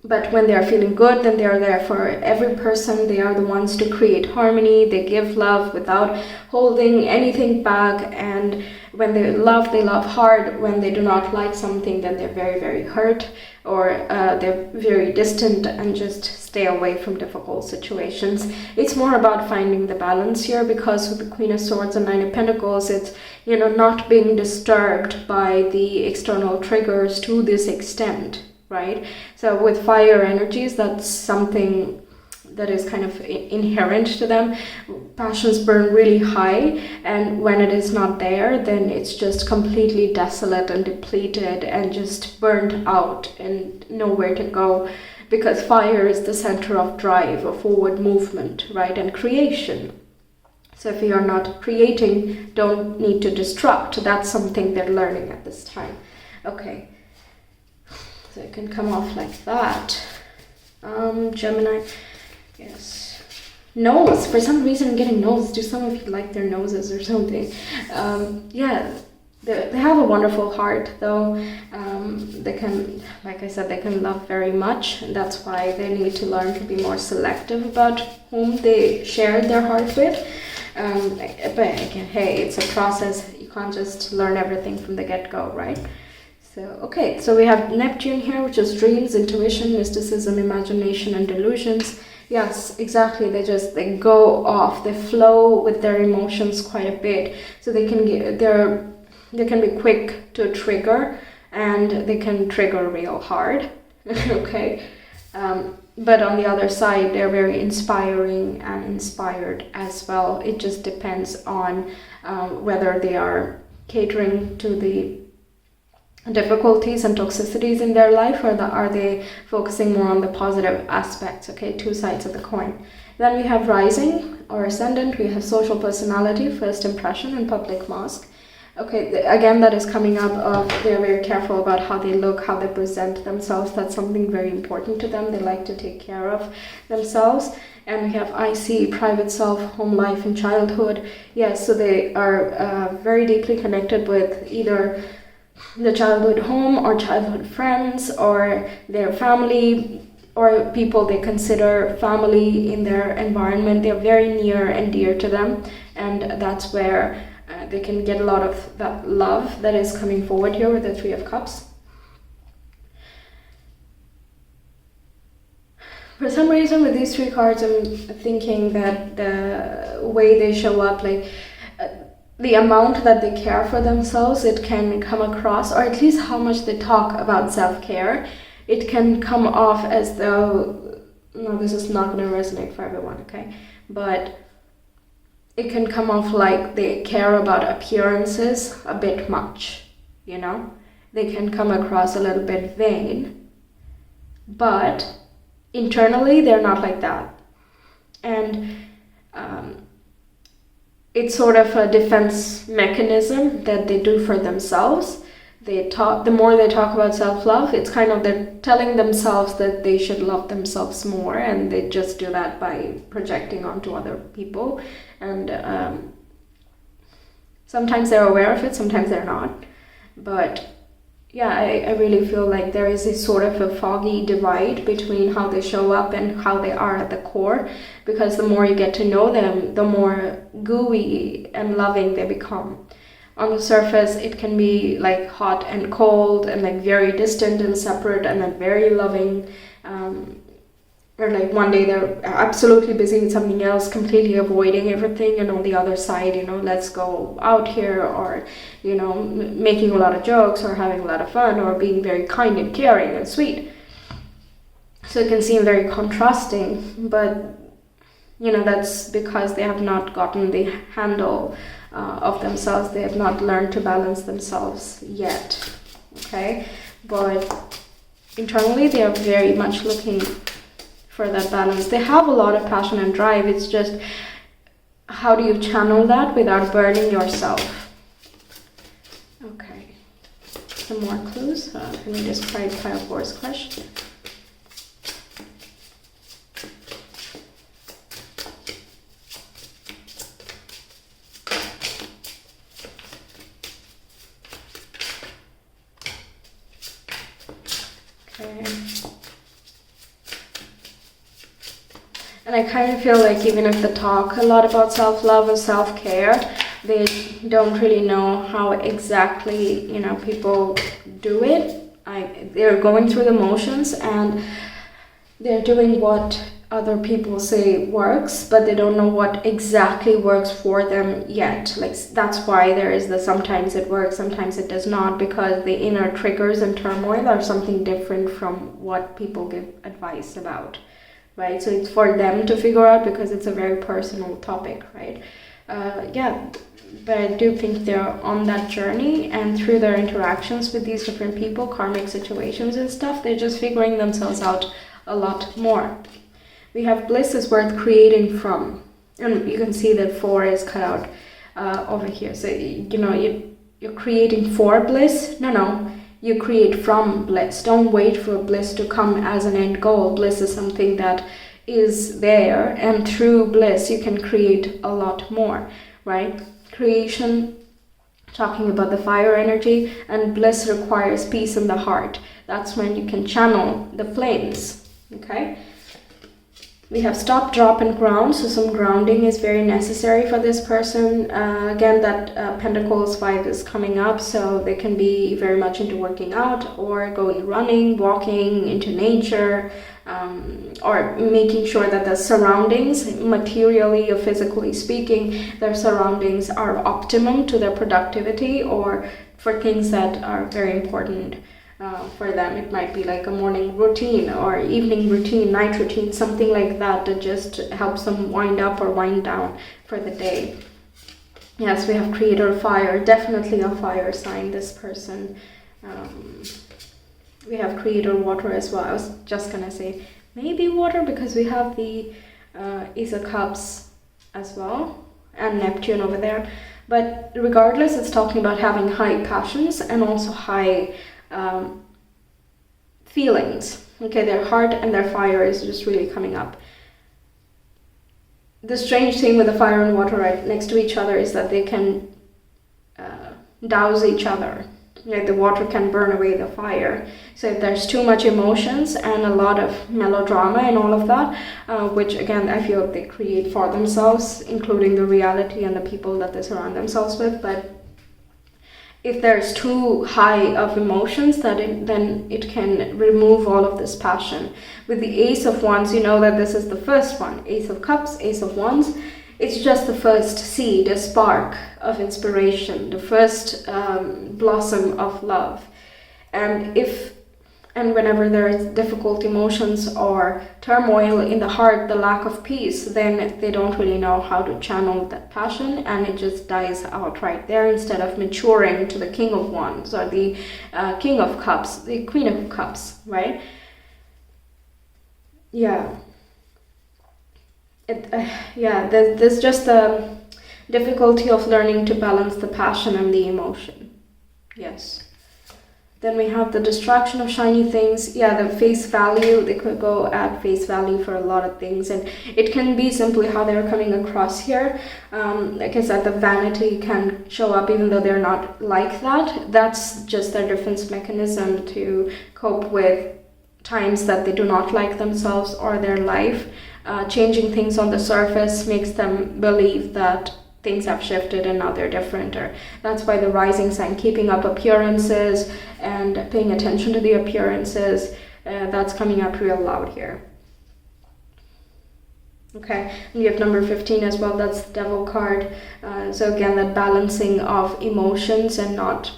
But when they are feeling good, then they are there for every person. They are the ones to create harmony. They give love without holding anything back. And when they love hard. When they do not like something, then they're very, very hurt, or they're very distant and just stay away from difficult situations. It's more about finding the balance here, because with the Queen of Swords and Nine of Pentacles, it's, not being disturbed by the external triggers to this extent. Right? So with fire energies, that's something that is kind of inherent to them. Passions burn really high, and when it is not there, then it's just completely desolate and depleted and just burnt out and nowhere to go, because fire is the center of drive, of forward movement, right, and creation. So if you are not creating, don't need to destruct. That's something they're learning at this time. Okay. So it can come off like that. Gemini, yes. Nose, for some reason I'm getting nose. Do some of you like their noses or something? They have a wonderful heart, though. They can, like I said, they can love very much. And that's why they need to learn to be more selective about whom they share their heart with. But again, hey, it's a process. You can't just learn everything from the get-go, right? So, okay, so we have Neptune here, which is dreams, intuition, mysticism, imagination, and delusions. Yes, exactly. They go off. They flow with their emotions quite a bit. So they can be quick to trigger, and they can trigger real hard. Okay. but on the other side, they're very inspiring and inspired as well. It just depends on whether they are catering to the difficulties and toxicities in their life, or are they focusing more on the positive aspects. Okay, two sides of the coin. Then we have rising or ascendant, we have social personality, first impression, and public mask. Okay, again, that is coming up of they're very careful about how they look, how they present themselves. That's something very important to them. They like to take care of themselves. And we have IC, private self, home life, and childhood. Yes, so they are very deeply connected with either the childhood home or childhood friends or their family or people they consider family in their environment. They're very near and dear to them, and that's where they can get a lot of that love that is coming forward here with the Three of Cups. For some reason with these three cards, I'm thinking that the way they show up, like the amount that they care for themselves, it can come across, or at least how much they talk about self-care, it can come off as though, no, this is not going to resonate for everyone, okay? But it can come off like they care about appearances a bit much, you know? They can come across a little bit vain, but internally they're not like that. And it's sort of a defense mechanism that they do for themselves. The more they talk about self-love, it's kind of they're telling themselves that they should love themselves more, and they just do that by projecting onto other people. And sometimes they're aware of it, sometimes they're not. But yeah, I really feel like there is a sort of a foggy divide between how they show up and how they are at the core, because the more you get to know them, the more gooey and loving they become. On the surface, it can be like hot and cold and like very distant and separate, and then very loving. Or like one day they're absolutely busy with something else, completely avoiding everything, and on the other side, you know, let's go out here, or, you know, making a lot of jokes or having a lot of fun or being very kind and caring and sweet. So it can seem very contrasting, but, you know, that's because they have not gotten the handle of themselves. They have not learned to balance themselves yet, okay? But internally, they are very much looking for that balance. They have a lot of passion and drive. It's just, how do you channel that without burning yourself? Okay, some more clues. Let me just try Pile Force question. Okay. And I kind of feel like even if they talk a lot about self-love and self-care, they don't really know how exactly, you know, people do it. They're going through the motions and they're doing what other people say works, but they don't know what exactly works for them yet. Like, that's why there is the sometimes it works, sometimes it does not, because the inner triggers and turmoil are something different from what people give advice about. Right, so it's for them to figure out, because it's a very personal topic, right? Yeah, but I do think they're on that journey, and through their interactions with these different people, karmic situations and stuff, they're just figuring themselves out a lot more. We have bliss is worth creating from, and you can see that 4 is cut out over here. So, you know, you're creating for bliss. No. You create from bliss. Don't wait for bliss to come as an end goal. Bliss is something that is there, and through bliss you can create a lot more, right? Creation, talking about the fire energy, and bliss requires peace in the heart. That's when you can channel the flames, okay? We have stop, drop, and ground. So some grounding is very necessary for this person. Again, that Pentacles 5 is coming up, so they can be very much into working out or going running, walking into nature, or making sure that the surroundings, materially or physically speaking, their surroundings are optimum to their productivity or for things that are very important For them, it might be like a morning routine or evening routine, night routine, something like that that just helps them wind up or wind down for the day. Yes, we have creator fire, definitely a fire sign, this person. We have creator water as well. I was just gonna say maybe water because we have the Ace of Cups as well and Neptune over there. But regardless, it's talking about having high passions and also high feelings. Okay, their heart and their fire is just really coming up. The strange thing with the fire and water right next to each other is that they can douse each other. Like the water can burn away the fire. So if there's too much emotions and a lot of melodrama and all of that, which again I feel they create for themselves, including the reality and the people that they surround themselves with. But if there's too high of emotions, then it can remove all of this passion. With the Ace of Wands, you know that this is the first one. Ace of Cups, Ace of Wands. It's just the first seed, a spark of inspiration, the first blossom of love. And whenever there is difficult emotions or turmoil in the heart, the lack of peace, then they don't really know how to channel that passion, and it just dies out right there instead of maturing to the King of Wands or the King of Cups, the Queen of Cups, right? Yeah. There's just a difficulty of learning to balance the passion and the emotion. Yes. Then we have the distraction of shiny things. Yeah, the face value. They could go at face value for a lot of things, and it can be simply how they're coming across here. Like I said, the vanity can show up even though they're not like that. That's just their defense mechanism to cope with times that they do not like themselves or their life. Changing things on the surface makes them believe that things have shifted and now they're different. Or that's why the rising sign, keeping up appearances and paying attention to the appearances, that's coming up real loud here. Okay, and you have number 15 as well, that's the Devil card. So again, that balancing of emotions and not...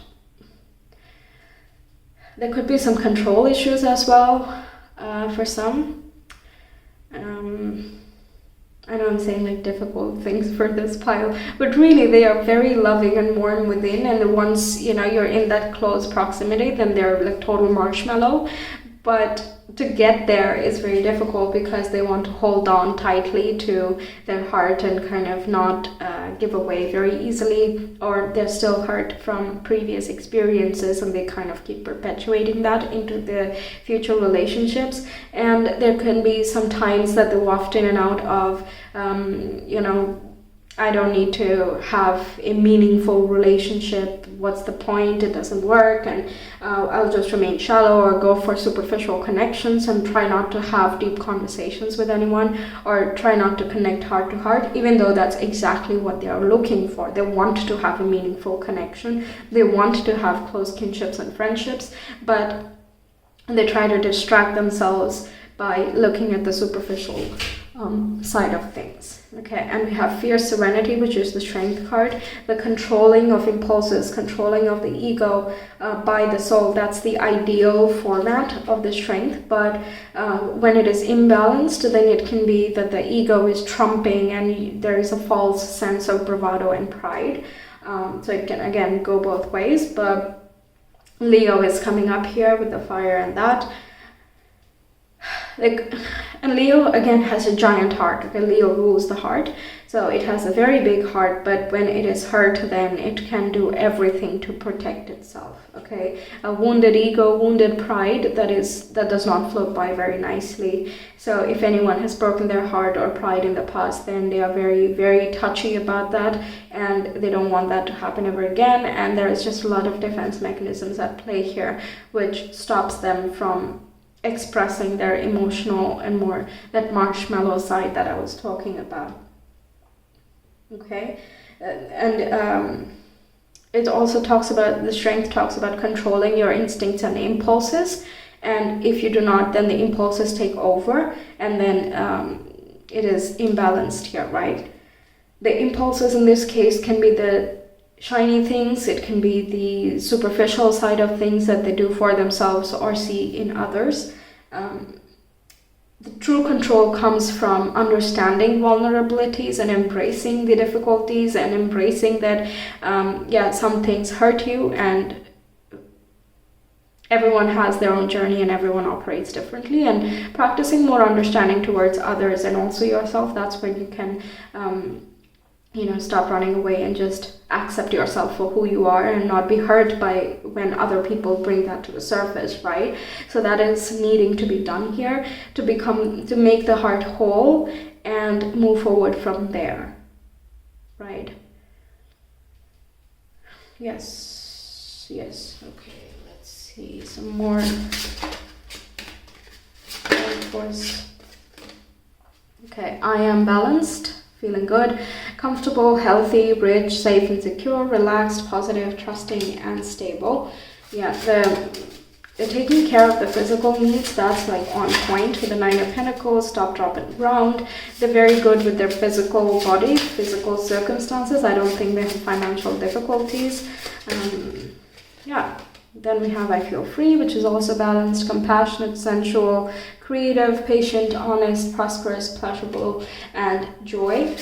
There could be some control issues as well for some. I know I'm saying like difficult things for this pile, but really they are very loving and warm within, and once you know you're in that close proximity, then they're like total marshmallow. But to get there is very difficult because they want to hold on tightly to their heart and kind of not give away very easily, or they're still hurt from previous experiences and they kind of keep perpetuating that into the future relationships. And there can be some times that they waft in and out of I don't need to have a meaningful relationship. What's the point? It doesn't work, and I'll just remain shallow or go for superficial connections and try not to have deep conversations with anyone or try not to connect heart to heart, even though that's exactly what they are looking for. They want to have a meaningful connection. They want to have close kinships and friendships, but they try to distract themselves by looking at the superficial side of things. Okay, and we have fierce serenity, which is the strength card, the controlling of impulses, controlling of the ego by the soul. That's the ideal format of the strength, but when it is imbalanced, then it can be that the ego is trumping and there is a false sense of bravado and pride. So it can again go both ways, but Leo is coming up here with the fire and that. And Leo again has a giant heart. Okay, Leo rules the heart, so it has a very big heart, but when it is hurt, then it can do everything to protect itself. Okay, a wounded ego, wounded pride, that does not float by very nicely. So if anyone has broken their heart or pride in the past, then they are very, very touchy about that, and they don't want that to happen ever again. And there is just a lot of defense mechanisms at play here, which stops them from expressing their emotional and more that marshmallow side that I was talking about. Okay, and it also talks about, the strength talks about controlling your instincts and impulses, and if you do not, then the impulses take over, and then it is imbalanced here, right? The impulses in this case can be the shiny things, it can be the superficial side of things that they do for themselves or see in others. The true control comes from understanding vulnerabilities and embracing the difficulties and embracing that, some things hurt you, and everyone has their own journey and everyone operates differently, and practicing more understanding towards others and also yourself. That's when you can stop running away and just accept yourself for who you are and not be hurt by when other people bring that to the surface, right? So that is needing to be done here to make the heart whole and move forward from there, right? Yes, okay, let's see some more. Of course. Okay, I am balanced, feeling good, comfortable, healthy, rich, safe and secure, relaxed, positive, trusting and stable. Yeah, they're taking care of the physical needs. That's like on point with the Nine of Pentacles, stop, drop and ground. They're very good with their physical body, physical circumstances. I don't think they have financial difficulties. Then we have I feel free, which is also balanced, compassionate, sensual, creative, patient, honest, prosperous, pleasurable, and joy.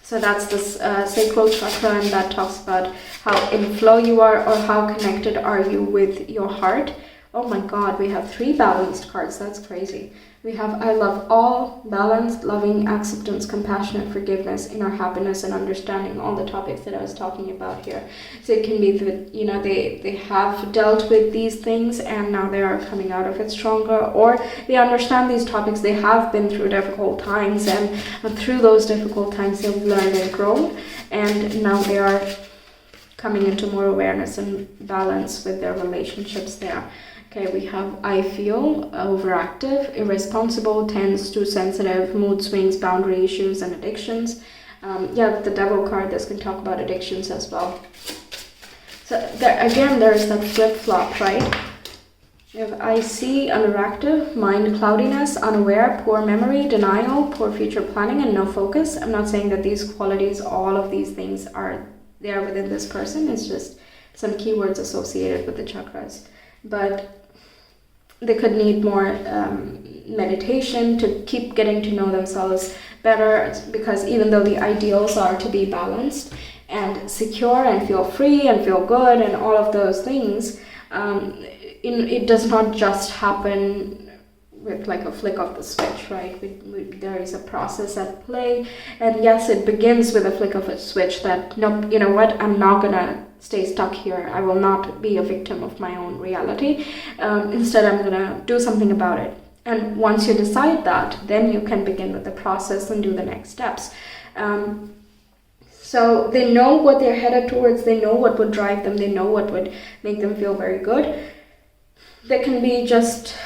So that's this sacral chakra, and that talks about how in flow you are, or how connected are you with your heart. Oh my God, we have 3 balanced cards. That's crazy. We have I love all, balanced, loving, acceptance, compassionate, forgiveness, inner happiness, and understanding, all the topics that I was talking about here. So it can be that, they have dealt with these things and now they are coming out of it stronger, or they understand these topics, they have been through difficult times, and through those difficult times they've learned and grown, and now they are coming into more awareness and balance with their relationships there. Okay, we have I feel, overactive, irresponsible, tense, too sensitive, mood swings, boundary issues, and addictions. The Devil card, this can talk about addictions as well. So there is that flip-flop, right? You have I see, underactive, mind cloudiness, unaware, poor memory, denial, poor future planning, and no focus. I'm not saying that these qualities, all of these things are there within this person. It's just some keywords associated with the chakras. But they could need more meditation to keep getting to know themselves better, because even though the ideals are to be balanced and secure and feel free and feel good and all of those things, it does not just happen with like a flick of the switch, right? There is a process at play, and yes, it begins with a flick of a switch that, nope, you know what, I'm not gonna stay stuck here. I will not be a victim of my own reality. Instead, I'm gonna do something about it. And once you decide that, then you can begin with the process and do the next steps. So they know what they're headed towards, they know what would drive them, they know what would make them feel very good. There can be just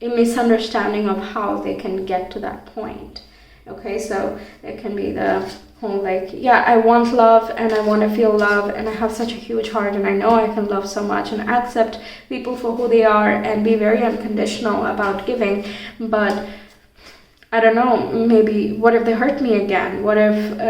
a misunderstanding of how they can get to that point. Okay, so it can be the whole like, yeah, I want love and I want to feel love and I have such a huge heart and I know I can love so much and accept people for who they are and be very unconditional about giving, but I don't know, maybe what if they hurt me again? What if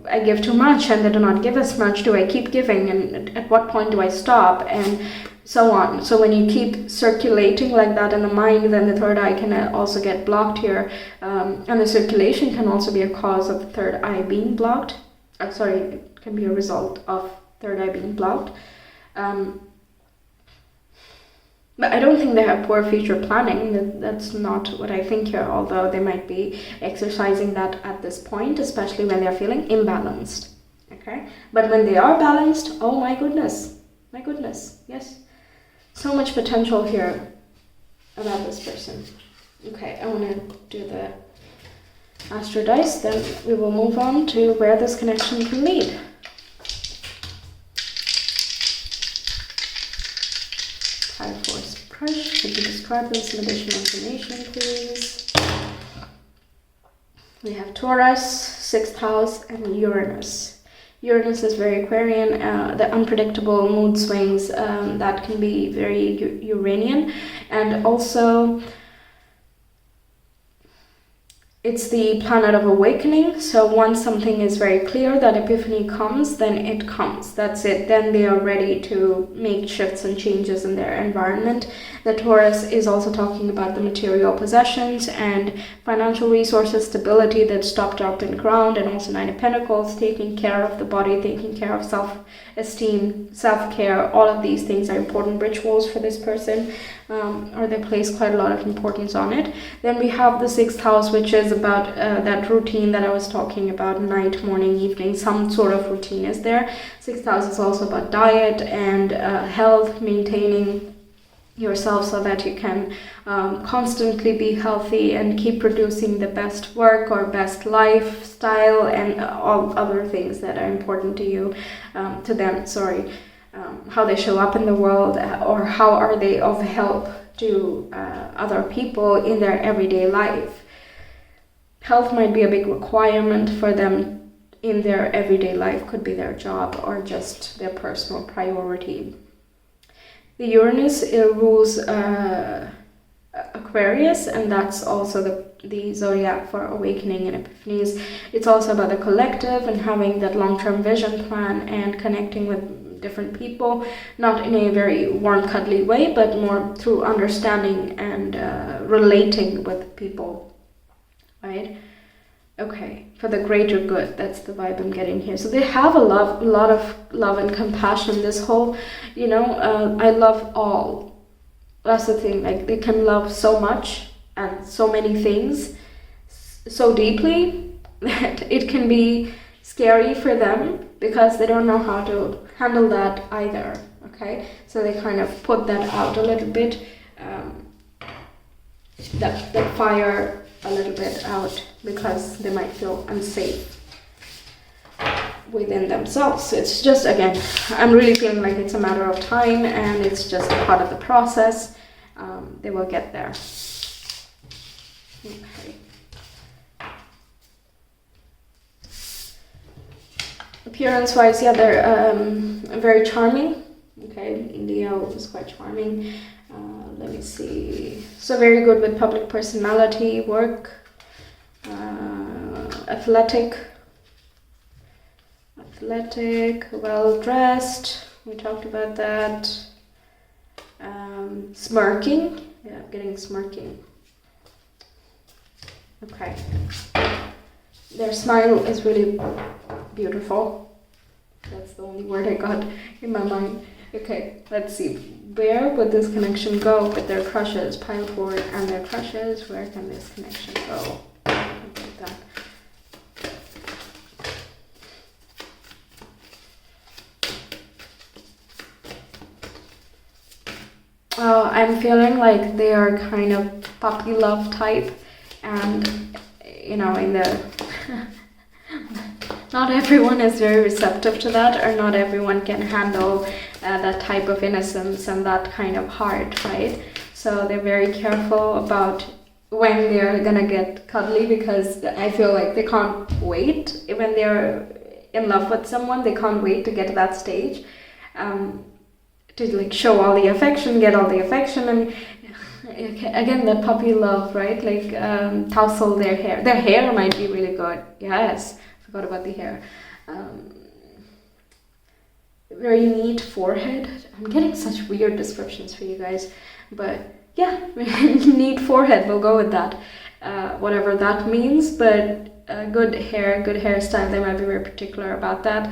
I give too much and they do not give as much? Do I keep giving, and at what point do I stop, and so on? So when you keep circulating like that in the mind, then the third eye can also get blocked here, and the circulation can also be a cause of the third eye being blocked. It can be a result of third eye being blocked. But I don't think they have poor future planning. That's not what I think here, although they might be exercising that at this point, especially when they're feeling imbalanced. Okay? But when they are balanced, oh my goodness, yes. So much potential here about this person. Okay, I want to do the Astro Dice, then we will move on to where this connection can lead. High Force Crush, could you describe this some additional information, please? We have Taurus, 6th house, and Uranus. Uranus is very Aquarian, the unpredictable mood swings, that can be very Uranian, and also it's the planet of awakening. So once something is very clear, that epiphany comes, then it comes. That's it. Then they are ready to make shifts and changes in their environment. The Taurus is also talking about the material possessions and financial resources, stability that's stopped up in ground, and also Nine of Pentacles, taking care of the body, taking care of self-esteem, self-care. All of these things are important rituals for this person, or they place quite a lot of importance on it. Then we have the 6th house, which is about that routine that I was talking about, night, morning, evening, some sort of routine is there. 6th house is also about diet and health, maintaining yourself so that you can constantly be healthy and keep producing the best work or best lifestyle and all other things that are important to you, to them, how they show up in the world, or how are they of help to other people in their everyday life. Health might be a big requirement for them in their everyday life, could be their job or just their personal priority. The Uranus rules Aquarius, and that's also the zodiac for awakening and epiphanies. It's also about the collective and having that long-term vision plan and connecting with different people, not in a very warm, cuddly way, but more through understanding and relating with people. Right? Okay, for the greater good, that's the vibe I'm getting here. So they have a lot of love and compassion. This whole, I love all. That's the thing, like they can love so much and so many things so deeply that it can be scary for them because they don't know how to handle that either. Okay, so they kind of put that out a little bit, that fire a little bit out, because they might feel unsafe within themselves. It's just, again, I'm really feeling like it's a matter of time and it's just a part of the process. They will get there. Okay. Appearance wise, yeah, they're very charming. Okay, Leo is quite charming. Let me see. So very good with public personality, work, athletic, well dressed. We talked about that. Smirking. Yeah, getting smirking. Okay. Their smile is really beautiful. That's the only word I got in my mind. Okay, let's see. Where would this connection go with their crushes? Pile forward and their crushes. Where can this connection go? Like that. Oh, I'm feeling like they are kind of puppy love type, and in the not everyone is very receptive to that, or not everyone can handle that type of innocence and that kind of heart, right? So they're very careful about when they're gonna get cuddly, because I feel like they can't wait. When they're in love with someone, they can't wait to get to that stage, to like show all the affection, get all the affection, and again, the puppy love, right? Like tousle their hair. Their hair might be really good. Yes, forgot about the hair. Very neat forehead. I'm getting such weird descriptions for you guys, but yeah, neat forehead. We'll go with that. Whatever that means, but good hair, good hairstyle. They might be very particular about that.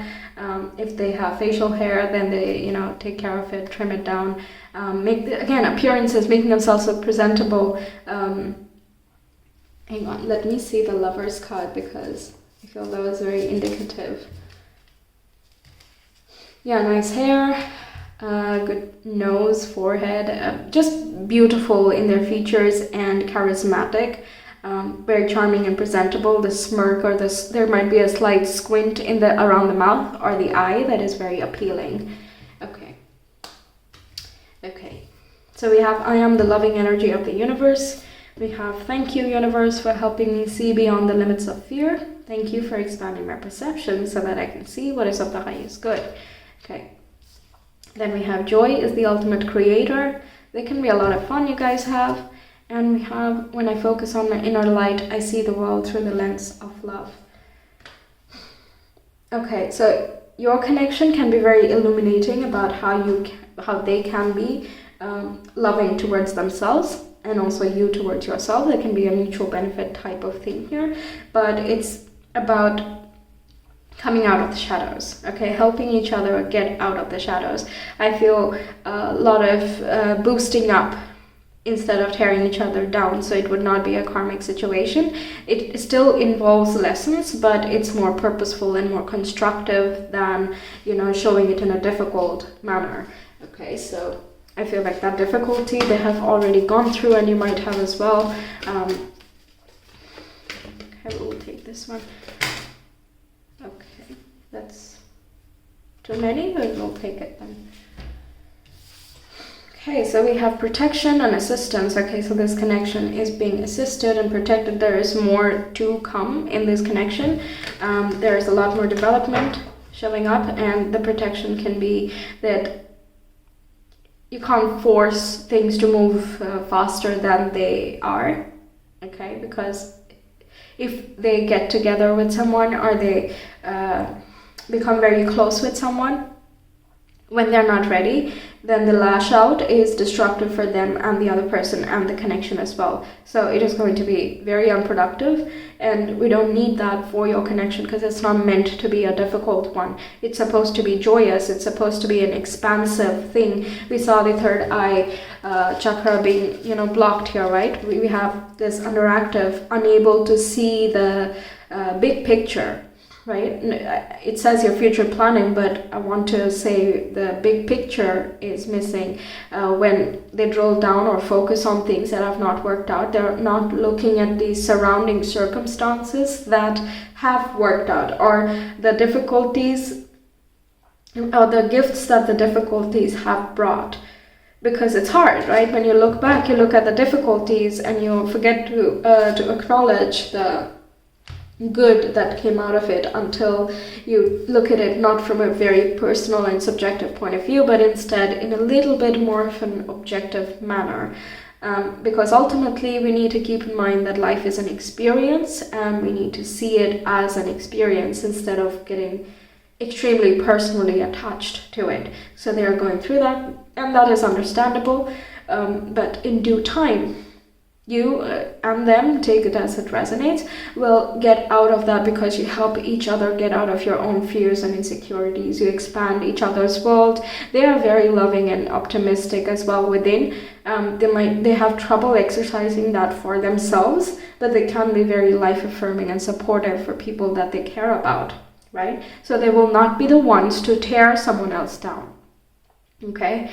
If they have facial hair, then they, take care of it, trim it down. Again, appearances, making themselves look presentable. Hang on, let me see the Lover's card, because I feel that was very indicative. Yeah, nice hair, good nose, forehead, just beautiful in their features and charismatic. Very charming and presentable. The smirk, or there might be a slight squint around the mouth or the eye that is very appealing. Okay. So we have, I am the loving energy of the universe. We have, thank you, universe, for helping me see beyond the limits of fear. Thank you for expanding my perception so that I can see what is of the highest good. Okay. Then we have joy is the ultimate creator. They can be a lot of fun, you guys have. And we have, when I focus on my inner light, I see the world through the lens of love. Okay, so your connection can be very illuminating about how they can be loving towards themselves, and also you towards yourself. There can be a mutual benefit type of thing here, but it's about coming out of the shadows, okay, helping each other get out of the shadows. I feel a lot of boosting up instead of tearing each other down, so it would not be a karmic situation. It still involves lessons, but it's more purposeful and more constructive than, you know, showing it in a difficult manner. Okay, so I feel like that difficulty they have already gone through, and you might have as well. Okay, we'll take this one. Okay, that's too many, but we'll take it then. Okay, so we have protection and assistance. Okay, so this connection is being assisted and protected. There is more to come in this connection. There is a lot more development showing up, and the protection can be that you can't force things to move faster than they are. Okay, because if they get together with someone, or they become very close with someone, when they're not ready, then the lash out is destructive for them and the other person and the connection as well. So it is going to be very unproductive, and we don't need that for your connection, because it's not meant to be a difficult one. It's supposed to be joyous. It's supposed to be an expansive thing. We saw the third eye chakra being, you know, blocked here, right? We have this underactive, unable to see the big picture. Right? It says your future planning, but I want to say the big picture is missing. When they drill down or focus on things that have not worked out, they're not looking at the surrounding circumstances that have worked out, or the difficulties, or the gifts that the difficulties have brought. Because it's hard, right? When you look back, you look at the difficulties and you forget to acknowledge the good that came out of it, until you look at it not from a very personal and subjective point of view, but instead in a little bit more of an objective manner. Because ultimately we need to keep in mind that life is an experience, and we need to see it as an experience instead of getting extremely personally attached to it. So they are going through that, and that is understandable, but in due time, you and them, take it as it resonates, will get out of that, because you help each other get out of your own fears and insecurities. You expand each other's world. They are very loving and optimistic as well within. They have trouble exercising that for themselves, but they can be very life-affirming and supportive for people that they care about, right? So they will not be the ones to tear someone else down. Okay?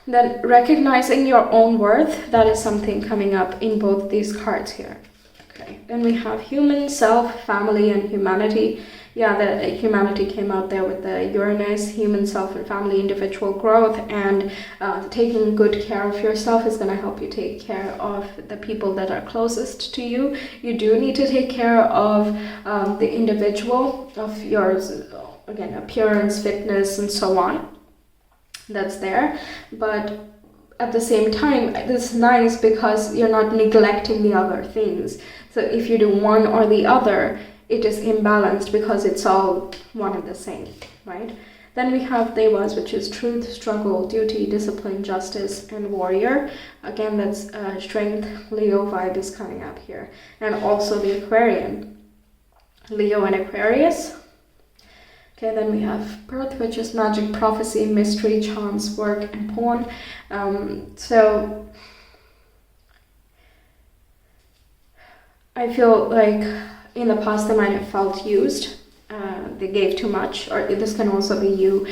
Then recognizing your own worth, that is something coming up in both these cards here. Okay, then we have human, self, family, and humanity. Yeah, the humanity came out there with the Uranus. Human, self, and family, individual growth, and taking good care of yourself is going to help you take care of the people that are closest to you. You do need to take care of the individual, of yours, again, appearance, fitness, and so on. That's there, but at the same time, this is nice because you're not neglecting the other things. So if you do one or the other, it is imbalanced, because it's all one and the same, right? Then we have Devas, which is truth, struggle, duty, discipline, justice, and warrior. Again, that's strength. Leo vibe is coming up here, and also the Aquarian, Leo and Aquarius. Okay, then we have birth, which is magic, prophecy, mystery, chance, work, and pawn. So I feel like in the past they might have felt used. They gave too much, or this can also be you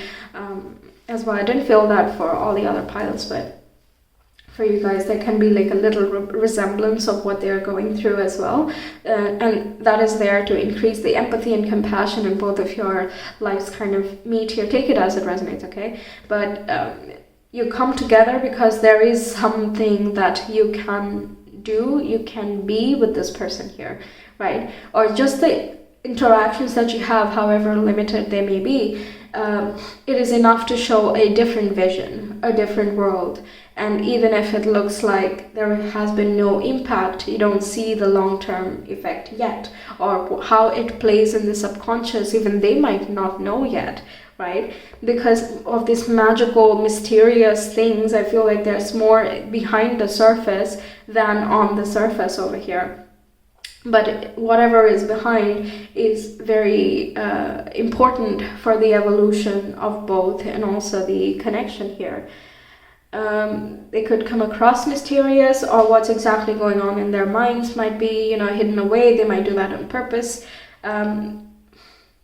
as well. I didn't feel that for all the other pilots, but for you guys, there can be like a little resemblance of what they're going through as well. And that is there to increase the empathy and compassion in both of your lives kind of meet here. Take it as it resonates, okay? But you come together because there is something that you can do, you can be with this person here, right? Or just the interactions that you have, however limited they may be, it is enough to show a different vision, a different world. And even if it looks like there has been no impact, you don't see the long-term effect yet, or how it plays in the subconscious, even they might not know yet, right? Because of these magical, mysterious things, I feel like there's more behind the surface than on the surface over here. But whatever is behind is very important for the evolution of both, and also the connection here. They could come across mysterious, or what's exactly going on in their minds might be, hidden away. They might do that on purpose.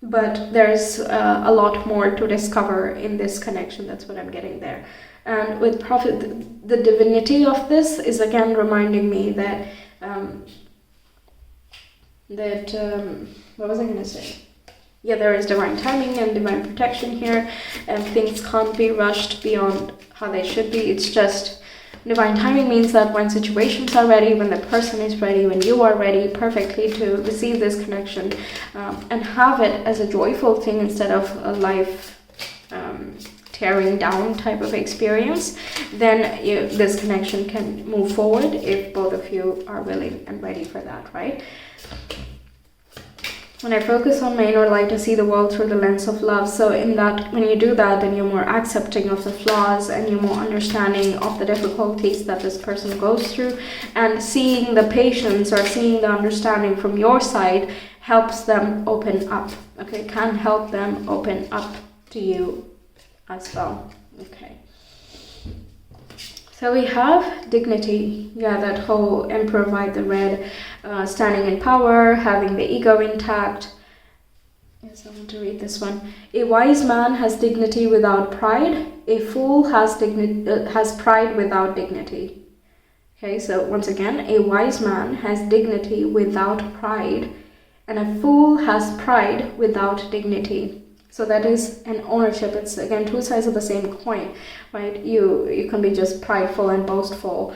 But there's a lot more to discover in this connection. That's what I'm getting there. And with Prophet, the divinity of this is again reminding me that what was I going to say? Yeah, there is divine timing and divine protection here, and things can't be rushed beyond how they should be. It's just divine timing means that when situations are ready, when the person is ready, when you are ready perfectly to receive this connection, and have it as a joyful thing instead of a life tearing down type of experience, then this connection can move forward if both of you are willing and ready for that, right? When I focus on my inner light, I see the world through the lens of love. So in that, when you do that, then you're more accepting of the flaws, and you're more understanding of the difficulties that this person goes through. And seeing the patience or seeing the understanding from your side helps them open up. Okay, can help them open up to you as well. Okay. So we have dignity, that whole Emperor vibe, the red, standing in power, having the ego intact. Yes, I want to read this one. A wise man has dignity without pride. A fool has pride without dignity. Okay, so once again, a wise man has dignity without pride, and a fool has pride without dignity. So that is an ownership. It's again two sides of the same coin, right? You can be just prideful and boastful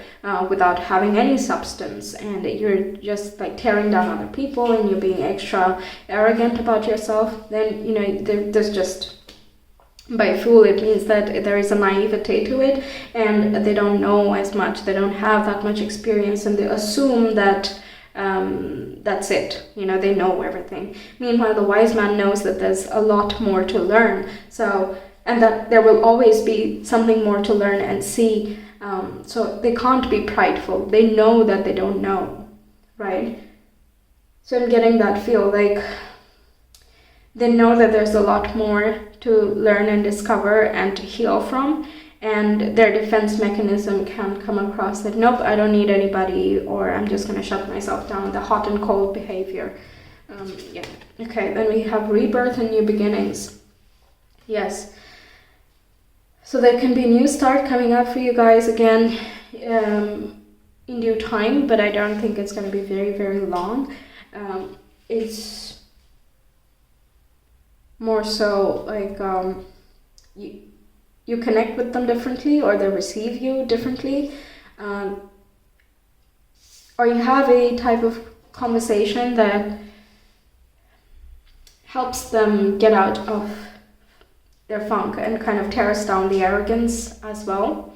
without having any substance, and you're just like tearing down other people, and you're being extra arrogant about yourself. Then there's just, by fool it means that there is a naivete to it, and they don't know as much. They don't have that much experience, and they assume that that's it, they know everything. Meanwhile, the wise man knows that there's a lot more to learn, and that there will always be something more to learn and see, so they can't be prideful. They know that they don't know, right? So I'm getting that feel like they know that there's a lot more to learn and discover and to heal from, and their defense mechanism can come across that, nope, I don't need anybody, or I'm just going to shut myself down, the hot and cold behavior. Okay, then we have rebirth and new beginnings. Yes. So there can be a new start coming up for you guys again in due time, but I don't think it's going to be very, very long. It's more so like you connect with them differently, or they receive you differently, or you have a type of conversation that helps them get out of their funk and kind of tears down the arrogance as well.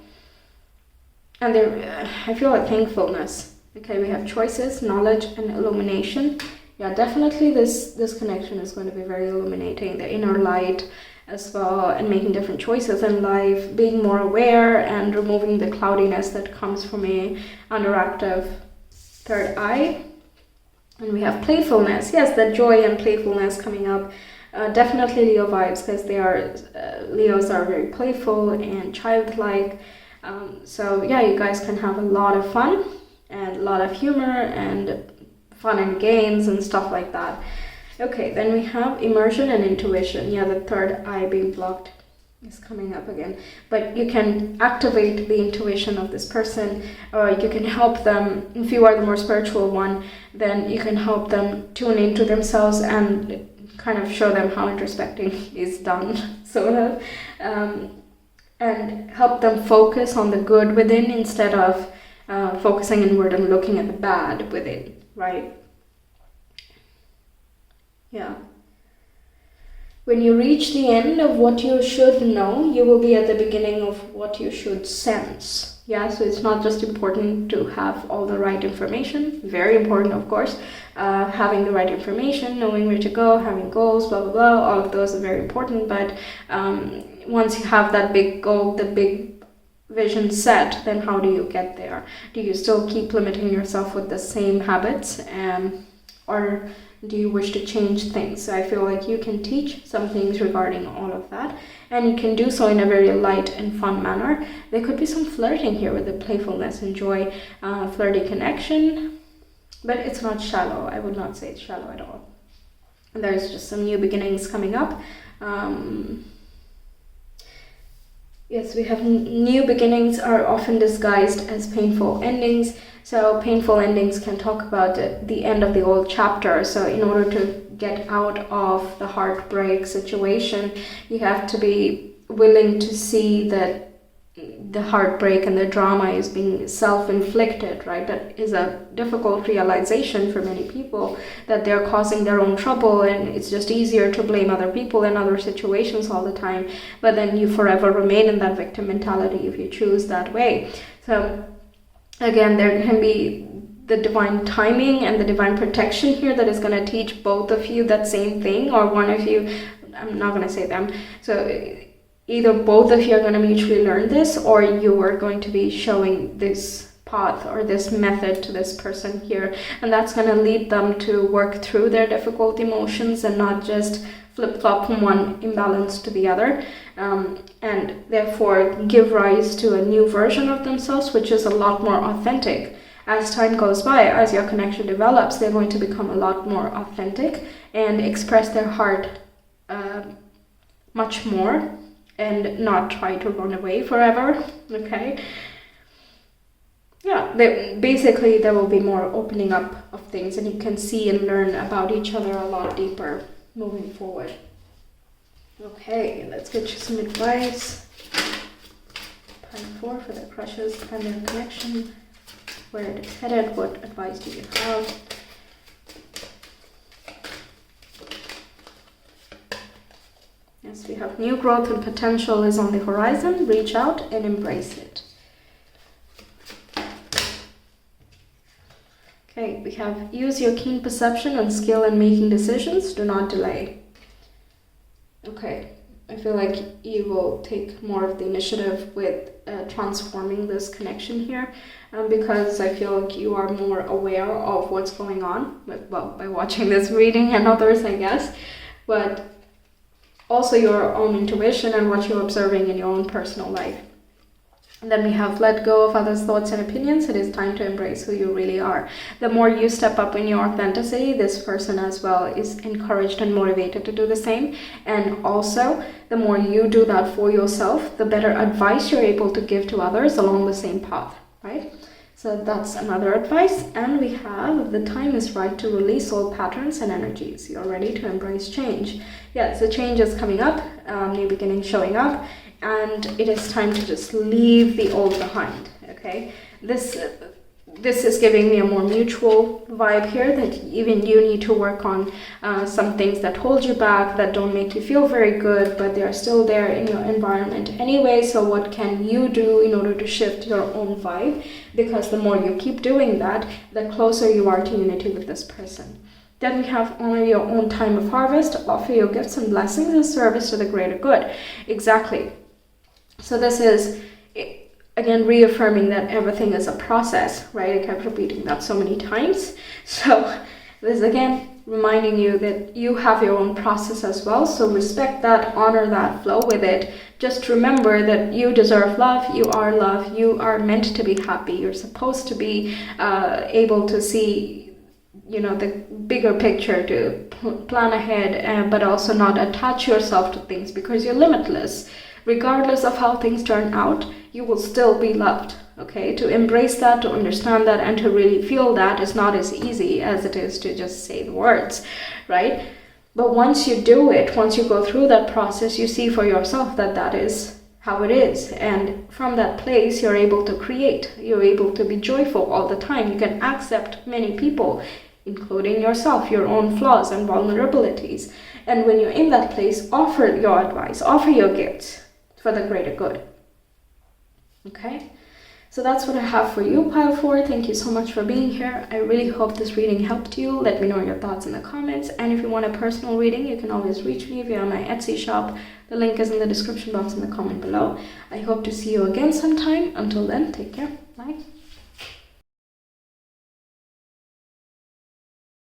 And I feel like thankfulness. Okay, we have choices, knowledge, and illumination. Yeah, definitely this connection is going to be very illuminating, the inner light as well, and making different choices in life, being more aware and removing the cloudiness that comes from a underactive third eye. And we have playfulness. Yes, that joy and playfulness coming up. Definitely Leo vibes, because Leos are very playful and childlike. So yeah, you guys can have a lot of fun and a lot of humor and fun and games and stuff like that. Okay, then we have immersion and intuition. Yeah, the third eye being blocked is coming up again. But you can activate the intuition of this person, or you can help them. If you are the more spiritual one, then you can help them tune into themselves and kind of show them how introspecting is done, sort of. And help them focus on the good within instead of focusing inward and looking at the bad within, right? Yeah. When you reach the end of what you should know, you will be at the beginning of what you should sense. Yeah, so it's not just important to have all the right information, very important, of course, having the right information, knowing where to go, having goals, blah, blah, blah, all of those are very important. But once you have that big goal, the big vision set, then how do you get there? Do you still keep limiting yourself with the same habits, or do you wish to change things? So I feel like you can teach some things regarding all of that, and you can do so in a very light and fun manner. There could be some flirting here with the playfulness. Enjoy flirty connection, but it's not shallow. I would not say it's shallow at all. There's just some new beginnings coming up. Yes, we have new beginnings are often disguised as painful endings. So painful endings can talk about the end of the old chapter. So in order to get out of the heartbreak situation, you have to be willing to see that the heartbreak and the drama is being self-inflicted, right? That is a difficult realization for many people, that they're causing their own trouble, and it's just easier to blame other people in other situations all the time. But then you forever remain in that victim mentality if you choose that way. So again, there can be the divine timing and the divine protection here that is going to teach both of you that same thing, or one of you, I'm not going to say them. So either both of you are going to mutually learn this, or you are going to be showing this path or this method to this person here. And that's going to lead them to work through their difficult emotions and not just flip-flop from one imbalance to the other. And therefore give rise to a new version of themselves, which is a lot more authentic. As time goes by, as your connection develops, they're going to become a lot more authentic and express their heart much more, and not try to run away forever, okay? Yeah, basically there will be more opening up of things, and you can see and learn about each other a lot deeper moving forward. Okay, let's get you some advice. Pile 4 for the crushes, primary connection, where it is headed, what advice do you have? Yes, we have new growth and potential is on the horizon. Reach out and embrace it. Okay, we have use your keen perception and skill in making decisions. Do not delay. Okay, I feel like you will take more of the initiative with transforming this connection here, because I feel like you are more aware of what's going on, well, by watching this reading and others, I guess, but also your own intuition and what you're observing in your own personal life. And then we have let go of others' thoughts and opinions. It is time to embrace who you really are. The more you step up in your authenticity, this person as well is encouraged and motivated to do the same. And also, the more you do that for yourself, the better advice you're able to give to others along the same path, right? So that's another advice. And we have the time is right to release old patterns and energies. You're ready to embrace change. Yes, the change is coming up, new beginning showing up, and it is time to just leave the old behind, okay? This is giving me a more mutual vibe here, that even you need to work on some things that hold you back, that don't make you feel very good, but they are still there in your environment anyway. So what can you do in order to shift your own vibe? Because the more you keep doing that, the closer you are to unity with this person. Then we have honor your own time of harvest, offer your gifts and blessings in service to the greater good. Exactly. So this is, again, reaffirming that everything is a process, right? I kept repeating that so many times. So this is, again, reminding you that you have your own process as well. So respect that, honor that, flow with it. Just remember that you deserve love, you are meant to be happy. You're supposed to be able to see, you know, the bigger picture, to plan ahead, but also not attach yourself to things, because you're limitless. Regardless of how things turn out, you will still be loved, okay? To embrace that, to understand that, and to really feel that is not as easy as it is to just say the words, right? But once you do it, once you go through that process, you see for yourself that that is how it is. And from that place, you're able to create. You're able to be joyful all the time. You can accept many people, including yourself, your own flaws and vulnerabilities. And when you're in that place, offer your advice, offer your gifts for the greater good. Okay? So that's what I have for you, Pile 4. Thank you so much for being here. I really hope this reading helped you. Let me know your thoughts in the comments. And if you want a personal reading, you can always reach me via my Etsy shop. The link is in the description box in the comment below. I hope to see you again sometime. Until then, take care. Bye.